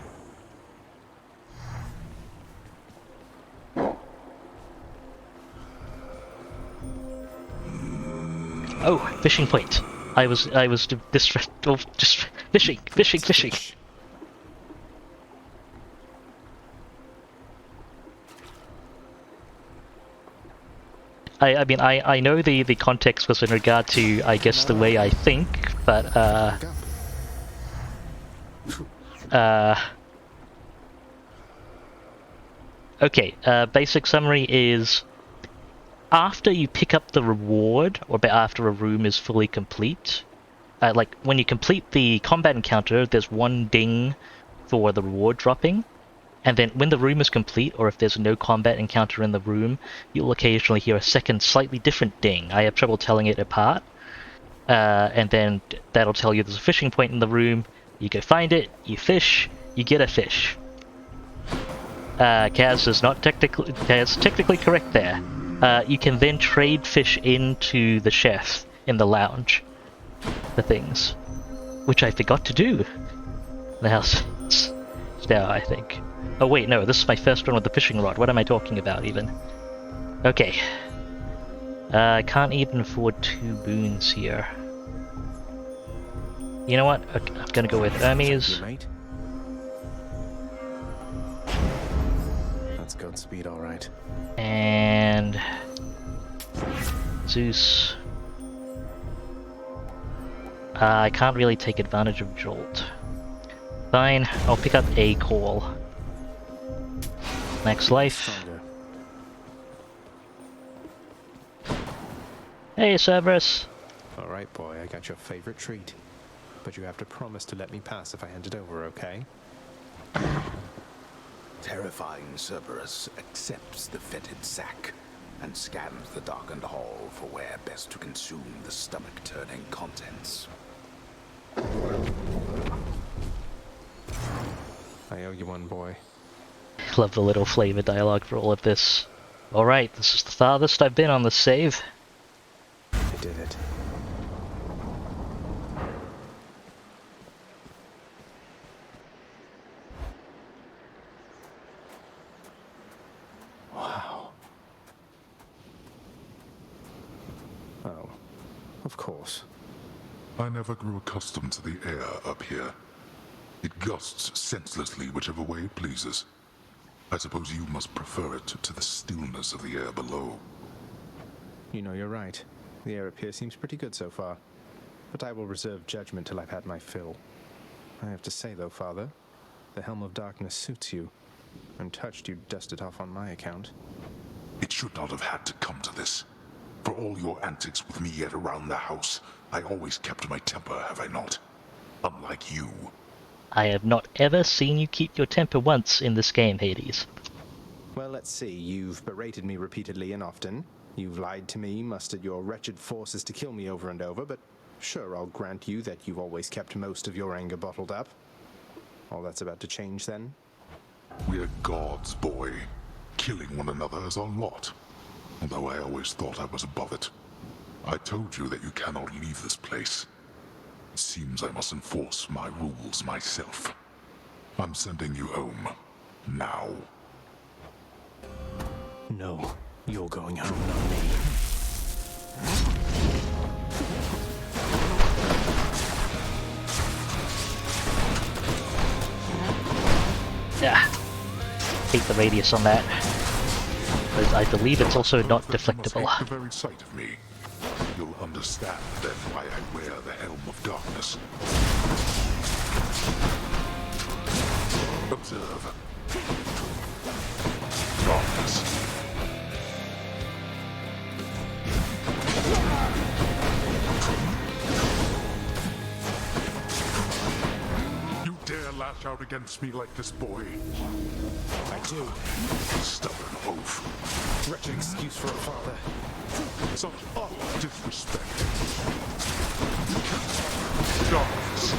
Oh, fishing point. I was just fishing. I mean, I know the context was in regard to, I guess, the way I think, but, okay, basic summary is, after you pick up the reward, or after a room is fully complete, like, when you complete the combat encounter, there's one ding for the reward dropping. And then when the room is complete, or if there's no combat encounter in the room, you'll occasionally hear a second, slightly different ding. I have trouble telling it apart. And then that'll tell you there's a fishing point in the room. You go find it, you fish, you get a fish. Kaz is technically correct there. You can then trade fish into the chef in the lounge for things, which I forgot to do. The house now, I think. Oh wait, no, this is my first run with the fishing rod. What am I talking about, even? Okay. I can't even afford 2 boons here. You know what? Okay, I'm gonna go with Hermes. That's Godspeed, alright. And... Zeus. I can't really take advantage of Jolt. Fine, I'll pick up a call. Next life. Hey, Cerberus. Alright, boy, I got your favorite treat. But you have to promise to let me pass if I hand it over, okay? Terrifying Cerberus accepts the fetid sack and scans the darkened hall for where best to consume the stomach-turning contents. I owe you one, boy. Love the little flavor dialogue for all of this. Alright, this is the farthest I've been on this save. I did it. Wow. Oh, of course. I never grew accustomed to the air up here. It gusts senselessly whichever way it pleases. I suppose you must prefer it to the stillness of the air below. You know, you're right. The air up here seems pretty good so far. But I will reserve judgment till I've had my fill. I have to say, though, Father, the Helm of Darkness suits you. I'm touched you dust it off on my account. It should not have had to come to this. For all your antics with me yet around the house, I always kept my temper, have I not? Unlike you. I have not ever seen you keep your temper once in this game, Hades. Well, let's see. You've berated me repeatedly and often. You've lied to me, mustered your wretched forces to kill me over and over, but sure, I'll grant you that you've always kept most of your anger bottled up. All that's about to change, then? We're gods, boy. Killing one another is our lot. Although I always thought I was above it. I told you that you cannot leave this place. It seems I must enforce my rules myself. I'm sending you home. Now. No, you're going home, not me. Yeah. Hate the radius on that. But I believe it's also not deflectable. The very sight of me. You'll understand then why I wear the Helm of Darkness. Observe. Darkness. You dare lash out against me like this, boy? I do. Stubborn oaf. Wretched excuse for a father. Such utter disrespect. Darkness.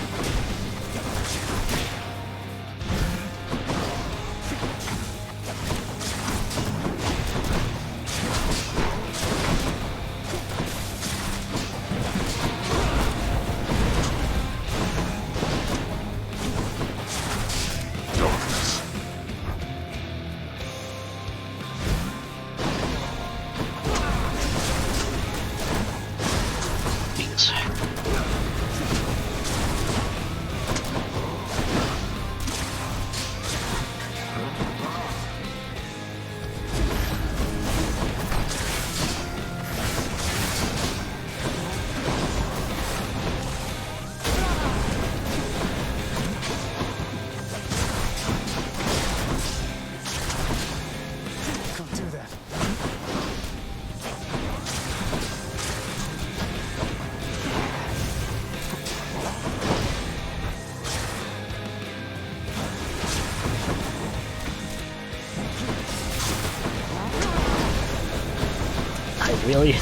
Really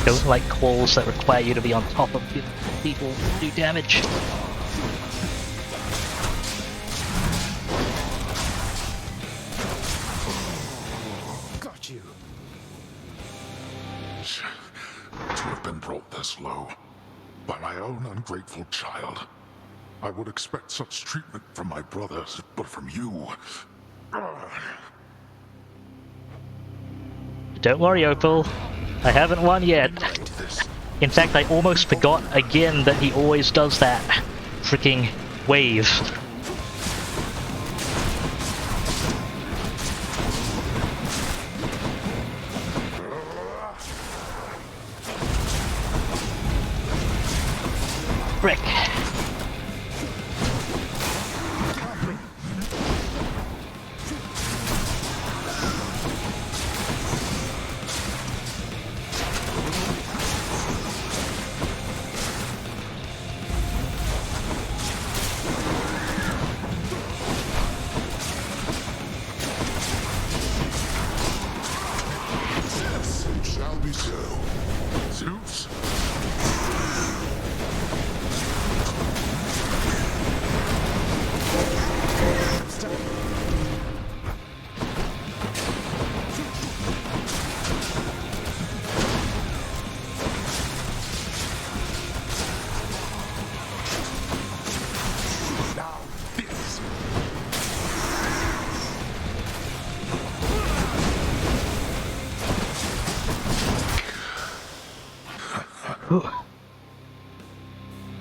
don't like calls that require you to be on top of people to do damage. Got you. To have been brought this low by my own ungrateful child. I would expect such treatment from my brothers, but from you. Don't worry, Opal. I haven't won yet. In fact, I almost forgot again that he always does that freaking wave. Frick.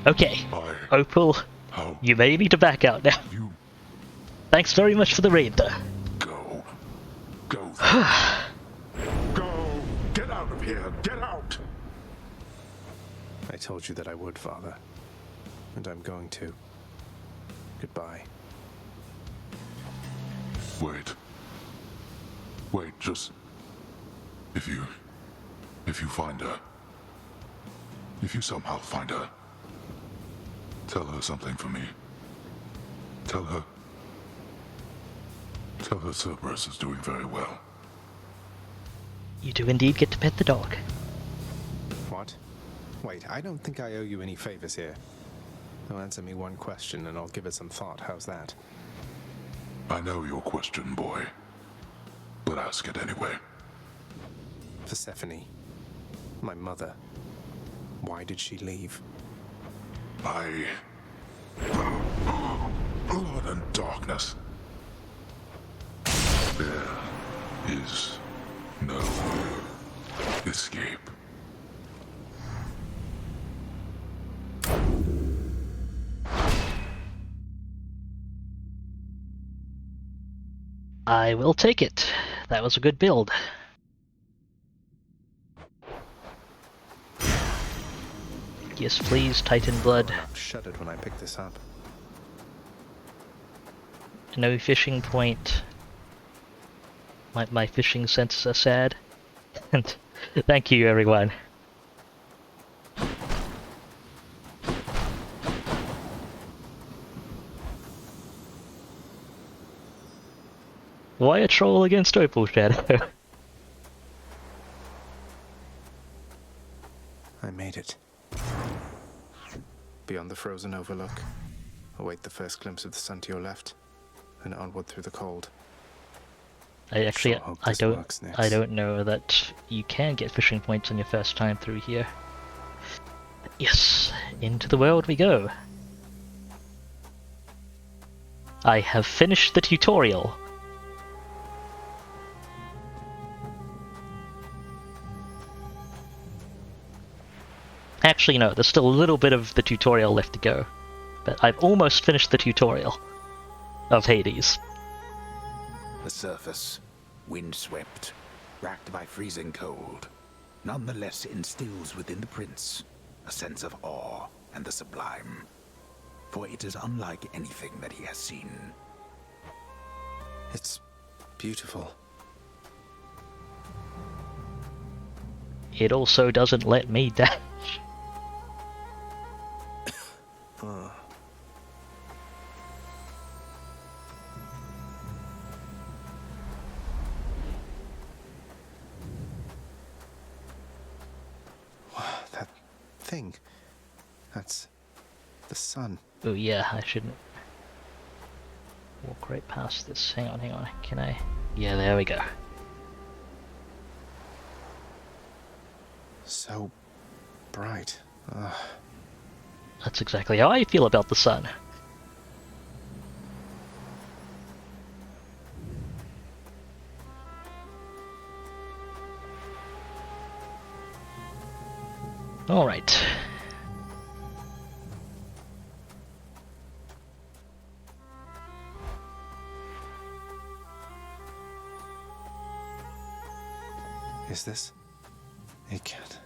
Okay, Opal, you may need to back out now. Thanks very much for the raid, though. Go. Go. Go. Get out of here. Get out. I told you that I would, Father. And I'm going to. Goodbye. Wait. Wait, just... If you find her... If you somehow find her... Tell her something for me. Tell her Cerberus is doing very well. You do indeed get to pet the dog. What? Wait, I don't think I owe you any favors here. Now answer me one question and I'll give it some thought. How's that? I know your question, boy. But ask it anyway. Persephone, my mother, why did she leave? Blood and darkness. There is no escape. I will take it. That was a good build. Yes, please, Titan blood. I shuddered when I picked this up. No fishing point. My fishing senses are sad. And thank you, everyone. Why a troll against Opal Shadow? I made it. Beyond the frozen overlook, await the first glimpse of the sun to your left, and onward through the cold. I don't works next. I don't know that you can get fishing points on your first time through here. Yes, into the world we go. I have finished the tutorial. Actually, no, there's still a little bit of the tutorial left to go. But I've almost finished the tutorial of Hades. The surface, windswept, racked by freezing cold, nonetheless instills within the prince a sense of awe and the sublime. For it is unlike anything that he has seen. It's beautiful. It also doesn't let me dash. That thing. That's the sun. Oh yeah, I shouldn't walk right past this. Hang on. Can I? Yeah, there we go. So bright. That's exactly how I feel about the sun. Alright. Is this? It can't.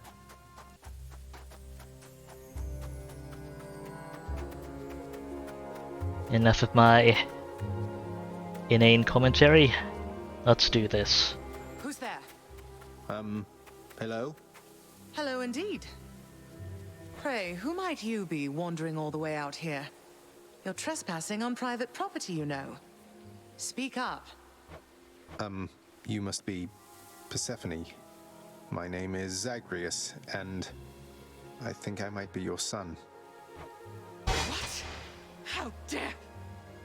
Enough of my inane commentary. Let's do this. Who's there? Hello? Hello indeed. Pray, who might you be wandering all the way out here? You're trespassing on private property, you know. Speak up. You must be Persephone. My name is Zagreus, and I think I might be your son. What? How dare!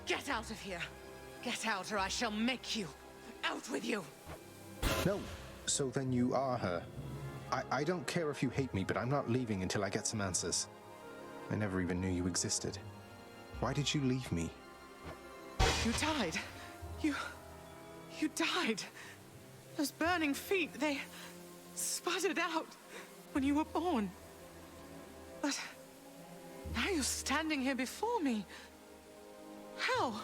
Get out of here! Get out or I shall make you! Out with you! No, so then you are her. I don't care if you hate me, but I'm not leaving until I get some answers. I never even knew you existed. Why did you leave me? You died. You died. Those burning feet, they sputtered out when you were born. But now you're standing here before me. How?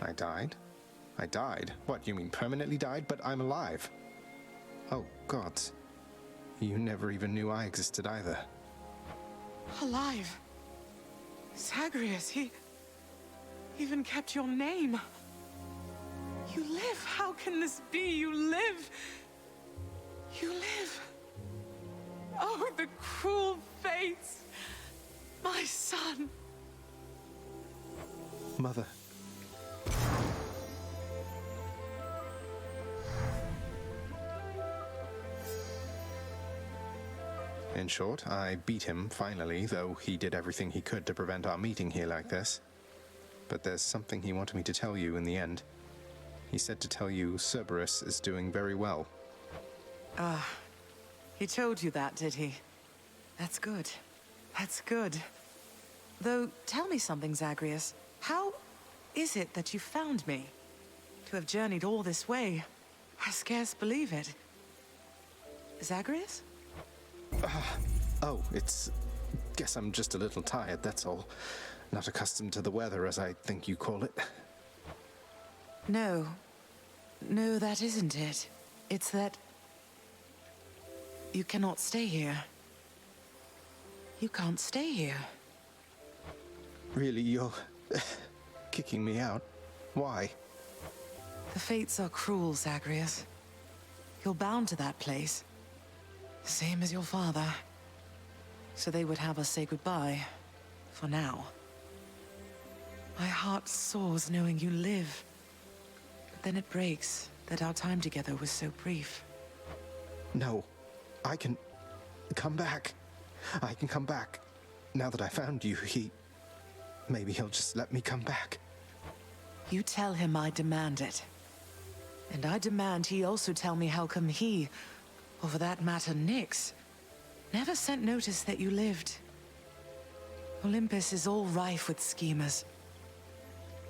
I died? I died? What, you mean permanently died? But I'm alive. Oh, gods. You never even knew I existed either. Alive. Zagreus, he even kept your name. You live. How can this be? You live. You live. Oh, the cruel fates. My son. Mother. In short, I beat him finally, though he did everything he could to prevent our meeting here like this. But there's something he wanted me to tell you in the end. He said to tell you Cerberus is doing very well. He told you that, did he? That's good. That's good. Though, tell me something, Zagreus. How is it that you found me? To have journeyed all this way, I scarce believe it. Zagreus? Guess I'm just a little tired, that's all. Not accustomed to the weather, as I think you call it. No. No, that isn't it. It's that... you cannot stay here. You can't stay here. Really, you're kicking me out? Why? The fates are cruel, Zagreus. You're bound to that place. Same as your father. So they would have us say goodbye. For now. My heart soars knowing you live. But then it breaks that our time together was so brief. No. I can come back. I can come back. Now that I found you, maybe he'll just let me come back. You tell him I demand it. And I demand he also tell me how come he, or for that matter Nyx, never sent notice that you lived. Olympus is all rife with schemers.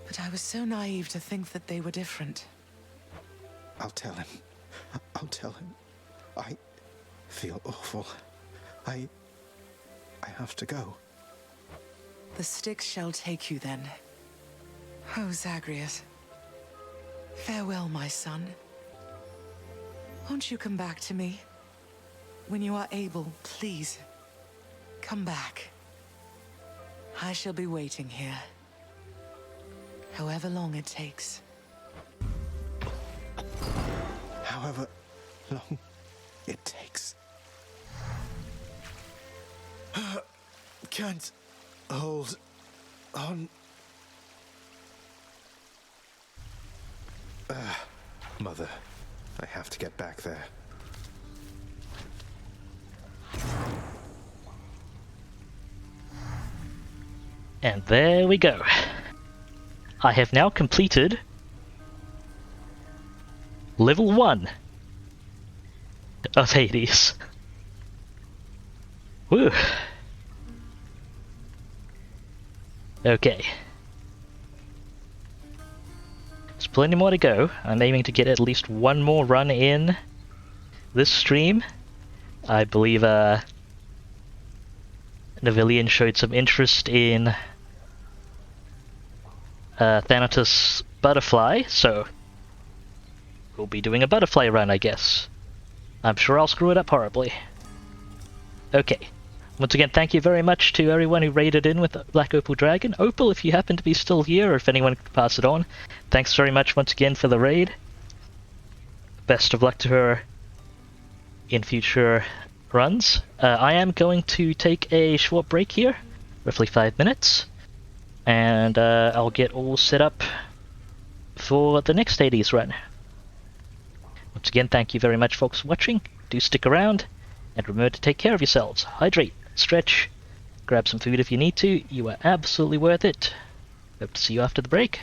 But I was so naive to think that they were different. I'll tell him. I'll tell him. I feel awful. I have to go. The Styx shall take you then. Oh, Zagreus. Farewell, my son. Won't you come back to me? When you are able, please. Come back. I shall be waiting here. However long it takes. However long it takes. Can't hold on. Mother, I have to get back there. And there we go. I have now completed level 1 of Hades. Woo. Okay. There's plenty more to go. I'm aiming to get at least one more run in this stream. I believe Navilian showed some interest in Thanatos Butterfly, so we'll be doing a butterfly run, I guess. I'm sure I'll screw it up horribly. Okay. Once again, thank you very much to everyone who raided in with Black Opal Dragon. Opal, if you happen to be still here, or if anyone could pass it on, thanks very much once again for the raid. Best of luck to her in future runs. I am going to take a short break here, roughly 5 minutes, and I'll get all set up for the next Hades run. Once again, thank you very much, folks, for watching. Do stick around, and remember to take care of yourselves. Hydrate, stretch, grab some food if you need to. You are absolutely worth it. Hope to see you after the break.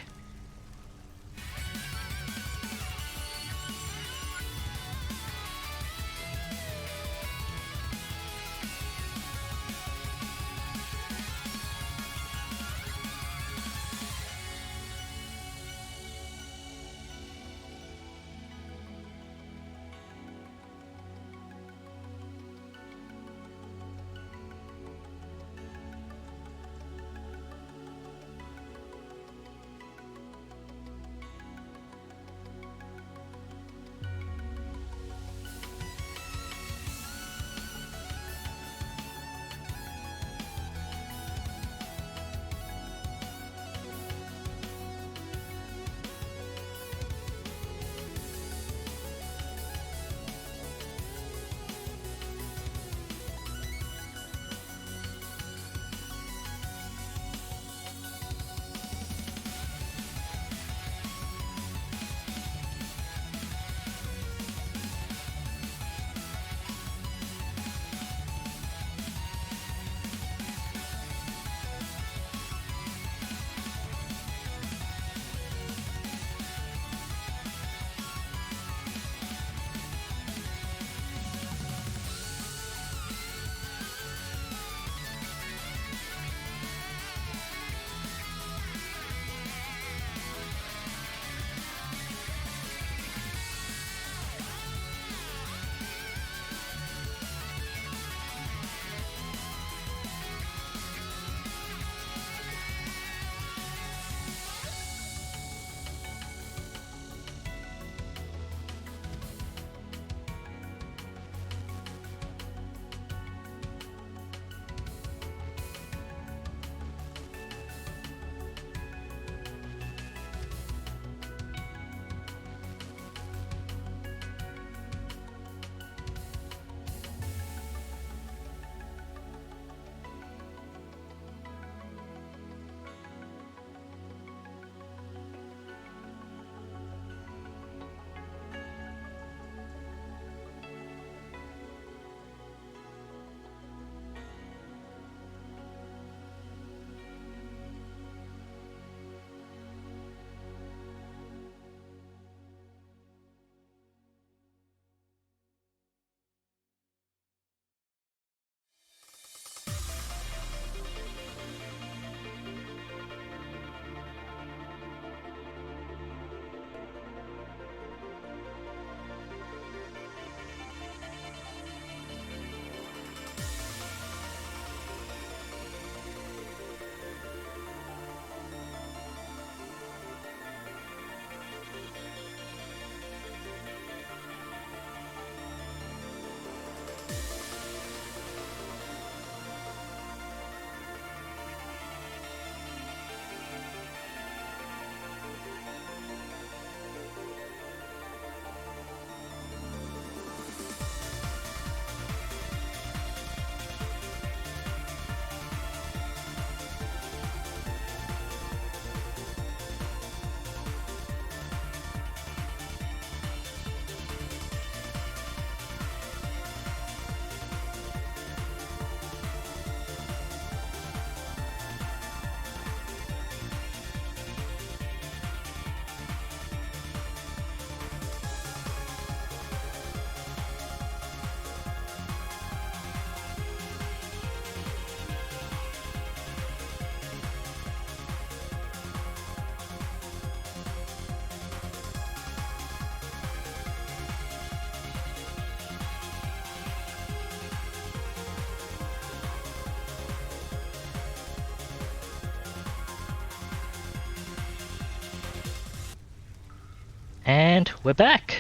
And we're back.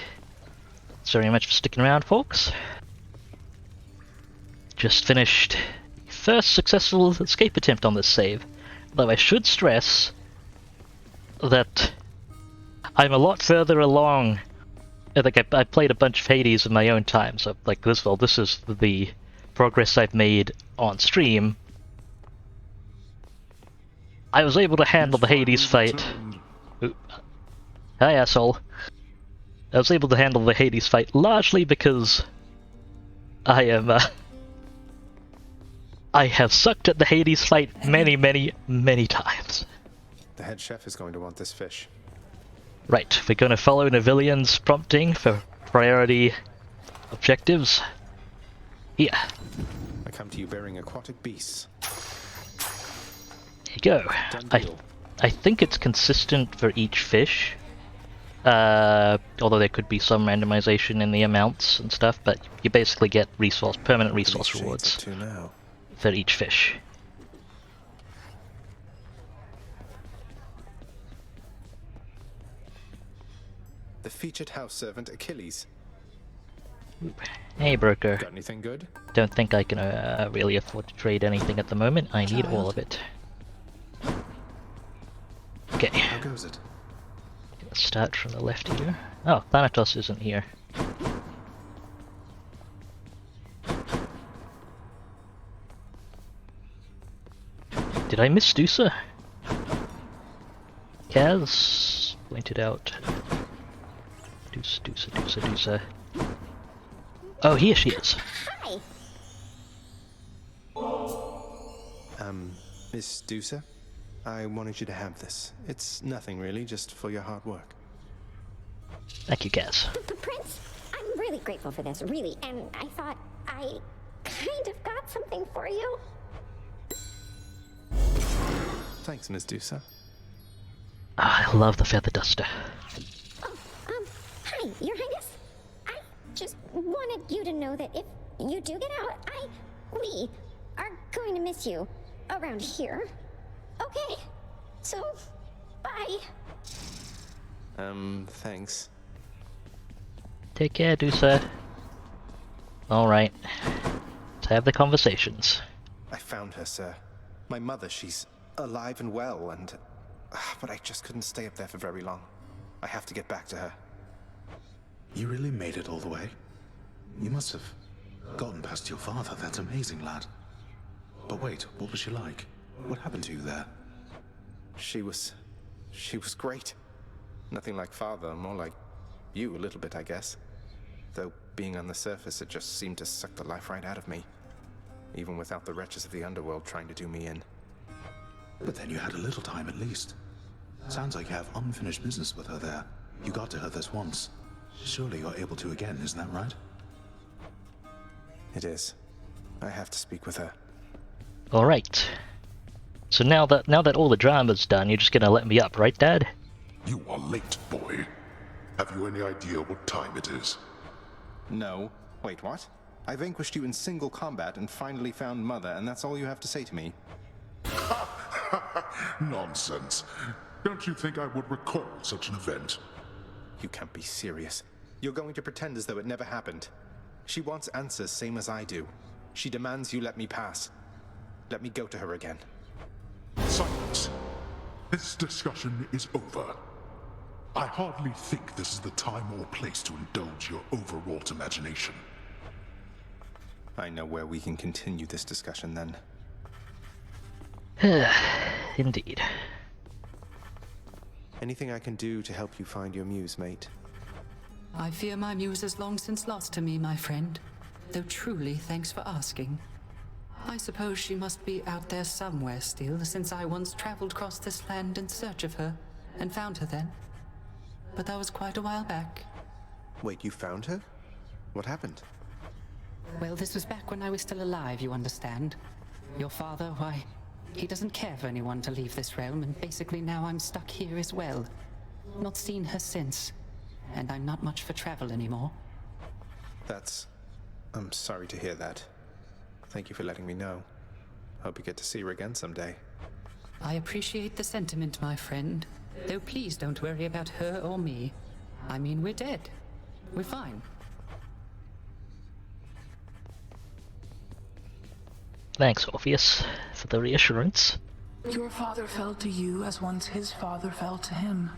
Thanks very much for sticking around, folks. Just finished the first successful escape attempt on this save. Though I should stress that I'm a lot further along. I played a bunch of Hades in my own time, so like this is the progress I've made on stream. I was able to handle the Hades fight. Hi, asshole. I was able to handle the Hades fight largely because I have sucked at the Hades fight many, many, many times. The head chef is going to want this fish. Right, we're going to follow Navilian's prompting for priority objectives. Here. I come to you bearing aquatic beasts. Here you go. I think it's consistent for each fish. Although there could be some randomization in the amounts and stuff, but you basically get permanent resource rewards for each fish. The featured house servant Achilles. Hey, broker. Got anything good? Don't think I can really afford to trade anything at the moment. I need all of it. Okay. How goes it? Let's start from the left here. Oh, Thanatos isn't here. Did I miss Dusa? Kaz pointed out. Dusa. Oh, here she is. Hi. Miss Dusa? I wanted you to have this. It's nothing really, just for your hard work. Thank you, Kaz. Prince, I'm really grateful for this, really, and I thought I kind of got something for you. Thanks, Miss Dusa. I love the feather duster. Hi, Your Highness. I just wanted you to know that if you do get out, we are going to miss you around here. Okay, so, bye. Thanks. Take care, Dusa. Alright. Let's have the conversations. I found her, sir. My mother, she's alive and well, and... but I just couldn't stay up there for very long. I have to get back to her. You really made it all the way? You must have gotten past your father. That's amazing, lad. But wait, what was she like? What happened to you there? She was great. Nothing like father, more like you a little bit, I guess. Though being on the surface, it just seemed to suck the life right out of me. Even without the wretches of the underworld trying to do me in. But then you had a little time at least. Sounds like you have unfinished business with her there. You got to her this once. Surely you're able to again, isn't that right? It is. I have to speak with her. Alright. So now that all the drama's done, you're just gonna let me up, right, Dad? You are late, boy. Have you any idea what time it is? No. Wait, what? I vanquished you in single combat and finally found Mother, and that's all you have to say to me? Nonsense. Don't you think I would recall such an event? You can't be serious. You're going to pretend as though it never happened. She wants answers same as I do. She demands you let me pass. Let me go to her again. Silence. This discussion is over. I hardly think this is the time or place to indulge your overwrought imagination. I know where we can continue this discussion then. Indeed. Anything I can do to help you find your muse, mate? I fear my muse is long since lost to me, my friend. Though truly, thanks for asking. I suppose she must be out there somewhere still, since I once traveled across this land in search of her, and found her then. But that was quite a while back. Wait, you found her? What happened? Well, this was back when I was still alive, you understand. Your father, why, he doesn't care for anyone to leave this realm, and basically now I'm stuck here as well. Not seen her since, and I'm not much for travel anymore. I'm sorry to hear that. Thank you for letting me know. Hope you get to see her again someday. I appreciate the sentiment, my friend. Though please don't worry about her or me. I mean, we're dead. We're fine. Thanks, Orpheus, for the reassurance. Your father fell to you as once his father fell to him,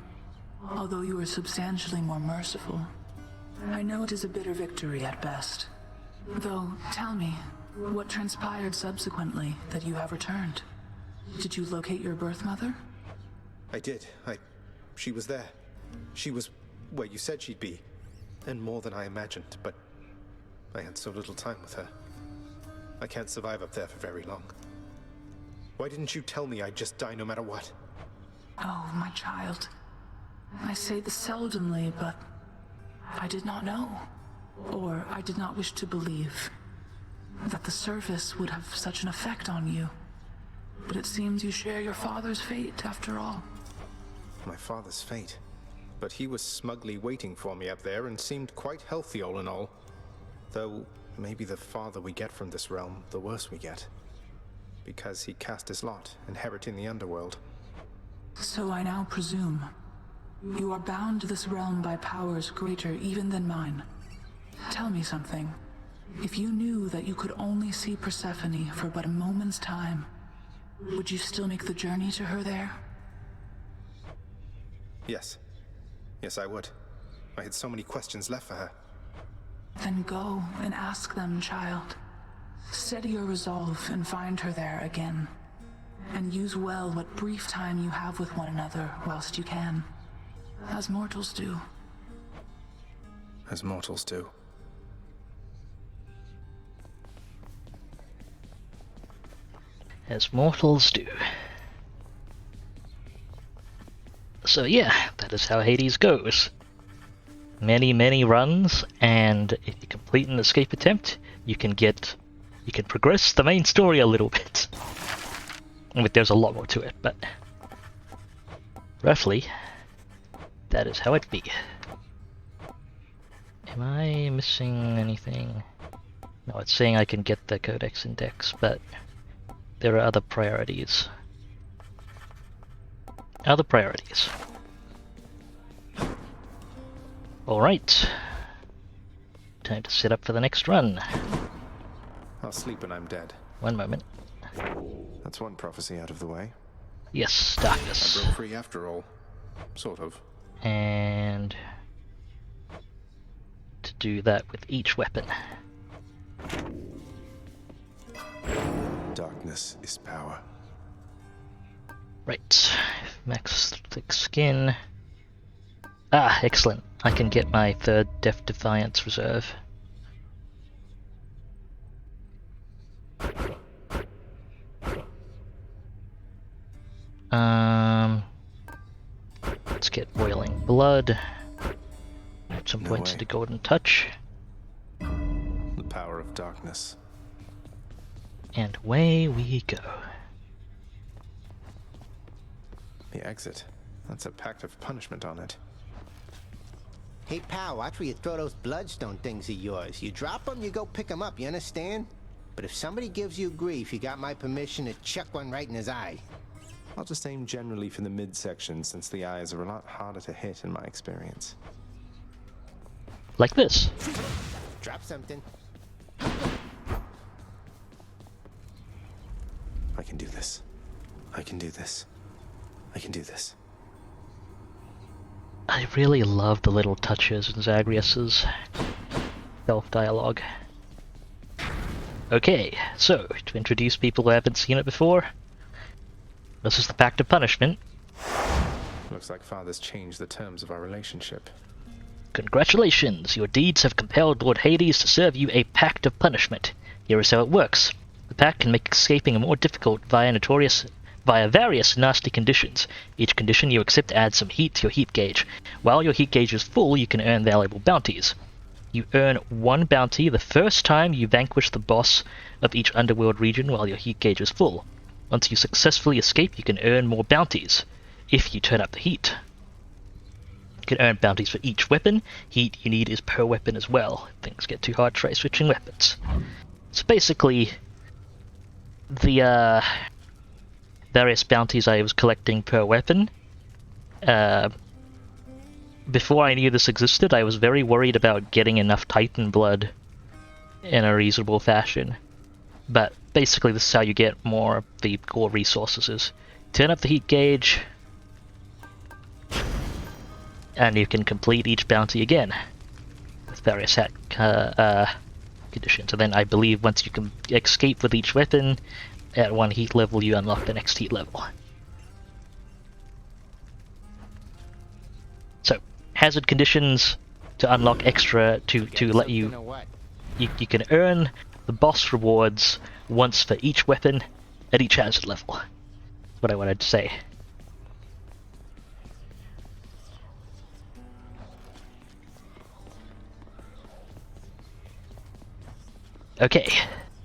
although you were substantially more merciful. I know it is a bitter victory at best. Though, tell me, what transpired subsequently that you have returned? Did you locate your birth mother? I did. She was there. She was where you said she'd be. And more than I imagined, but I had so little time with her. I can't survive up there for very long. Why didn't you tell me I'd just die no matter what? Oh, my child. I say this seldomly, but I did not know. Or I did not wish to believe that the service would have such an effect on you. But it seems you share your father's fate, after all. My father's fate? But he was smugly waiting for me up there and seemed quite healthy all in all. Though, maybe the farther we get from this realm, the worse we get. Because he cast his lot, inheriting the underworld. So I now presume you are bound to this realm by powers greater even than mine. Tell me something. If you knew that you could only see Persephone for but a moment's time, would you still make the journey to her there? Yes. Yes, I would. I had so many questions left for her. Then go and ask them, child. Steady your resolve and find her there again. And use well what brief time you have with one another whilst you can. As mortals do. As mortals do. As mortals do. So yeah, that is how Hades goes. Many, many runs, and if you complete an escape attempt, you can progress the main story a little bit. But there's a lot more to it, but roughly, that is how it be. Am I missing anything? No, it's saying I can get the Codex Index, but there are other priorities. Other priorities. Alright. Time to set up for the next run. I'll sleep when I'm dead. One moment. That's one prophecy out of the way. Yes, darkness. I broke free after all. Sort of. And to do that with each weapon. Darkness is power. Right. Max thick skin. Ah, excellent. I can get my third Death Defiance reserve. Let's get Boiling Blood. At some point to the Golden Touch. The power of darkness. And away we go. The exit. That's a pact of punishment on it. Hey, pal, watch where you throw those bloodstone things of yours. You drop them, you go pick them up, you understand? But if somebody gives you grief, you got my permission to chuck one right in his eye. I'll just aim generally for the midsection, since the eyes are a lot harder to hit in my experience. Like this. Drop something. I can do this. I can do this. I can do this. I really love the little touches in Zagreus's self-dialogue. Okay, so, to introduce people who haven't seen it before, this is the Pact of Punishment. Looks like Father's changed the terms of our relationship. Congratulations, your deeds have compelled Lord Hades to serve you a Pact of Punishment. Here is how it works. The pact can make escaping more difficult via various nasty conditions. Each condition you accept adds some heat to your heat gauge. While your heat gauge is full, you can earn valuable bounties. You earn one bounty the first time you vanquish the boss of each underworld region while your heat gauge is full. Once you successfully escape, you can earn more bounties, if you turn up the heat. You can earn bounties for each weapon. Heat you need is per weapon as well. If things get too hard, try switching weapons. So basically, the various bounties I was collecting per weapon before I knew this existed, I was very worried about getting enough Titan blood in a reasonable fashion. But basically this is how you get more of the core resources. Is turn up the heat gauge, and you can complete each bounty again with various conditions. And then I believe once you can escape with each weapon at one heat level, you unlock the next heat level. So hazard conditions to unlock extra to let you can earn the boss rewards once for each weapon at each hazard level. That's what I wanted to say. Okay.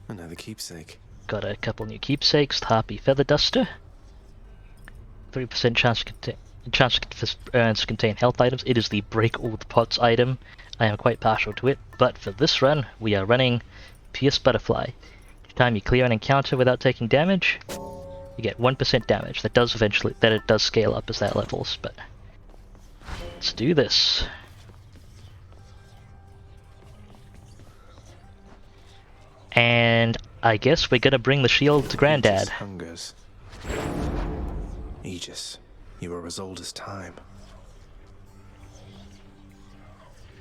Another keepsake. Got a couple new keepsakes. The Harpy Feather Duster. 3% chance to contain health items. It is the Break All the Pots item. I am quite partial to it, but for this run, we are running Pierce Butterfly. Each time you clear an encounter without taking damage, you get 1% damage. That it does scale up as that levels, but let's do this. And I guess we're gonna bring the shield to Granddad. Hungers. Aegis, you are as old as time.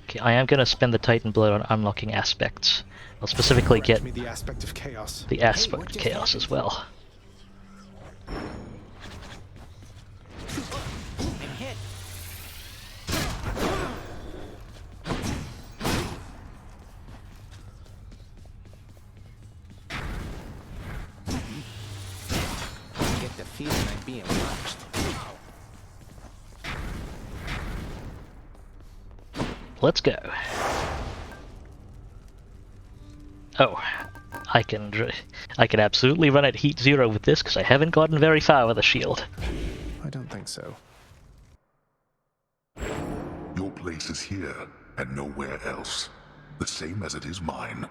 Okay, I am gonna spend the Titan blood on unlocking aspects. I'll specifically get the aspect of chaos. The aspect of chaos as well. Get the feeling I'm being watched. Let's go. Oh, I can absolutely run at heat 0 with this because I haven't gotten very far with a shield. I don't think so. Your place is here and nowhere else, the same as it is mine.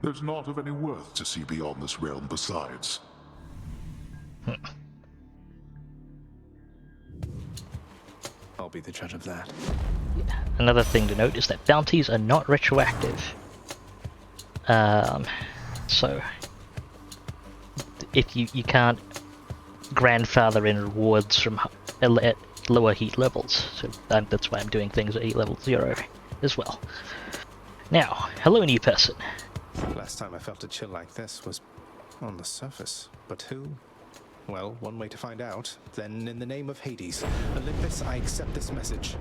There's not of any worth to see beyond this realm besides. I'll be the judge of that. Another thing to note is that bounties are not retroactive. So if you can't grandfather in rewards from at lower heat levels, so that's why I'm doing things at heat level 0 as well. Now, hello new person. Last time I felt a chill like this was on the surface, but who? Well, one way to find out. Then, in the name of Hades, Olympus, I accept this message.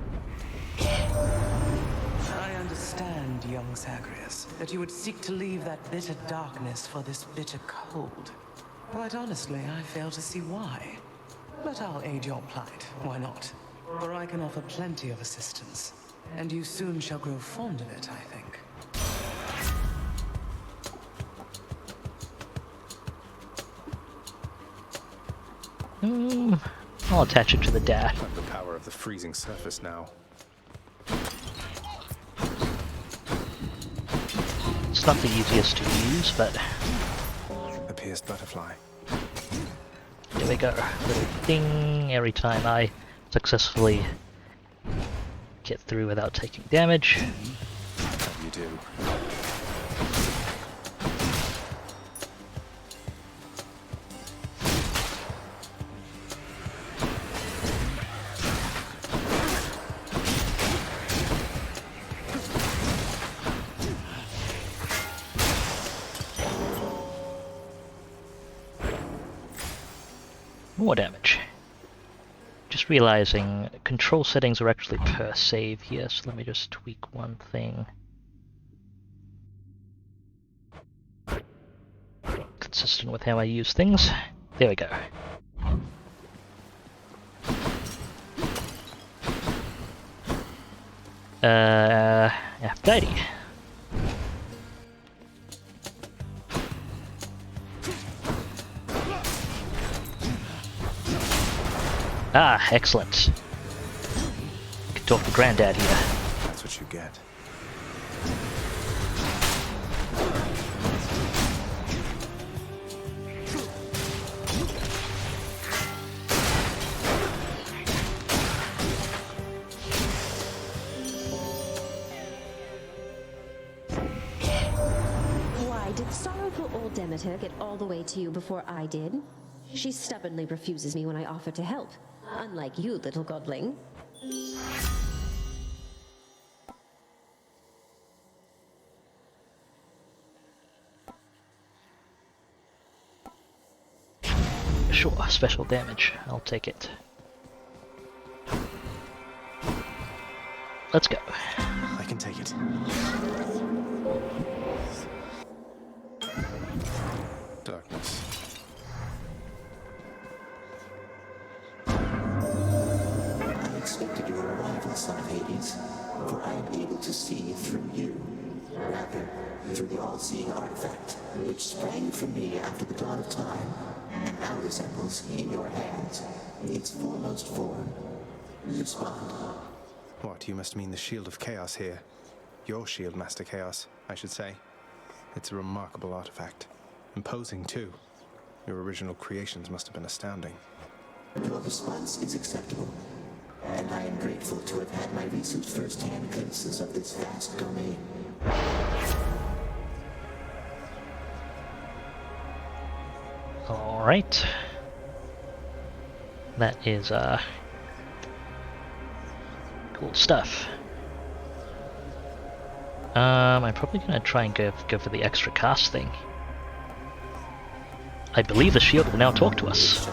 I understand, young Zagreus, that you would seek to leave that bitter darkness for this bitter cold. Quite honestly, I fail to see why. But I'll aid your plight, why not? For I can offer plenty of assistance, and you soon shall grow fond of it, I think. I'll attach it to the dash. I have the power of the freezing surface now. It's not the easiest to use, but a pierced butterfly. There we go. Little ding every time I successfully get through without taking damage. You do. More damage. Just realizing control settings are actually per save here, so let me just tweak one thing. Consistent with how I use things. There we go. Aphrodite. Ah, excellent. Can talk to Granddad here. That's what you get. Demeter get all the way to you before I did? She stubbornly refuses me when I offer to help. Unlike you, little godling. Sure, special damage. I'll take it. Let's go. I can take it. Darkness. I expected your arrival, son of Hades, for I am able to see through you. Rather, through the all-seeing artifact, which sprang from me after the dawn of time, and now resembles, in your hands, its foremost form. Respond. What, you must mean the Shield of Chaos here? Your shield, Master Chaos, I should say. It's a remarkable artifact. Imposing, too. Your original creations must have been astounding. Your response is acceptable, and I am grateful to have had my recent first-hand glimpses of this vast domain. Alright. That is, cool stuff. I'm probably gonna try and go for the extra cast thing. I believe the shield will now talk to us.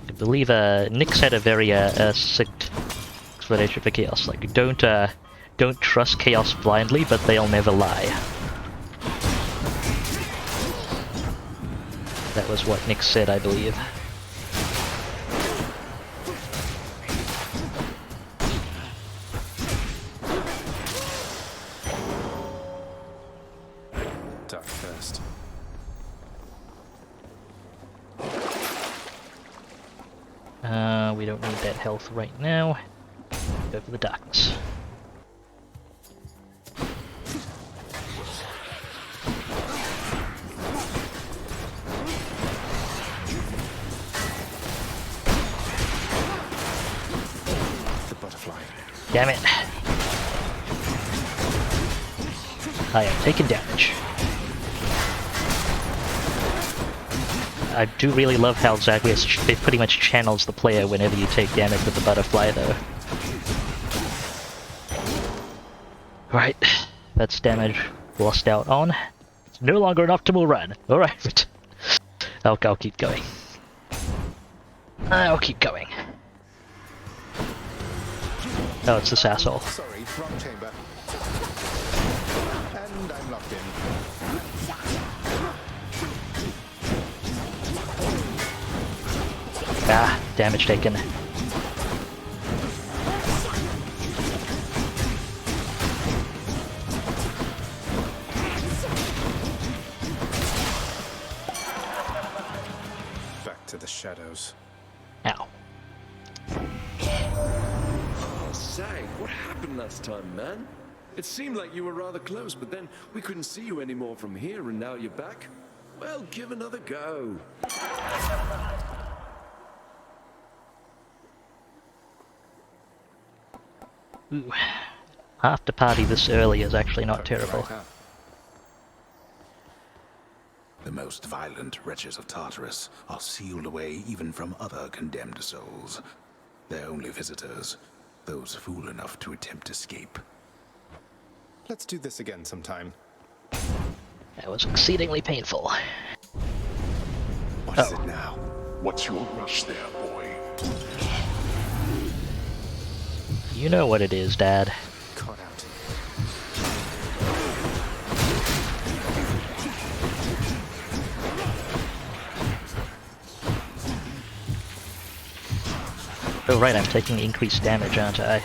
I believe Nyx had a very succinct explanation for Chaos. Like, don't trust Chaos blindly, but they'll never lie. That was what Nyx said, I believe. Dark first. We don't need that health right now. Go for the darkness. The butterfly. Damn it. I am taking damage. I do really love how Zagreus it pretty much channels the player whenever you take damage with the butterfly, though. Right, that's damage lost out on. It's no longer an optimal run. Alright, I'll keep going. I'll keep going. Oh, it's this asshole. Sorry, wrong chamber. And I'm locked in. Ah, damage taken. Back to the shadows. Ow. Oh, Zag, what happened last time, man? It seemed like you were rather close, but then we couldn't see you anymore from here, and now you're back? Well, give another go. Ooh. After party this early is actually not terrible. The most violent wretches of Tartarus are sealed away even from other condemned souls. Their only visitors, those fool enough to attempt escape. Let's do this again sometime. That was exceedingly painful. What is it now? What's your rush there, boy? You know what it is, Dad. Caught out. Oh right, I'm taking increased damage, aren't I?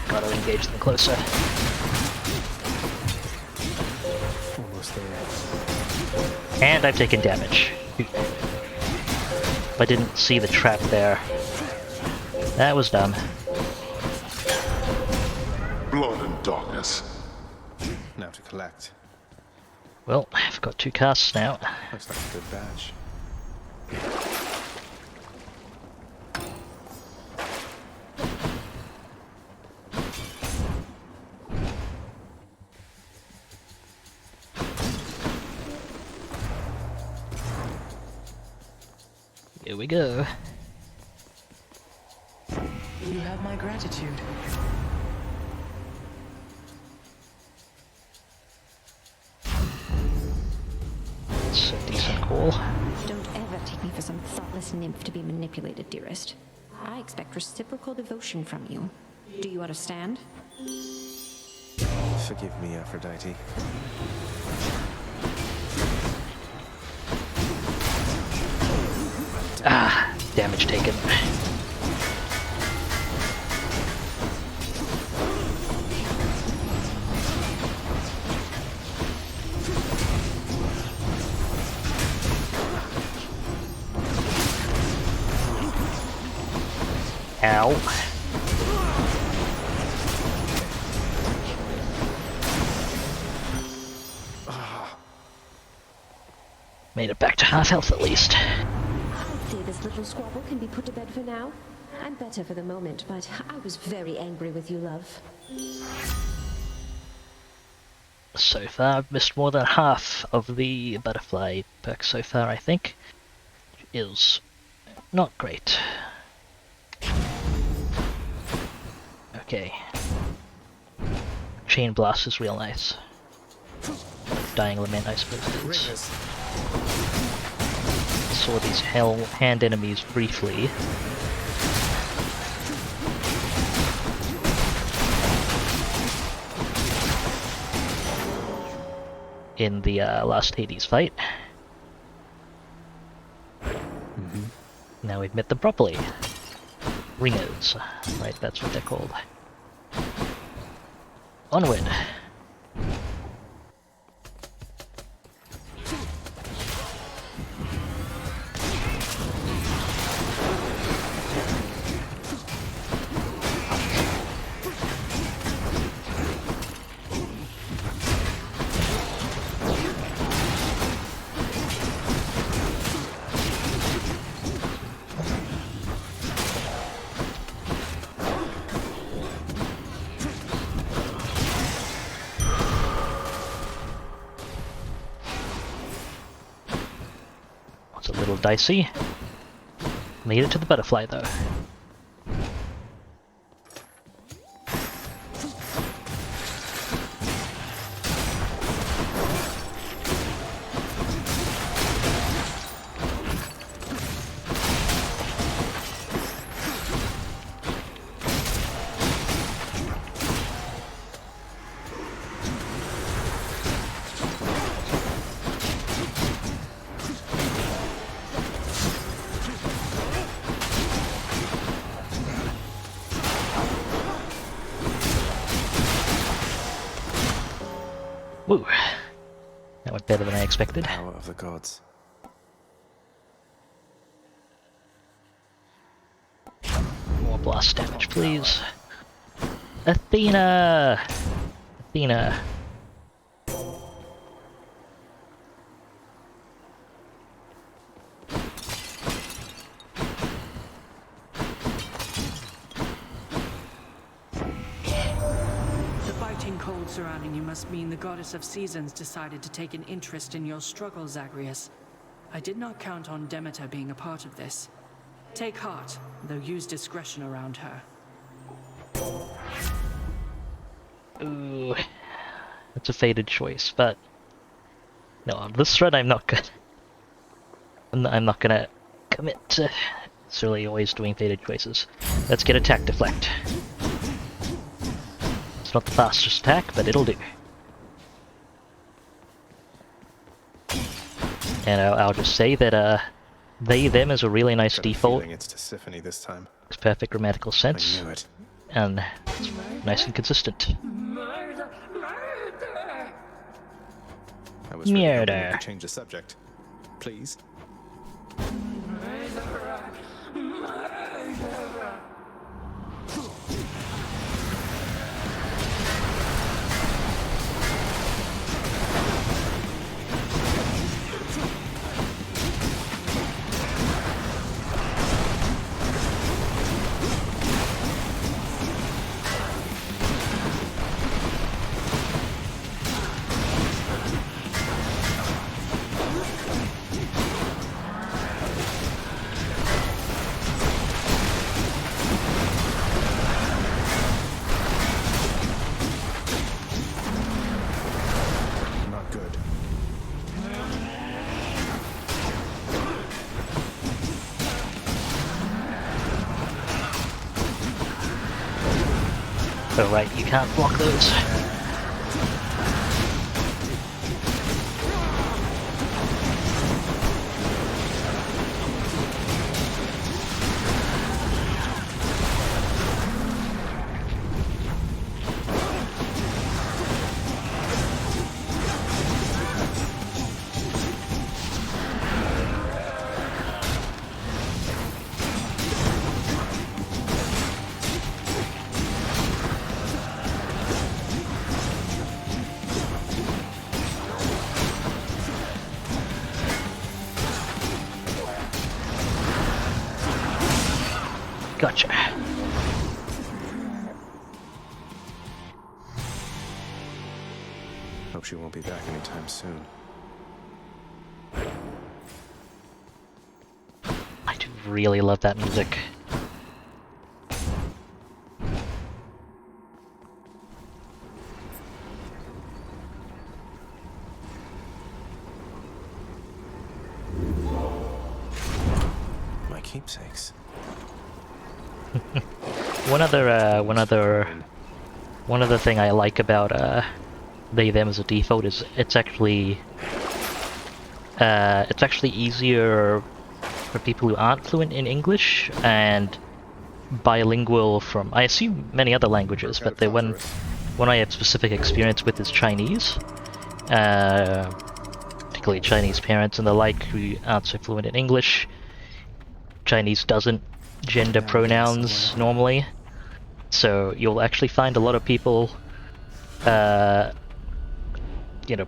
Gotta engage them closer. Almost there. And I've taken damage. I didn't see the trap there. That was dumb. Blood and darkness. Now to collect. Well, I've got 2 casts now. Looks like a good batch. Here we go. You have my gratitude. It's a decent call. Don't ever take me for some thoughtless nymph to be manipulated, dearest. I expect reciprocal devotion from you. Do you understand? Forgive me, Aphrodite. Ah, damage taken. Ow. Made it back to half health at least. I'd say this little squabble can be put to bed for now. I'm better for the moment, but I was very angry with you, love. So far, I've missed more than half of the butterfly perk so far, I think. Which is not great. Okay. Chain Blast is real nice. Dying Lament, I suppose it is. Saw these hand enemies briefly. In the last Hades fight. Now we've met them properly. Ringers. Right, that's what they're called. Onward! It's a little dicey. Made it to the butterfly though. Woo! That went better than I expected. Power of the gods. More blast damage, please. Athena! Athena. Cold surrounding you must mean the goddess of seasons decided to take an interest in your struggle, Zagreus. I did not count on Demeter being a part of this. Take heart, though use discretion around her. Ooh, that's a fated choice, but no, on this thread I'm not gonna. I'm not gonna commit to necessarily always doing fated choices. Let's get attack deflect. Not the fastest attack, but it'll do. And I'll just say that they them is a really nice default. It's Tisiphone this time. Makes perfect grammatical sense. I knew it. And it's nice and consistent. I was really hoping we could change the subject. Please. Oh right, you can't block those. Gotcha. Hope she won't be back anytime soon. I do really love that music. My keepsakes. One other thing I like about they them as a default is it's actually easier for people who aren't fluent in English and bilingual from, I assume, many other languages, but the one I have specific experience with is Chinese, particularly Chinese parents and the like who aren't so fluent in English. Chinese doesn't gender pronouns normally, so you'll actually find a lot of people, you know,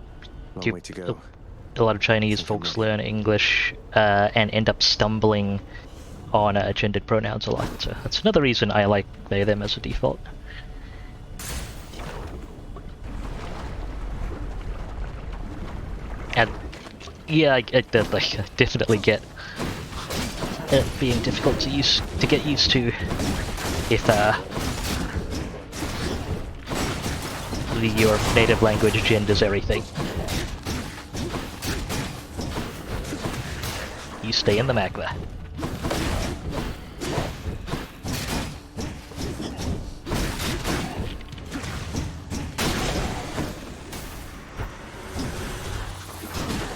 a lot of Chinese folks learn English and end up stumbling on gendered pronouns a lot. So that's another reason I like they them as a default. And yeah, I definitely get it being difficult to get used to if your native language genders everything. You stay in the Magma.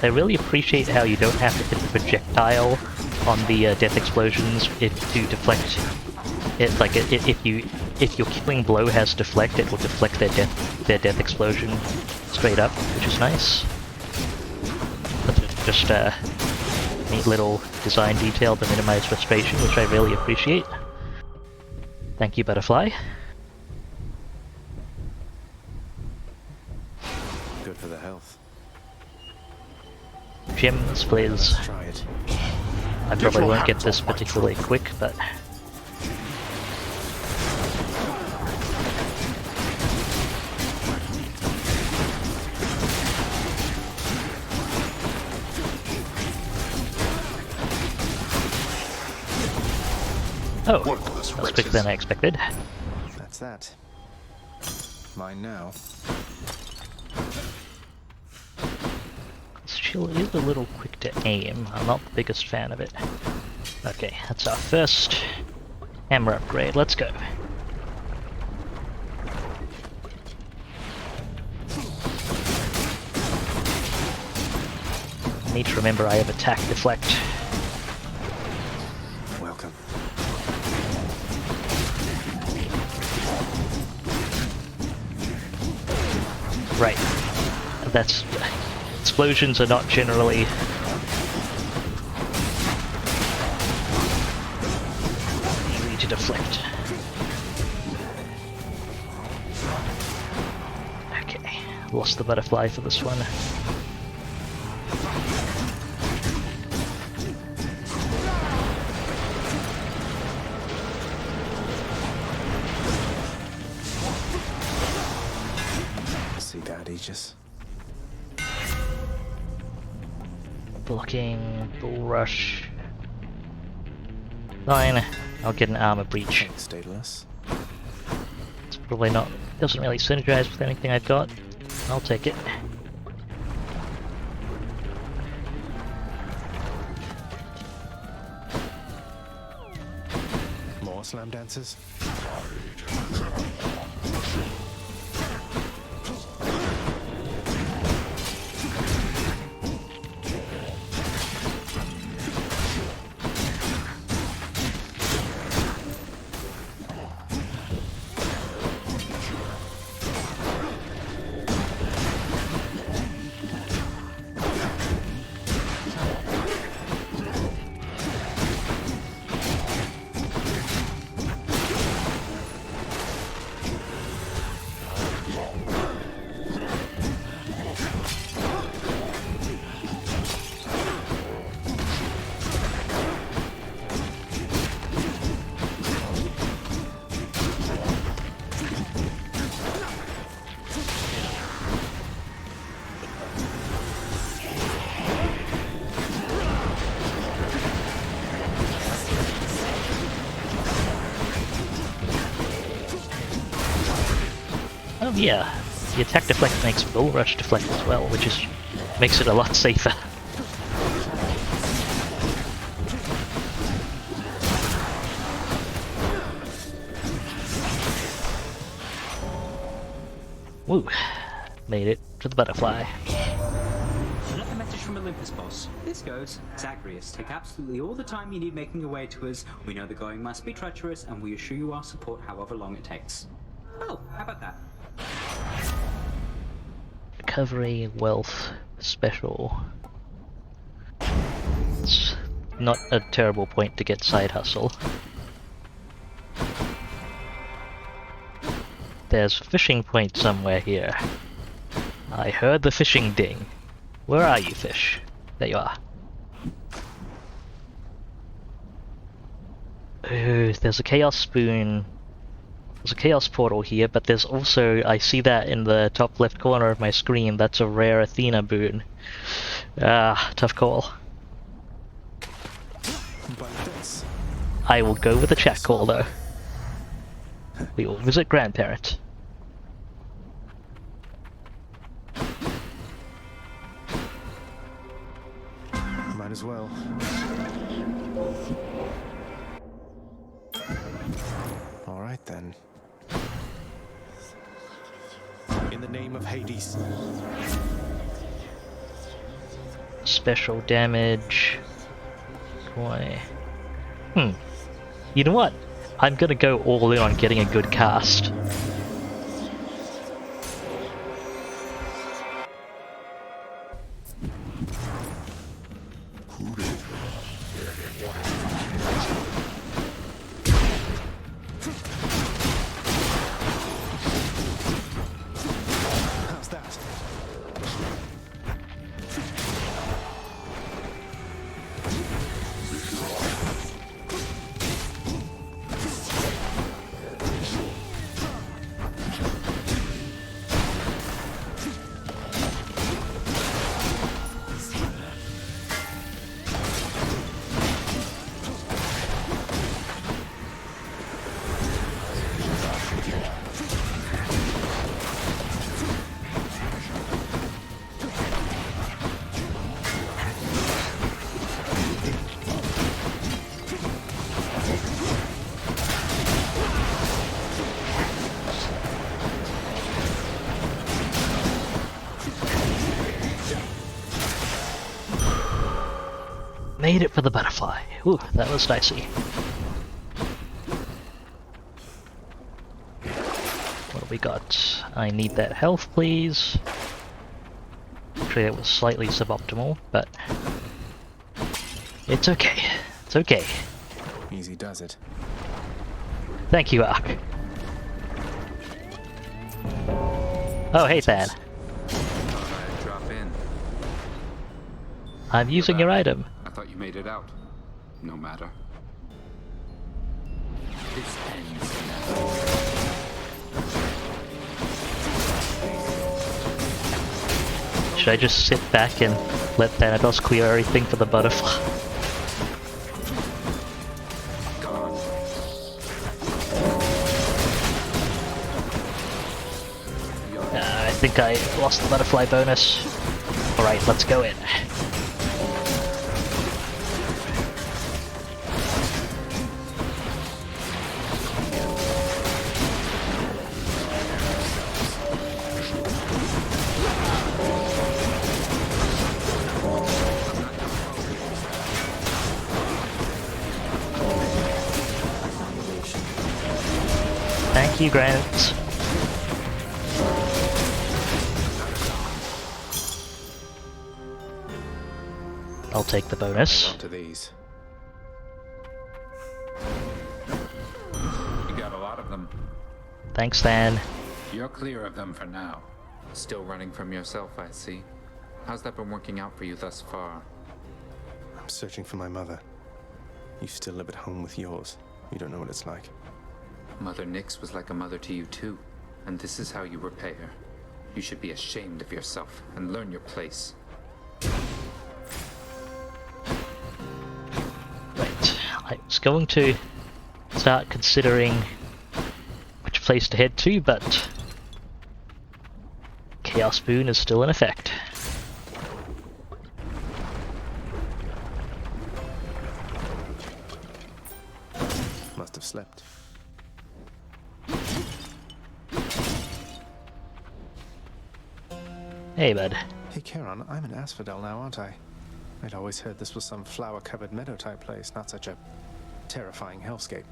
I really appreciate how you don't have to hit the projectile on the death explosions to deflect it. Like if your killing blow has deflect, it will deflect their death explosion straight up, which is nice. That's just a neat little design detail to minimize frustration, which I really appreciate. Thank you, Butterfly. Good for the health. Gems, please. I probably won't get this particularly quick, but... Oh, that was quicker than I expected. That's that. Mine now. This shield is a little quick to aim. I'm not the biggest fan of it. Okay, that's our first hammer upgrade. Let's go. I need to remember I have attack deflect. Welcome. Right. That's... explosions are not generally... easy to deflect. Okay, lost the butterfly for this one. See that, Aegis? Blocking, bull rush. Fine, I'll get an armor breach. Stateless. It's probably not, doesn't really synergize with anything I've got. I'll take it. More slam dances? Yeah, the attack deflect makes bull rush deflect as well, which is makes it a lot safer. Woo, made it to the butterfly. Not the message from Olympus, boss. This goes. Zagreus, take absolutely all the time you need making your way to us. We know the going must be treacherous, and we assure you our support however long it takes. Oh, how about that? Recovery, wealth, special. It's not a terrible point to get side hustle. There's a fishing point somewhere here. I heard the fishing ding. Where are you, fish? There you are. Ooh, there's a chaos spoon. There's a chaos portal here, but there's also, I see that in the top left corner of my screen, that's a rare Athena boon. Tough call. I will go with the chat call though. We will visit grandparent. Might as well. Alright then. In the name of Hades. Special damage. Boy. You know what? I'm gonna go all in on getting a good cast. How's that? Made it for the butterfly. Ooh, that was dicey. What do we got? I need that health, please. Actually, that was slightly suboptimal, but it's okay. It's okay. Easy does it. Thank you, Ark. Oh, hey, Thad. Drop in. I'm using your item. I thought you made it out. No matter. This ends now. Should I just sit back and let Thanatos clear everything for the butterfly? I think I lost the butterfly bonus. Alright, let's go in. Thank you, Grant. I'll take the bonus. To these. You got a lot of them. Thanks, Than. You're clear of them for now. Still running from yourself, I see. How's that been working out for you thus far? I'm searching for my mother. You still live at home with yours. You don't know what it's like. Mother Nyx was like a mother to you too, and this is how you repay her. You should be ashamed of yourself and learn your place. Right, I was going to start considering which place to head to, but Chaos Boon is still in effect. Must have slept. Hey, bud. Hey, Charon, I'm in Asphodel now, aren't I? I'd always heard this was some flower-covered meadow-type place, not such a terrifying hellscape.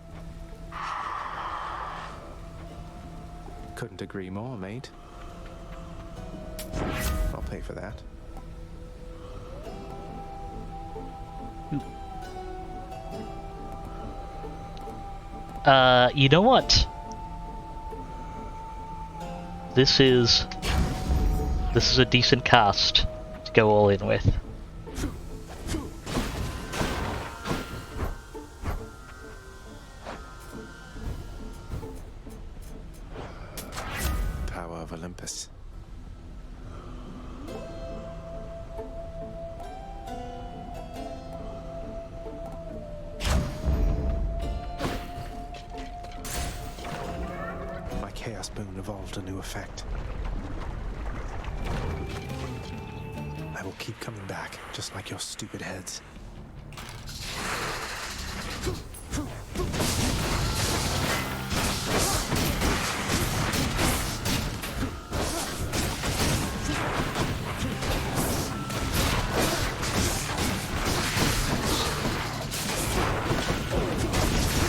Couldn't agree more, mate. I'll pay for that. You know what? This is a decent cast to go all in with. Power of Olympus. My Chaos Boon evolved a new effect. I will keep coming back, just like your stupid heads.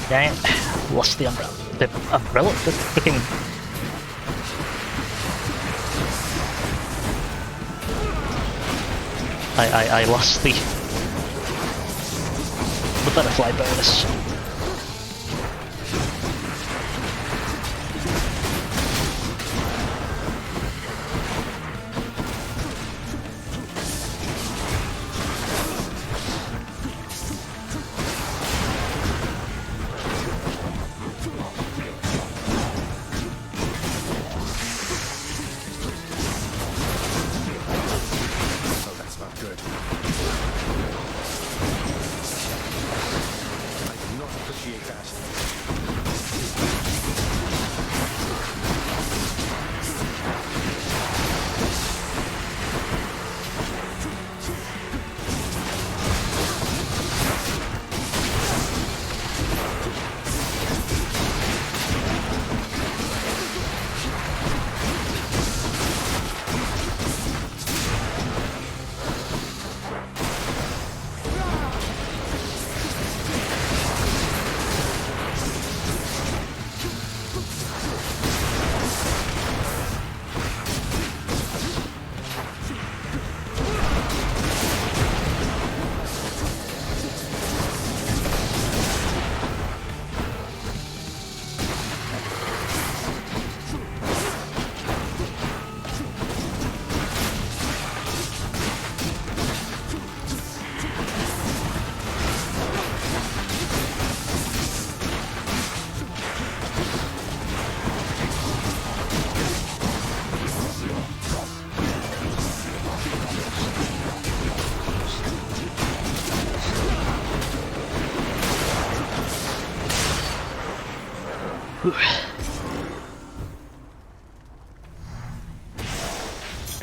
Dang it. Lost the umbrella. The umbrella? The freaking... I lost the butterfly bonus.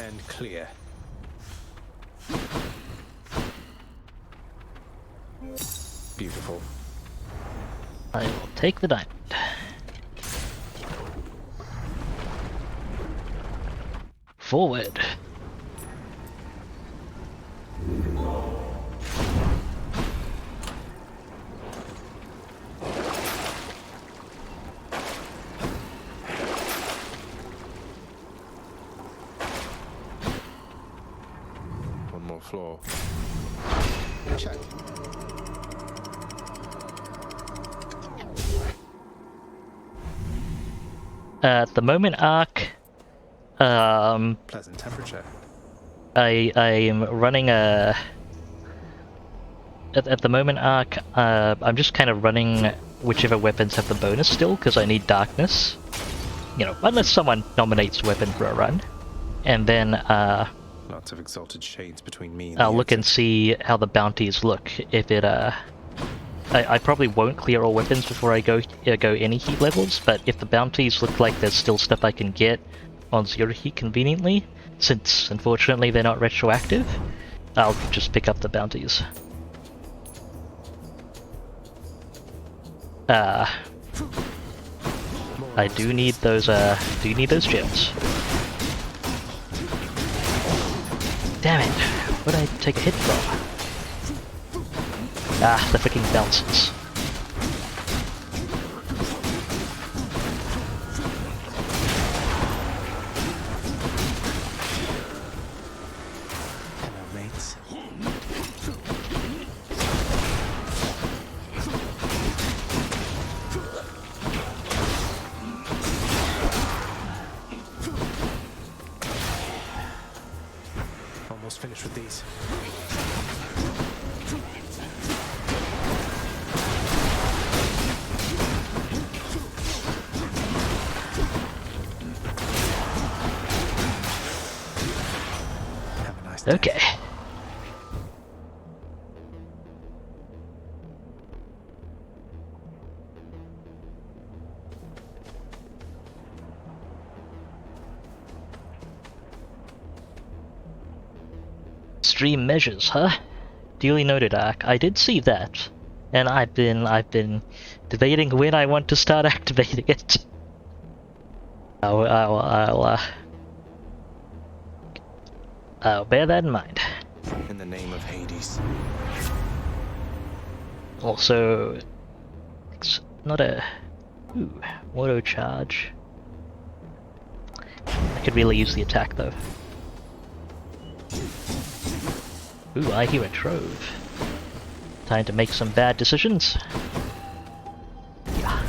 And clear. Beautiful. I will take the diamond. Forward. One more floor. Check. At the moment, Ark. Pleasant temperature. I am running a. At the moment, Ark. I'm just kind of running whichever weapons have the bonus still, because I need darkness. You know, unless someone nominates a weapon for a run, and then Lots of exalted shades between me and I'll the look and see how the bounties look. If it I probably won't clear all weapons before I go any heat levels, but if the bounties look like there's still stuff I can get on 0 heat conveniently, since unfortunately they're not retroactive, I'll just pick up the bounties. I do need those gems. Damn it! What did I take a hit from? Ah, the freaking bounces. Hello, mates. Almost finished with these. Okay. Stream measures, huh? Duly noted, Ark. I did see that, and I've been debating when I want to start activating it. I'll bear that in mind. In the name of Hades. Also, it's not a auto charge. I could really use the attack though. Ooh, I hear a trove. Time to make some bad decisions. Yeah.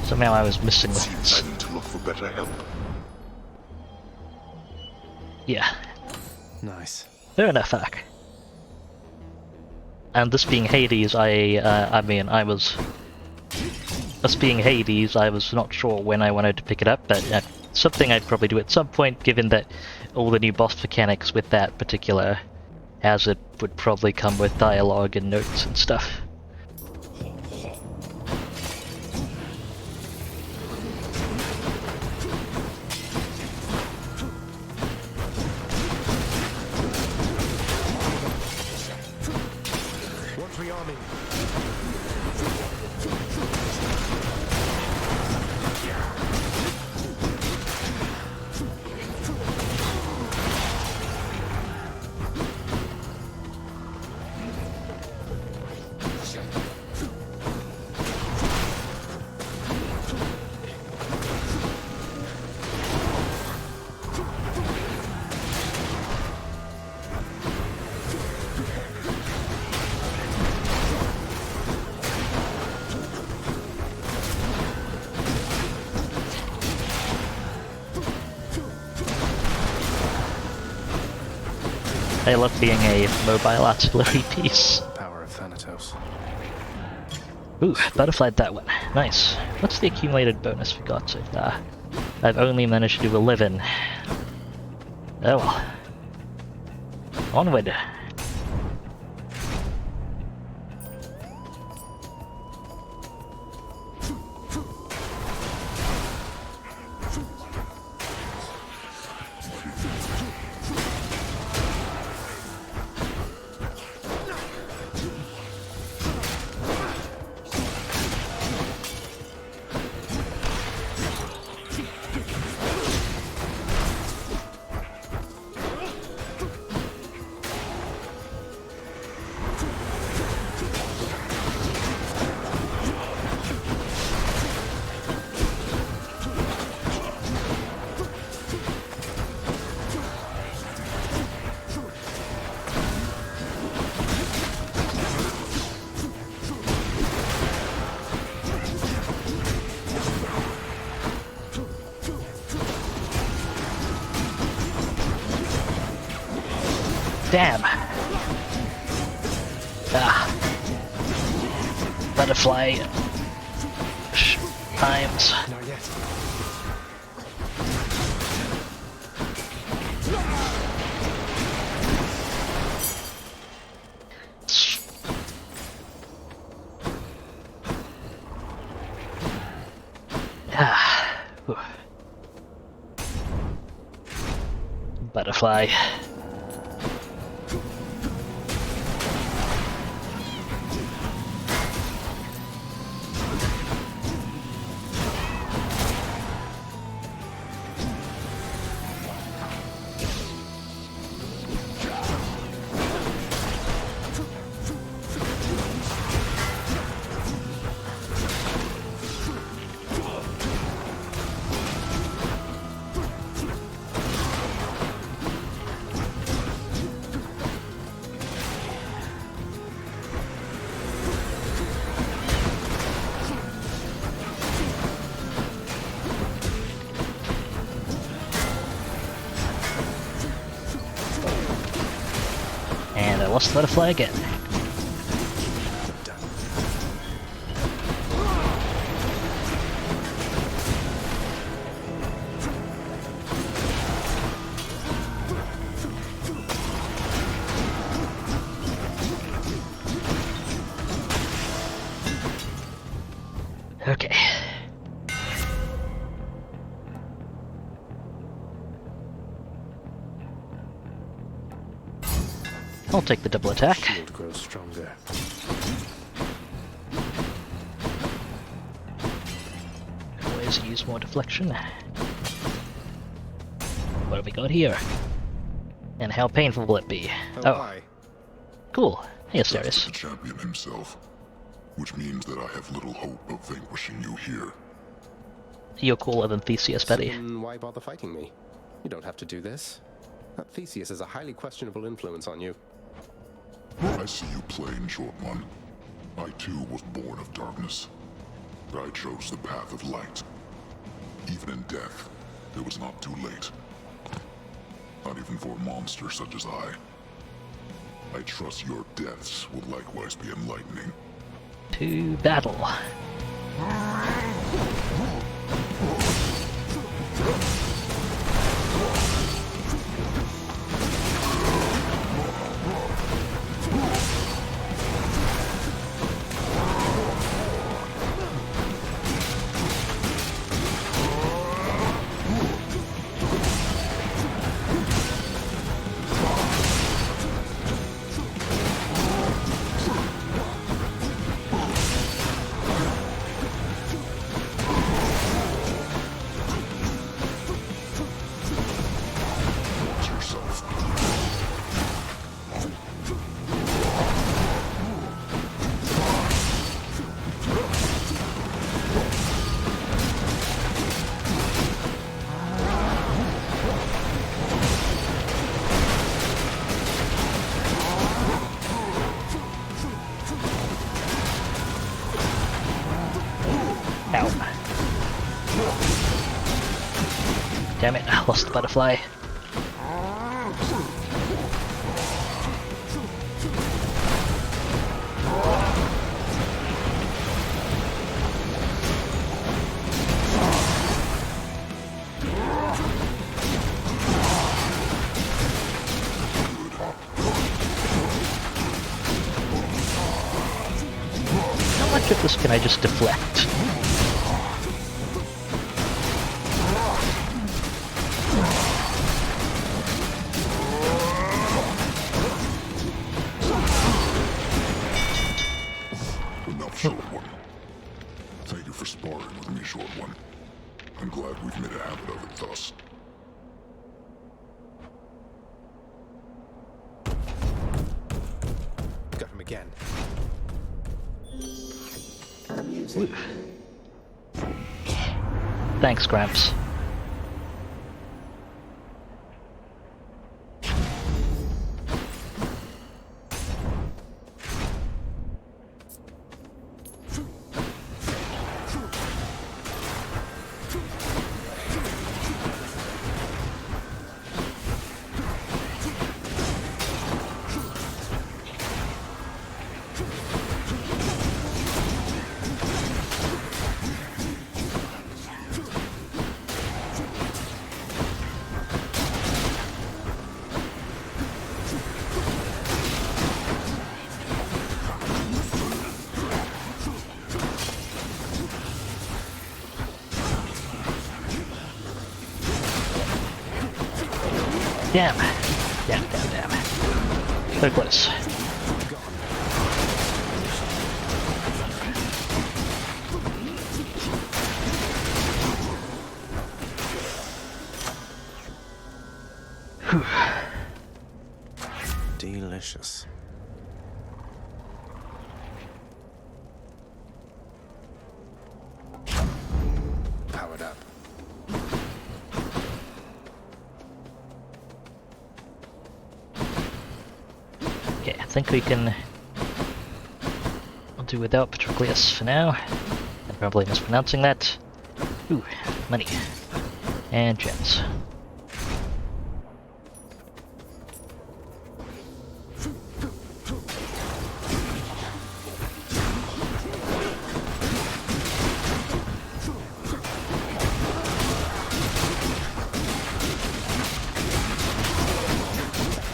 Somehow I was missing the Seems I need to look for better help. Yeah. Nice. Fair enough, Ark. And this being Hades, I was not sure when I wanted to pick it up, but something I'd probably do at some point, given that all the new boss mechanics with that particular hazard would probably come with dialogue and notes and stuff. I love being a mobile artillery piece. Power of Thanatos. Ooh, butterflied that one. Nice. What's the accumulated bonus we got so far? I've only managed to do 11. Oh well. Onward. Damn. Ah. Butterfly. Times. Not yet. Ah. Butterfly. And I lost the butterfly again. Okay. I'll take the double attack. Shield grows stronger. Always use more deflection. What have we got here? And how painful will it be? Oh, hi. Cool. Hey, Asterius. The champion himself, which means that I have little hope of vanquishing you here. You're cooler than Theseus, buddy. Then why bother fighting me? You don't have to do this. That Theseus has a highly questionable influence on you. I see you playing, short one. I too was born of darkness, but I chose the path of light. Even in death, it was not too late. Not even for a monster such as I. I trust your deaths will likewise be enlightening. To battle. Damn it, I lost the butterfly. How much of this can I just deflect? Short one. Thank you for sparring with me, short one. I'm glad we've made a habit of it thus. Got him again. Thanks, Gramps. Damn. Damn. So close. Whew. Delicious. Powered up. Okay, I think we can do without Patroclus for now. I'm probably mispronouncing that. Ooh, money. And gems.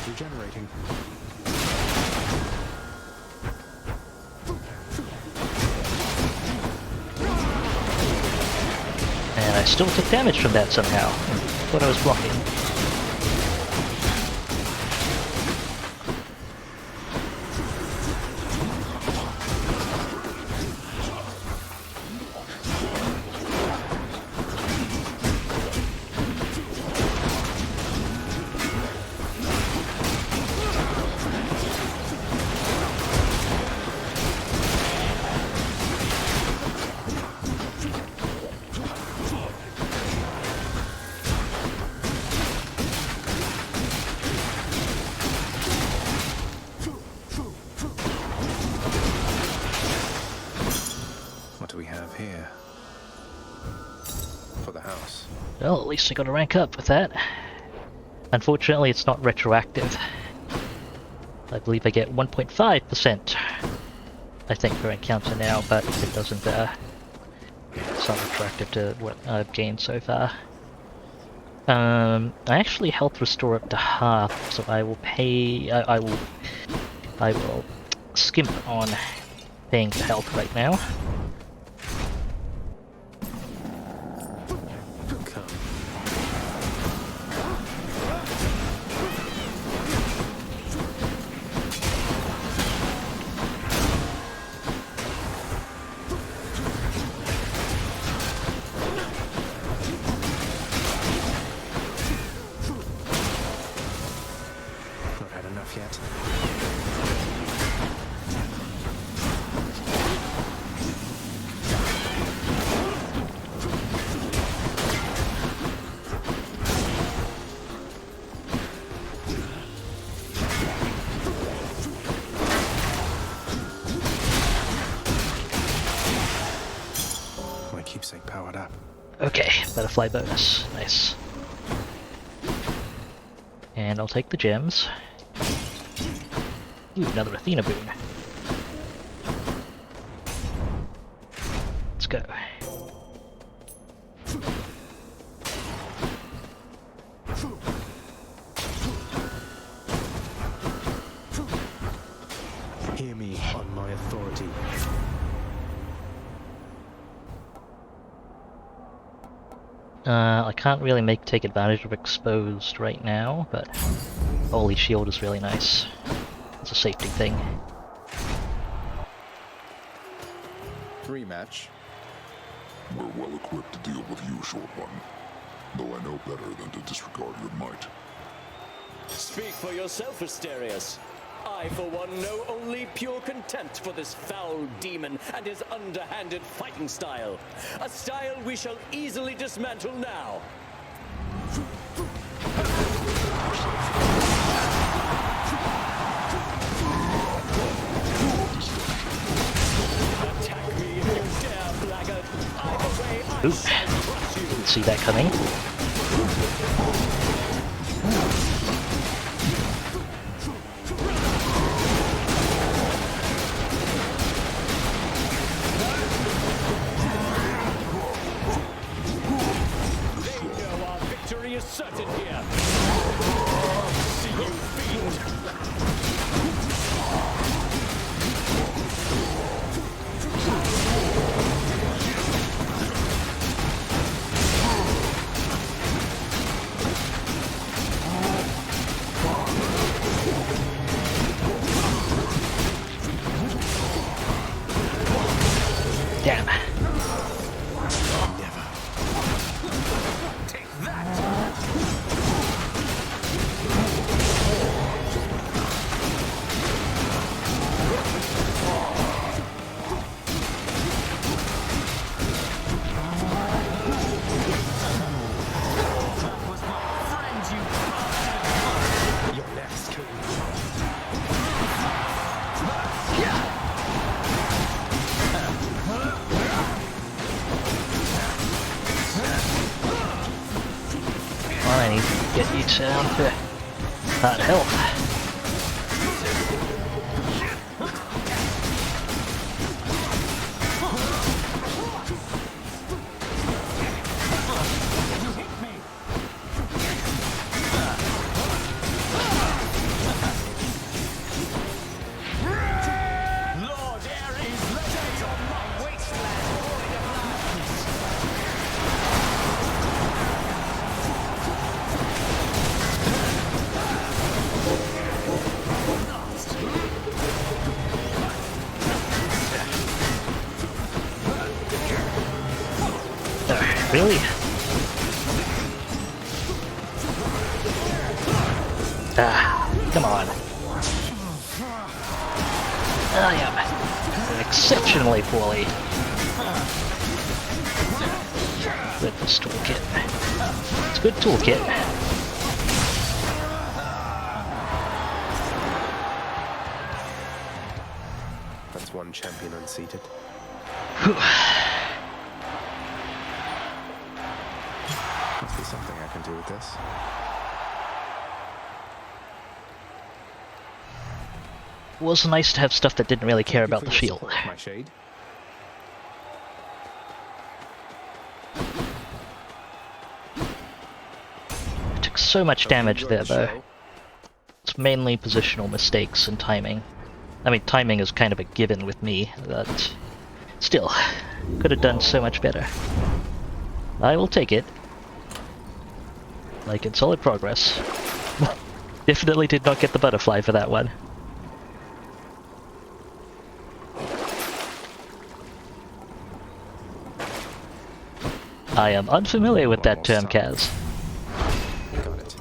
Regenerating. And I still took damage from that somehow. Thought I was blocking. What do we have here? For the house. Well, at least I got to rank up with that. Unfortunately, it's not retroactive. I believe I get 1.5%, I think, per encounter now, but it doesn't, it's not retroactive to what I've gained so far. I actually health restore up to half, so I will pay, I will skimp on paying for health right now. Not had enough yet. My keepsake powered up. Okay, butterfly bonus. Nice. And I'll take the gems. Ooh, another Athena boon. Let's go. Hear me on my authority. I can't really take advantage of exposed right now, but Holy Shield is really nice. It's a safety thing. Rematch. We're well equipped to deal with you, Short One. Though I know better than to disregard your might. Speak for yourself, Asterius. I, for one, know only pure contempt for this foul demon and his underhanded fighting style. A style we shall easily dismantle now. Attack me if you dare, blackguard. Either way, I shall crush you. Didn't see that coming. Is certain here. See you, fiend. down for hard health. Really? Ah, come on. I am exceptionally poorly with this toolkit. It's a good toolkit. That's one champion unseated. Must be something I can do with this. It was nice to have stuff that didn't really care about the shield. My shade. I took so much damage there, though. It's mainly positional mistakes and timing. I mean, timing is kind of a given with me, but still, could have done so much better. I will take it. Like in solid progress. Definitely did not get the butterfly for that one. I am unfamiliar with that term, Kaz. Got it.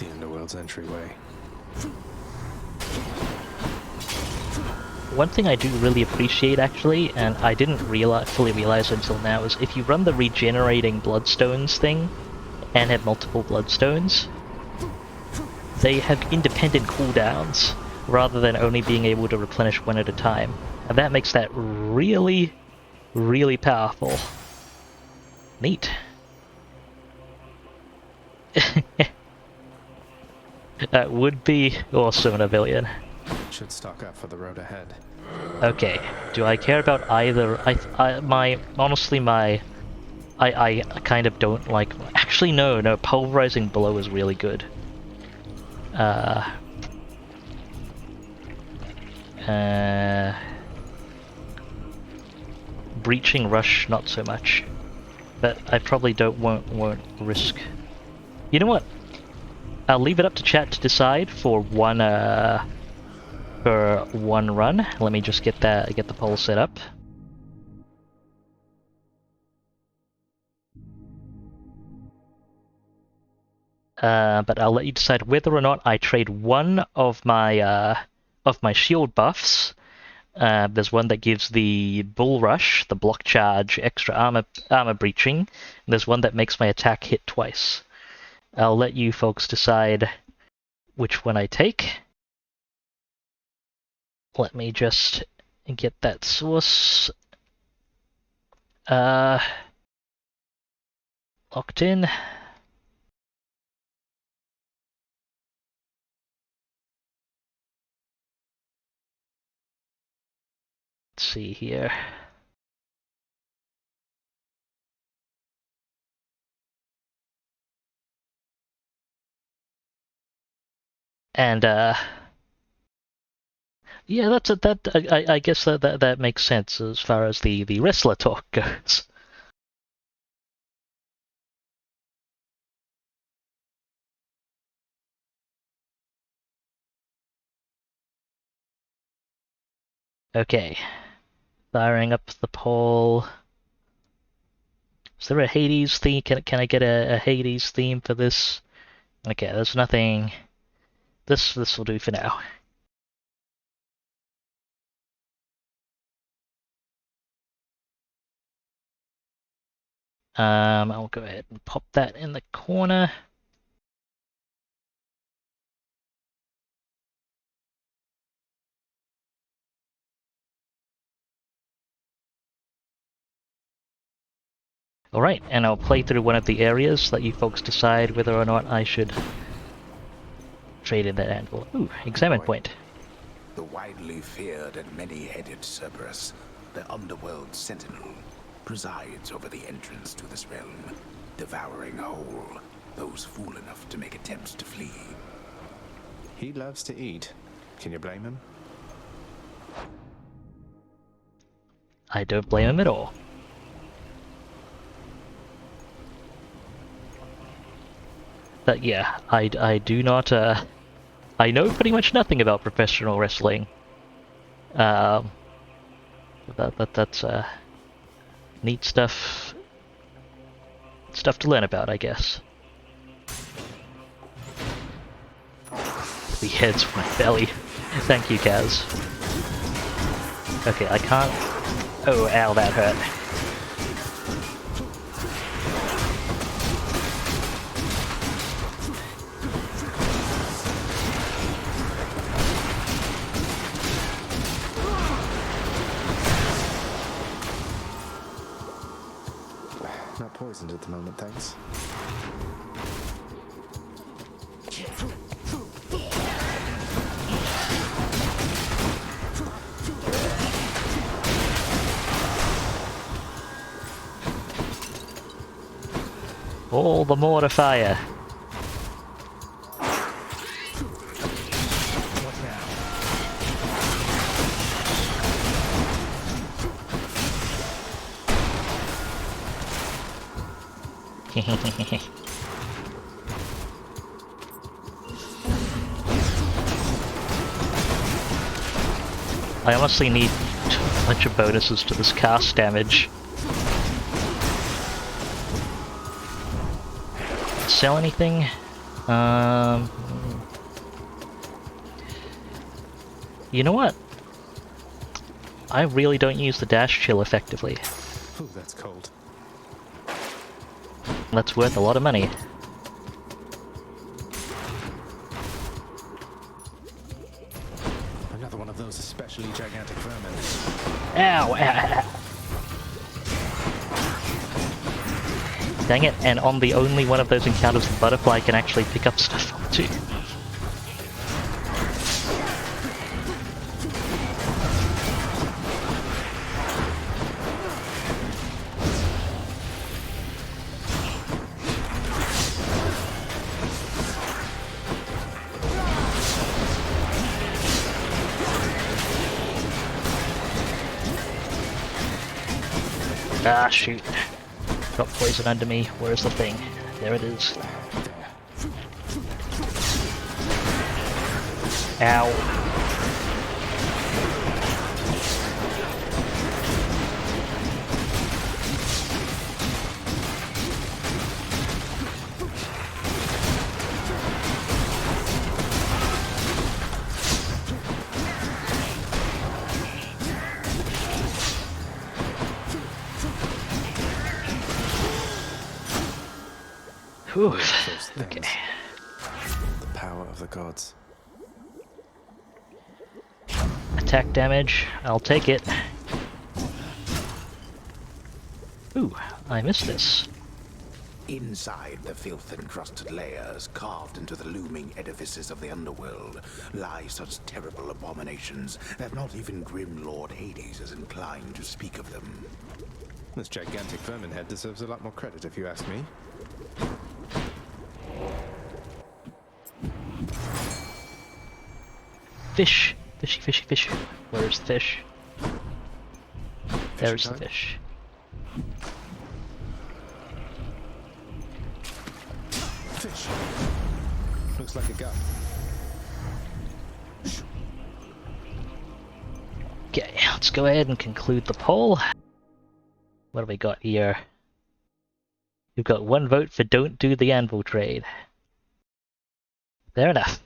The Underworld's entryway. One thing I do really appreciate, actually, and I didn't fully realize until now, is if you run the regenerating bloodstones thing, and have multiple bloodstones, they have independent cooldowns, rather than only being able to replenish one at a time. And that makes that really, really powerful. Neat. That would be awesome in Avilion. Should stock up for the road ahead. Okay, do I care about either? I kind of don't like. Actually, no. Pulverizing blow is really good. Breaching rush, not so much. But I probably won't risk. You know what? I'll leave it up to chat to decide for one run. Let me just get the poll set up. But I'll let you decide whether or not I trade one of my shield buffs. There's one that gives the bull rush, the block charge, extra armor breaching. There's one that makes my attack hit twice. I'll let you folks decide which one I take. Let me just get that source locked in. Let's see here. And yeah, I guess that makes sense as far as the wrestler talk goes. Okay, firing up the poll. Is there a Hades theme? Can I get a Hades theme for this? Okay, there's nothing. This will do for now. I'll go ahead and pop that in the corner. Alright, and I'll play through one of the areas, let you folks decide whether or not I should trade in that anvil. Ooh, examine point. The widely feared and many-headed Cerberus, the underworld sentinel, presides over the entrance to this realm, devouring whole those fool enough to make attempts to flee. He loves to eat. Can you blame him? I don't blame him at all. But yeah, I do not, I know pretty much nothing about professional wrestling. That's neat stuff to learn about, I guess. The head's my belly. Thank you, Kaz. Okay, I can't... Oh, ow, that hurt. Not poisoned at the moment, thanks. All the more to fire. I honestly need a bunch of bonuses to this cast damage. Sell anything? You know what? I really don't use the dash chill effectively. Ooh, that's cold. That's worth a lot of money. Another one of those especially gigantic vermin. Ow! Dang it, and on the only one of those encounters the butterfly can actually pick up stuff from too. Ah, shoot. Got poison under me. Where's the thing? There it is. Ow. Whew. Okay. The power of the gods. Attack damage. I'll take it. Ooh, I missed this. Inside the filth-encrusted layers carved into the looming edifices of the underworld lie such terrible abominations that not even grim Lord Hades is inclined to speak of them. This gigantic vermin head deserves a lot more credit if you ask me. Fish! Fishy, fishy, fish. Where's the fish? There's the fish. Fish. Looks like a gut. Okay, let's go ahead and conclude the poll. What have we got here? We've got 1 vote for don't do the anvil trade. Fair enough.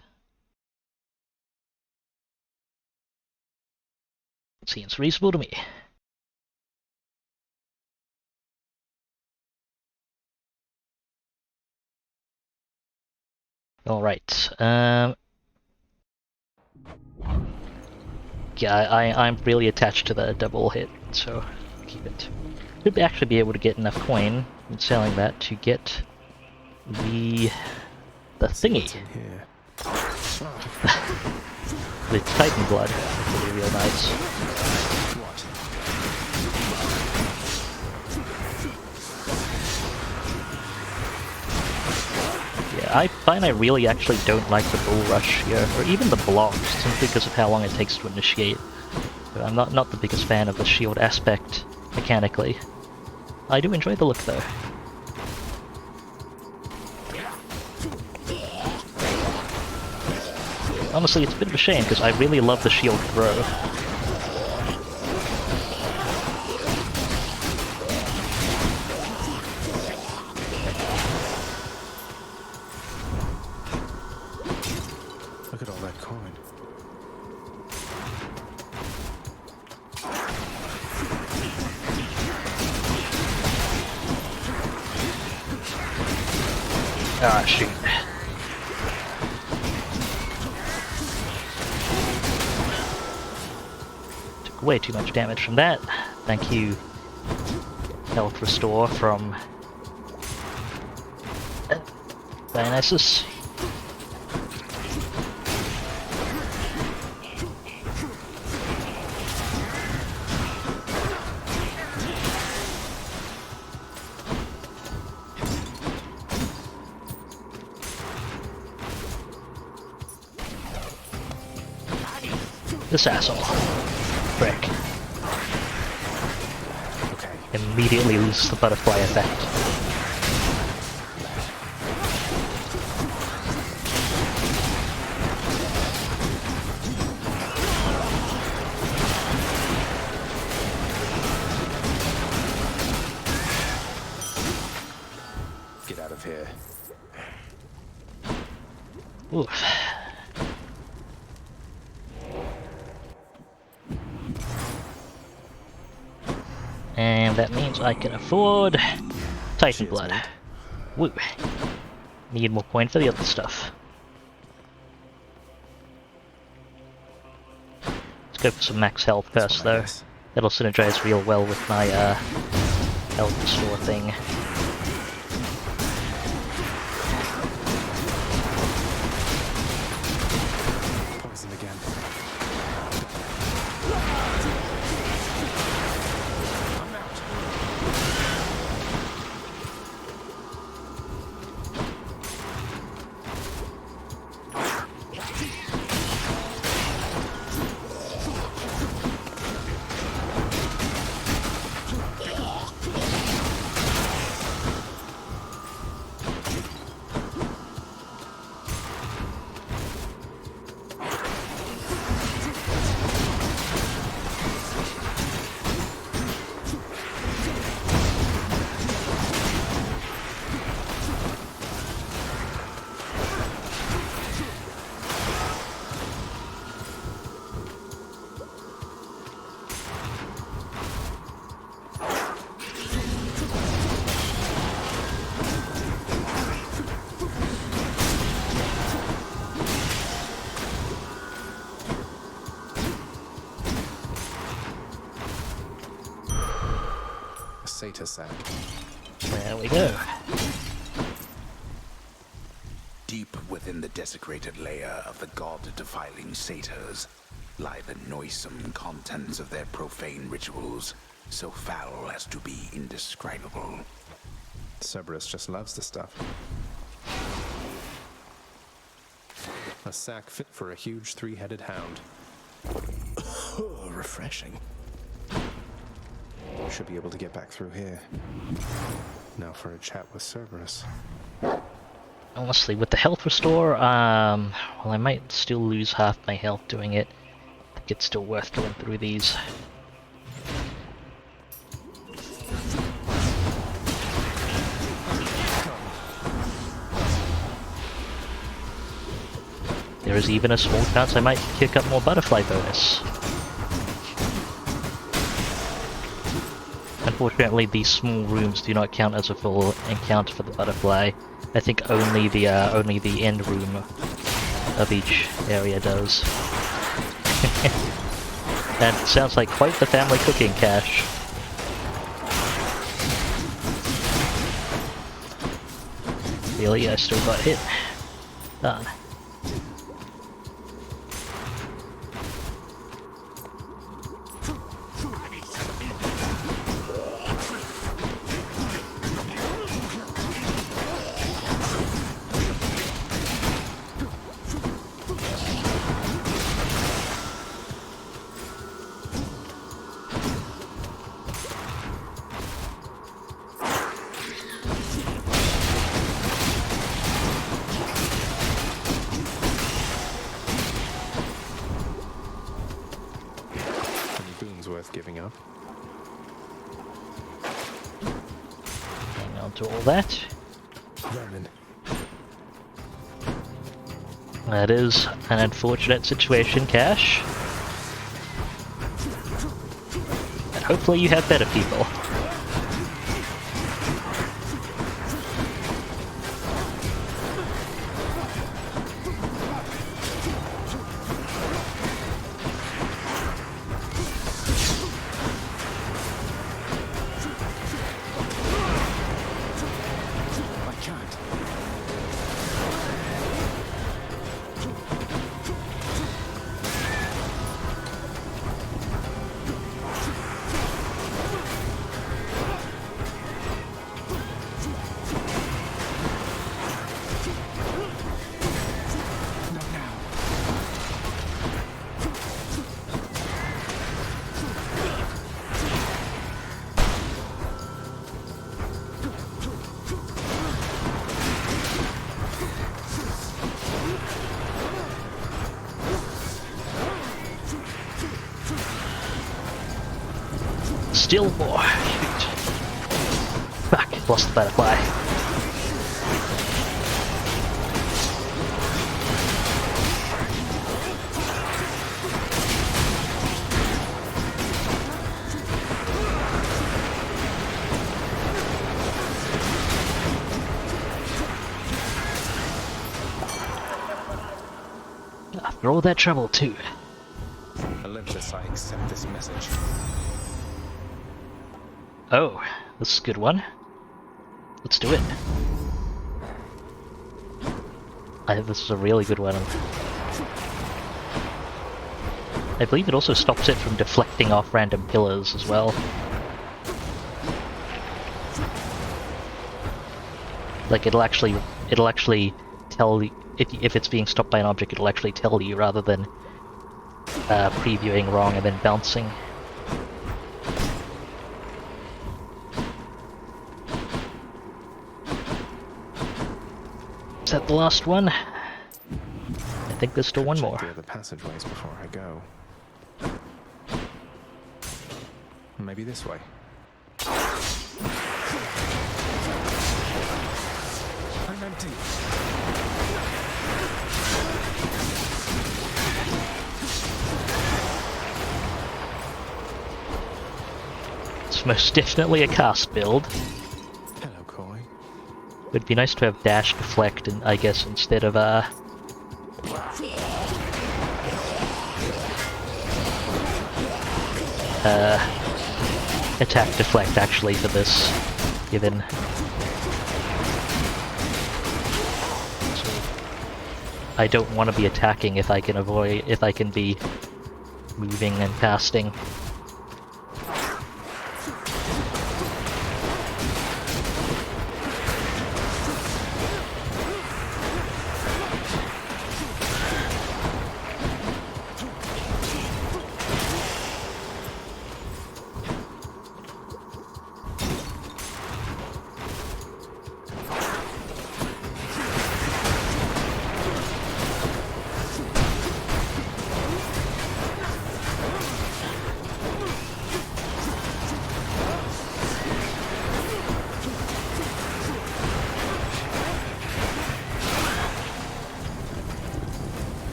Seems reasonable to me. Alright, yeah, I'm really attached to the double hit, so keep it. Should actually be able to get enough coin in selling that to get the thingy. The Titan blood will be real nice. Yeah, I find I really actually don't like the bull rush here, or even the blocks, simply because of how long it takes to initiate. But I'm not the biggest fan of the shield aspect mechanically. I do enjoy the look though. Honestly, it's a bit of a shame because I really love the shield throw. Look at all that coin. Ah, shoot. Took way too much damage from that. Thank you, health restore from Dionysus. This asshole. Frick. Okay. Immediately loses the butterfly effect. Get out of here. Oof. And that means I can afford Titan blood. Woo. Need more coin for the other stuff. Let's go for some max health first though. That'll synergize real well with my health restore thing. Poison again. Satyr sack. There we go. Deep within the desecrated layer of the god-defiling satyrs lie the noisome contents of their profane rituals, so foul as to be indescribable. Cerberus just loves the stuff. A sack fit for a huge three-headed hound. Refreshing. Should be able to get back through here. Now for a chat with Cerberus. Honestly, with the health restore, well, I might still lose half my health doing it. I think it's still worth going through these. There is even a small chance I might kick up more butterfly bonus. Unfortunately, these small rooms do not count as a full encounter for the butterfly. I think only the end room of each area does. That sounds like quite the family cooking cache. Really, I still got hit. Done. Giving up. Hang on to all that. Vernon. That is an unfortunate situation, Cash. And hopefully you have better people. Still more. Shoot. Fuck, lost the butterfly. After all that trouble, too. Olympus, I accept this message. Oh, this is a good one. Let's do it. I think this is a really good one. I believe it also stops it from deflecting off random pillars as well. Like it'll actually tell if it's being stopped by an object, it'll actually tell you rather than previewing wrong and then bouncing. Is that the last one? I think there's still one more. Check the other passageways before I go. Maybe this way. I'm empty. It's most definitely a cast build. Hello, Coy. It'd be nice to have dash deflect, and I guess instead of attack deflect actually for this, given. So I don't want to be attacking if I can be moving and casting.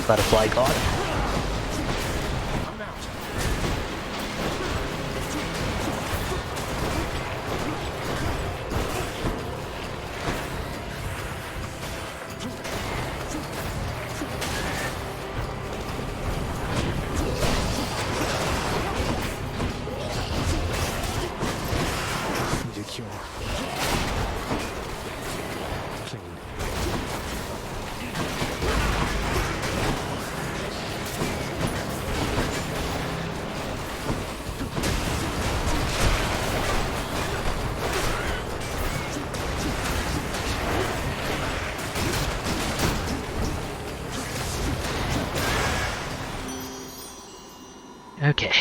Butterfly god. Need a Pure. Clean. Okay.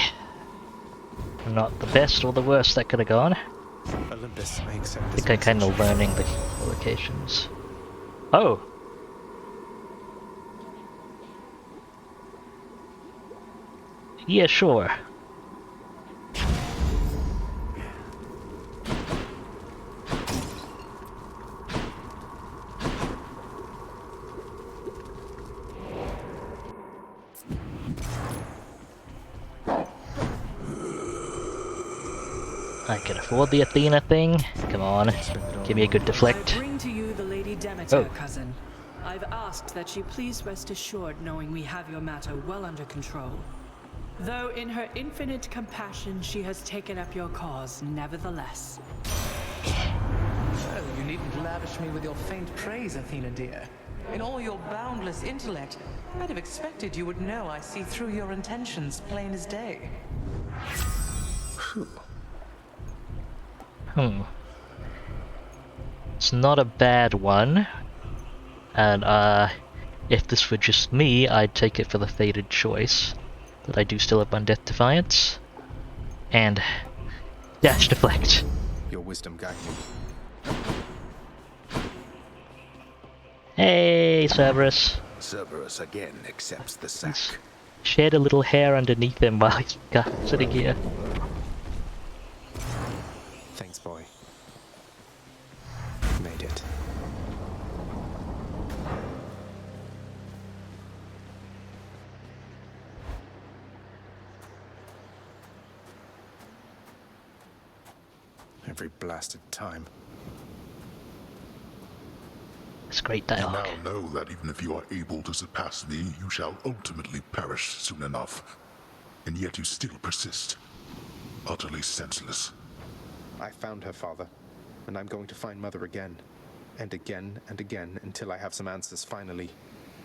Not the best or the worst that could have gone. Olympus, I accept I this think I'm kind of message. learning the locations. Oh! Yeah, sure. I can afford the Athena thing. Come on, give me a good deflect. I bring to you the Lady Demeter, Oh. cousin. I've asked that you please rest assured knowing we have your matter well under control. Though in her infinite compassion she has taken up your cause nevertheless. Oh, you needn't lavish me with your faint praise, Athena dear. In all your boundless intellect, I'd have expected you would know I see through your intentions plain as day. It's not a bad one. And if this were just me, I'd take it for the fated choice. But I do still have Undeath Defiance. And dash deflect. Your wisdom guide me. Hey, Cerberus. Cerberus again accepts the sack. Shed a little hair underneath him while he's sitting here. Thanks, boy. Made it. Every blasted time. It's great You dialogue. now know that even if you are able to surpass me, you shall ultimately perish soon enough. And yet you still persist. Utterly senseless. I found her, father, and I'm going to find Mother again. And again and again until I have some answers finally.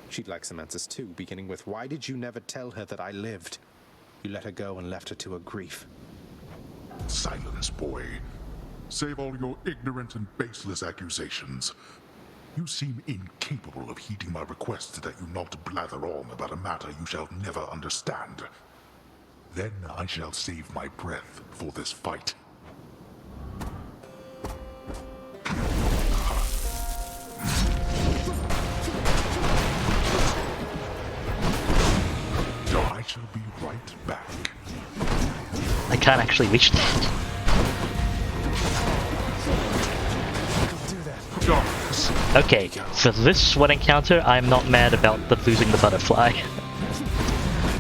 She'd like some answers too, beginning with, why did you never tell her that I lived? You let her go and left her to her grief. Silence, boy. Save all your ignorant and baseless accusations. You seem incapable of heeding my request that you not blather on about a matter you shall never understand. Then I shall save my breath for this fight. I shall be right back. I can't actually reach that. Okay, for this one encounter, I'm not mad about the losing the butterfly.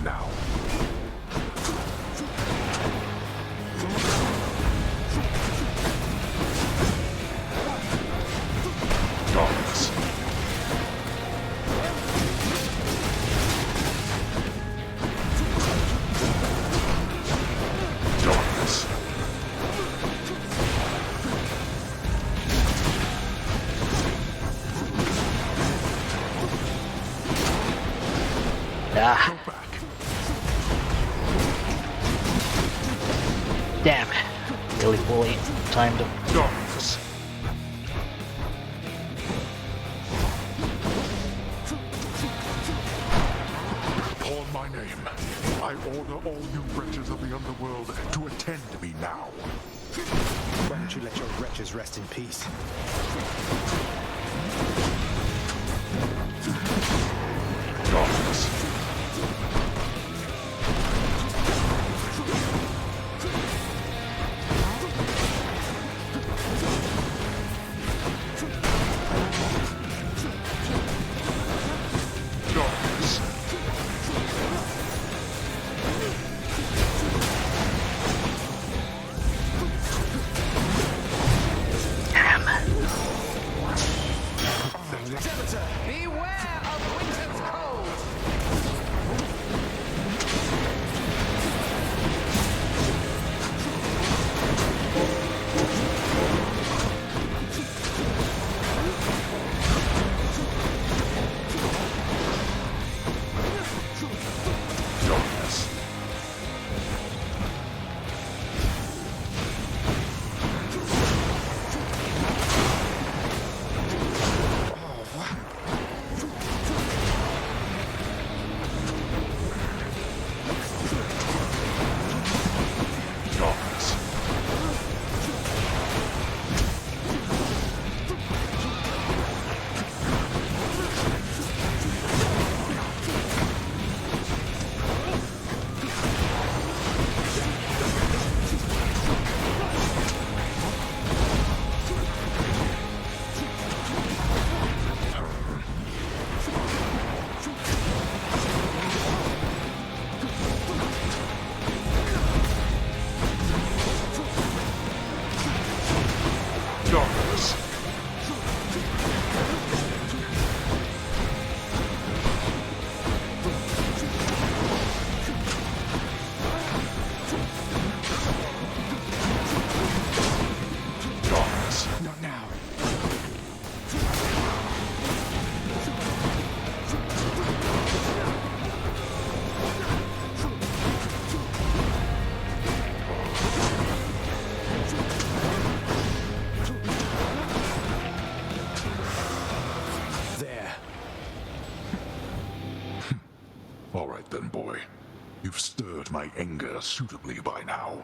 Now. Darkness. Darkness. Ah. Damn. Really poorly timed him. Darkness. Upon my name, I order all you wretches of the underworld to attend to me now. Why don't you let your wretches rest in peace? Darkness. Darkness. Demeter, beware of winter's cold! Darkness. Not now. There. All right then, boy. You've stirred my anger suitably by now.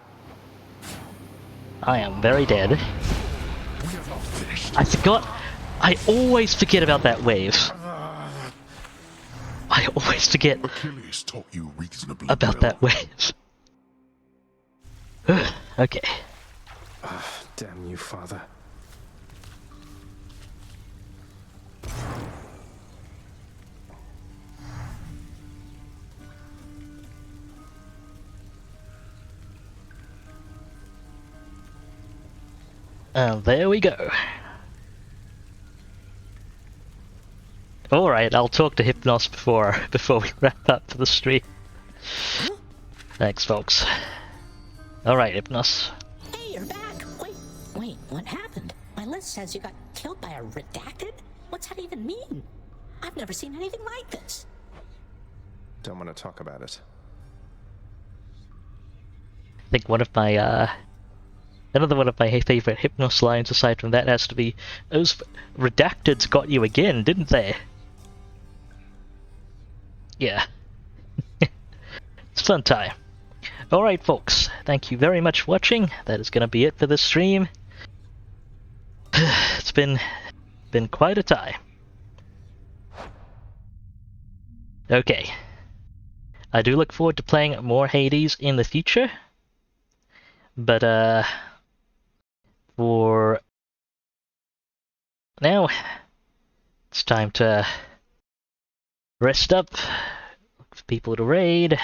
I am very dead. We have not finished. I forgot. I always forget about that wave. I always forget Achilles taught you reasonably about well. that wave. Okay. Damn you, father. And there we go. Alright, I'll talk to Hypnos before we wrap up for the stream. Thanks, folks. Alright, Hypnos. Hey, you're back! Wait, what happened? My list says you got killed by a redacted? What's that even mean? I've never seen anything like this. Don't want to talk about it. I think another one of my favorite Hypnos lines aside from that has to be, those redacteds got you again, didn't they? Yeah. It's a fun time. Alright folks, thank you very much for watching. That is going to be it for this stream. It's been quite a time. Okay. I do look forward to playing more Hades in the future. But, for now, it's time to rest up, look for people to raid,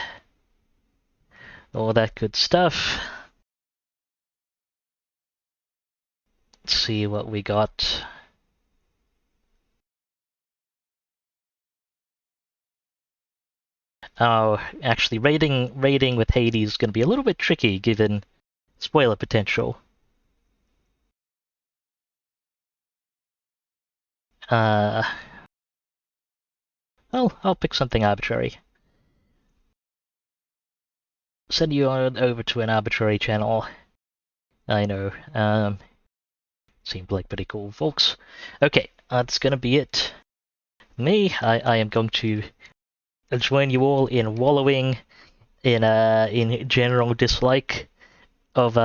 all that good stuff. Let's see what we got. Oh, actually, raiding with Hades is going to be a little bit tricky given spoiler potential. I'll pick something arbitrary. Send you on over to an arbitrary channel. I know. Seemed like pretty cool, folks. Okay, that's gonna be it. Me, I am going to join you all in wallowing in general dislike of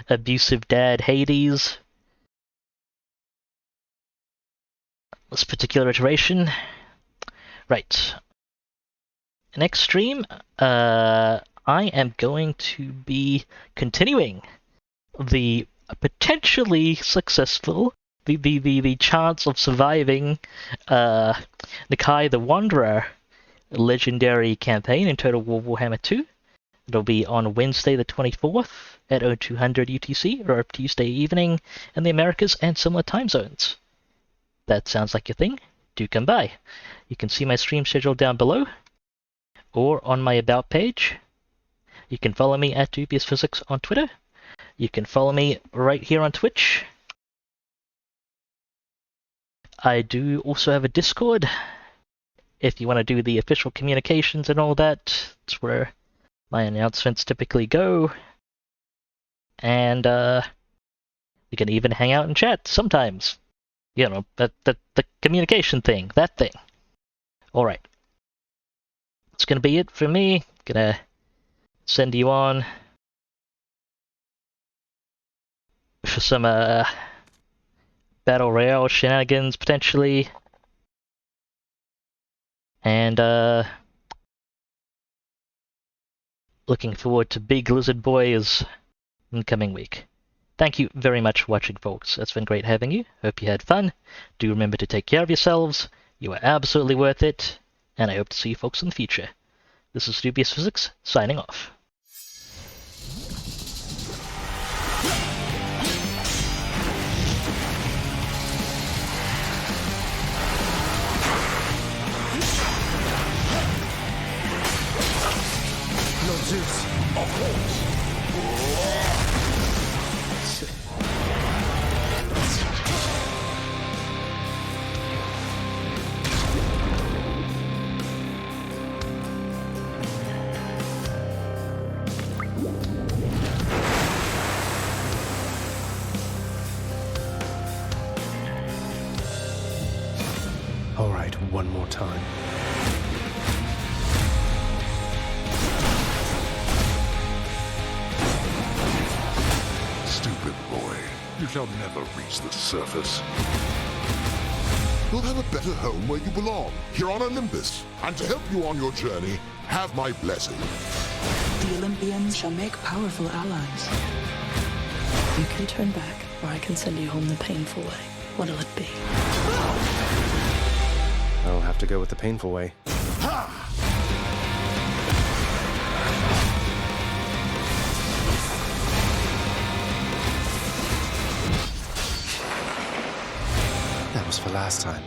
abusive dad Hades. This particular iteration. Right. Next stream, I am going to be continuing the potentially successful, the chance of surviving Nakai the Wanderer legendary campaign in Total War Warhammer 2. It'll be on Wednesday the 24th at 0200 UTC, or Tuesday evening in the Americas and similar time zones. That sounds like your thing? Do come by. You can see my stream schedule down below, or on my About page. You can follow me at Dubious Physics on Twitter. You can follow me right here on Twitch. I do also have a Discord. If you want to do the official communications and all that, it's where my announcements typically go. And we can even hang out and chat sometimes. You know, the communication thing, that thing. Alright. That's gonna be it for me. Gonna send you on for some Battle Royale shenanigans, potentially. And looking forward to Big Lizard Boys in the coming week. Thank you very much for watching, folks. It's been great having you. Hope you had fun. Do remember to take care of yourselves. You are absolutely worth it. And I hope to see you folks in the future. This is Dubious Physics, signing off. one more time. Stupid boy. You shall never reach the surface. You'll have a better home where you belong, here on Olympus. And to help you on your journey, have my blessing. The Olympians shall make powerful allies. You can turn back, or I can send you home the painful way. What'll it be? I'll have to go with the painful way. That was for last time.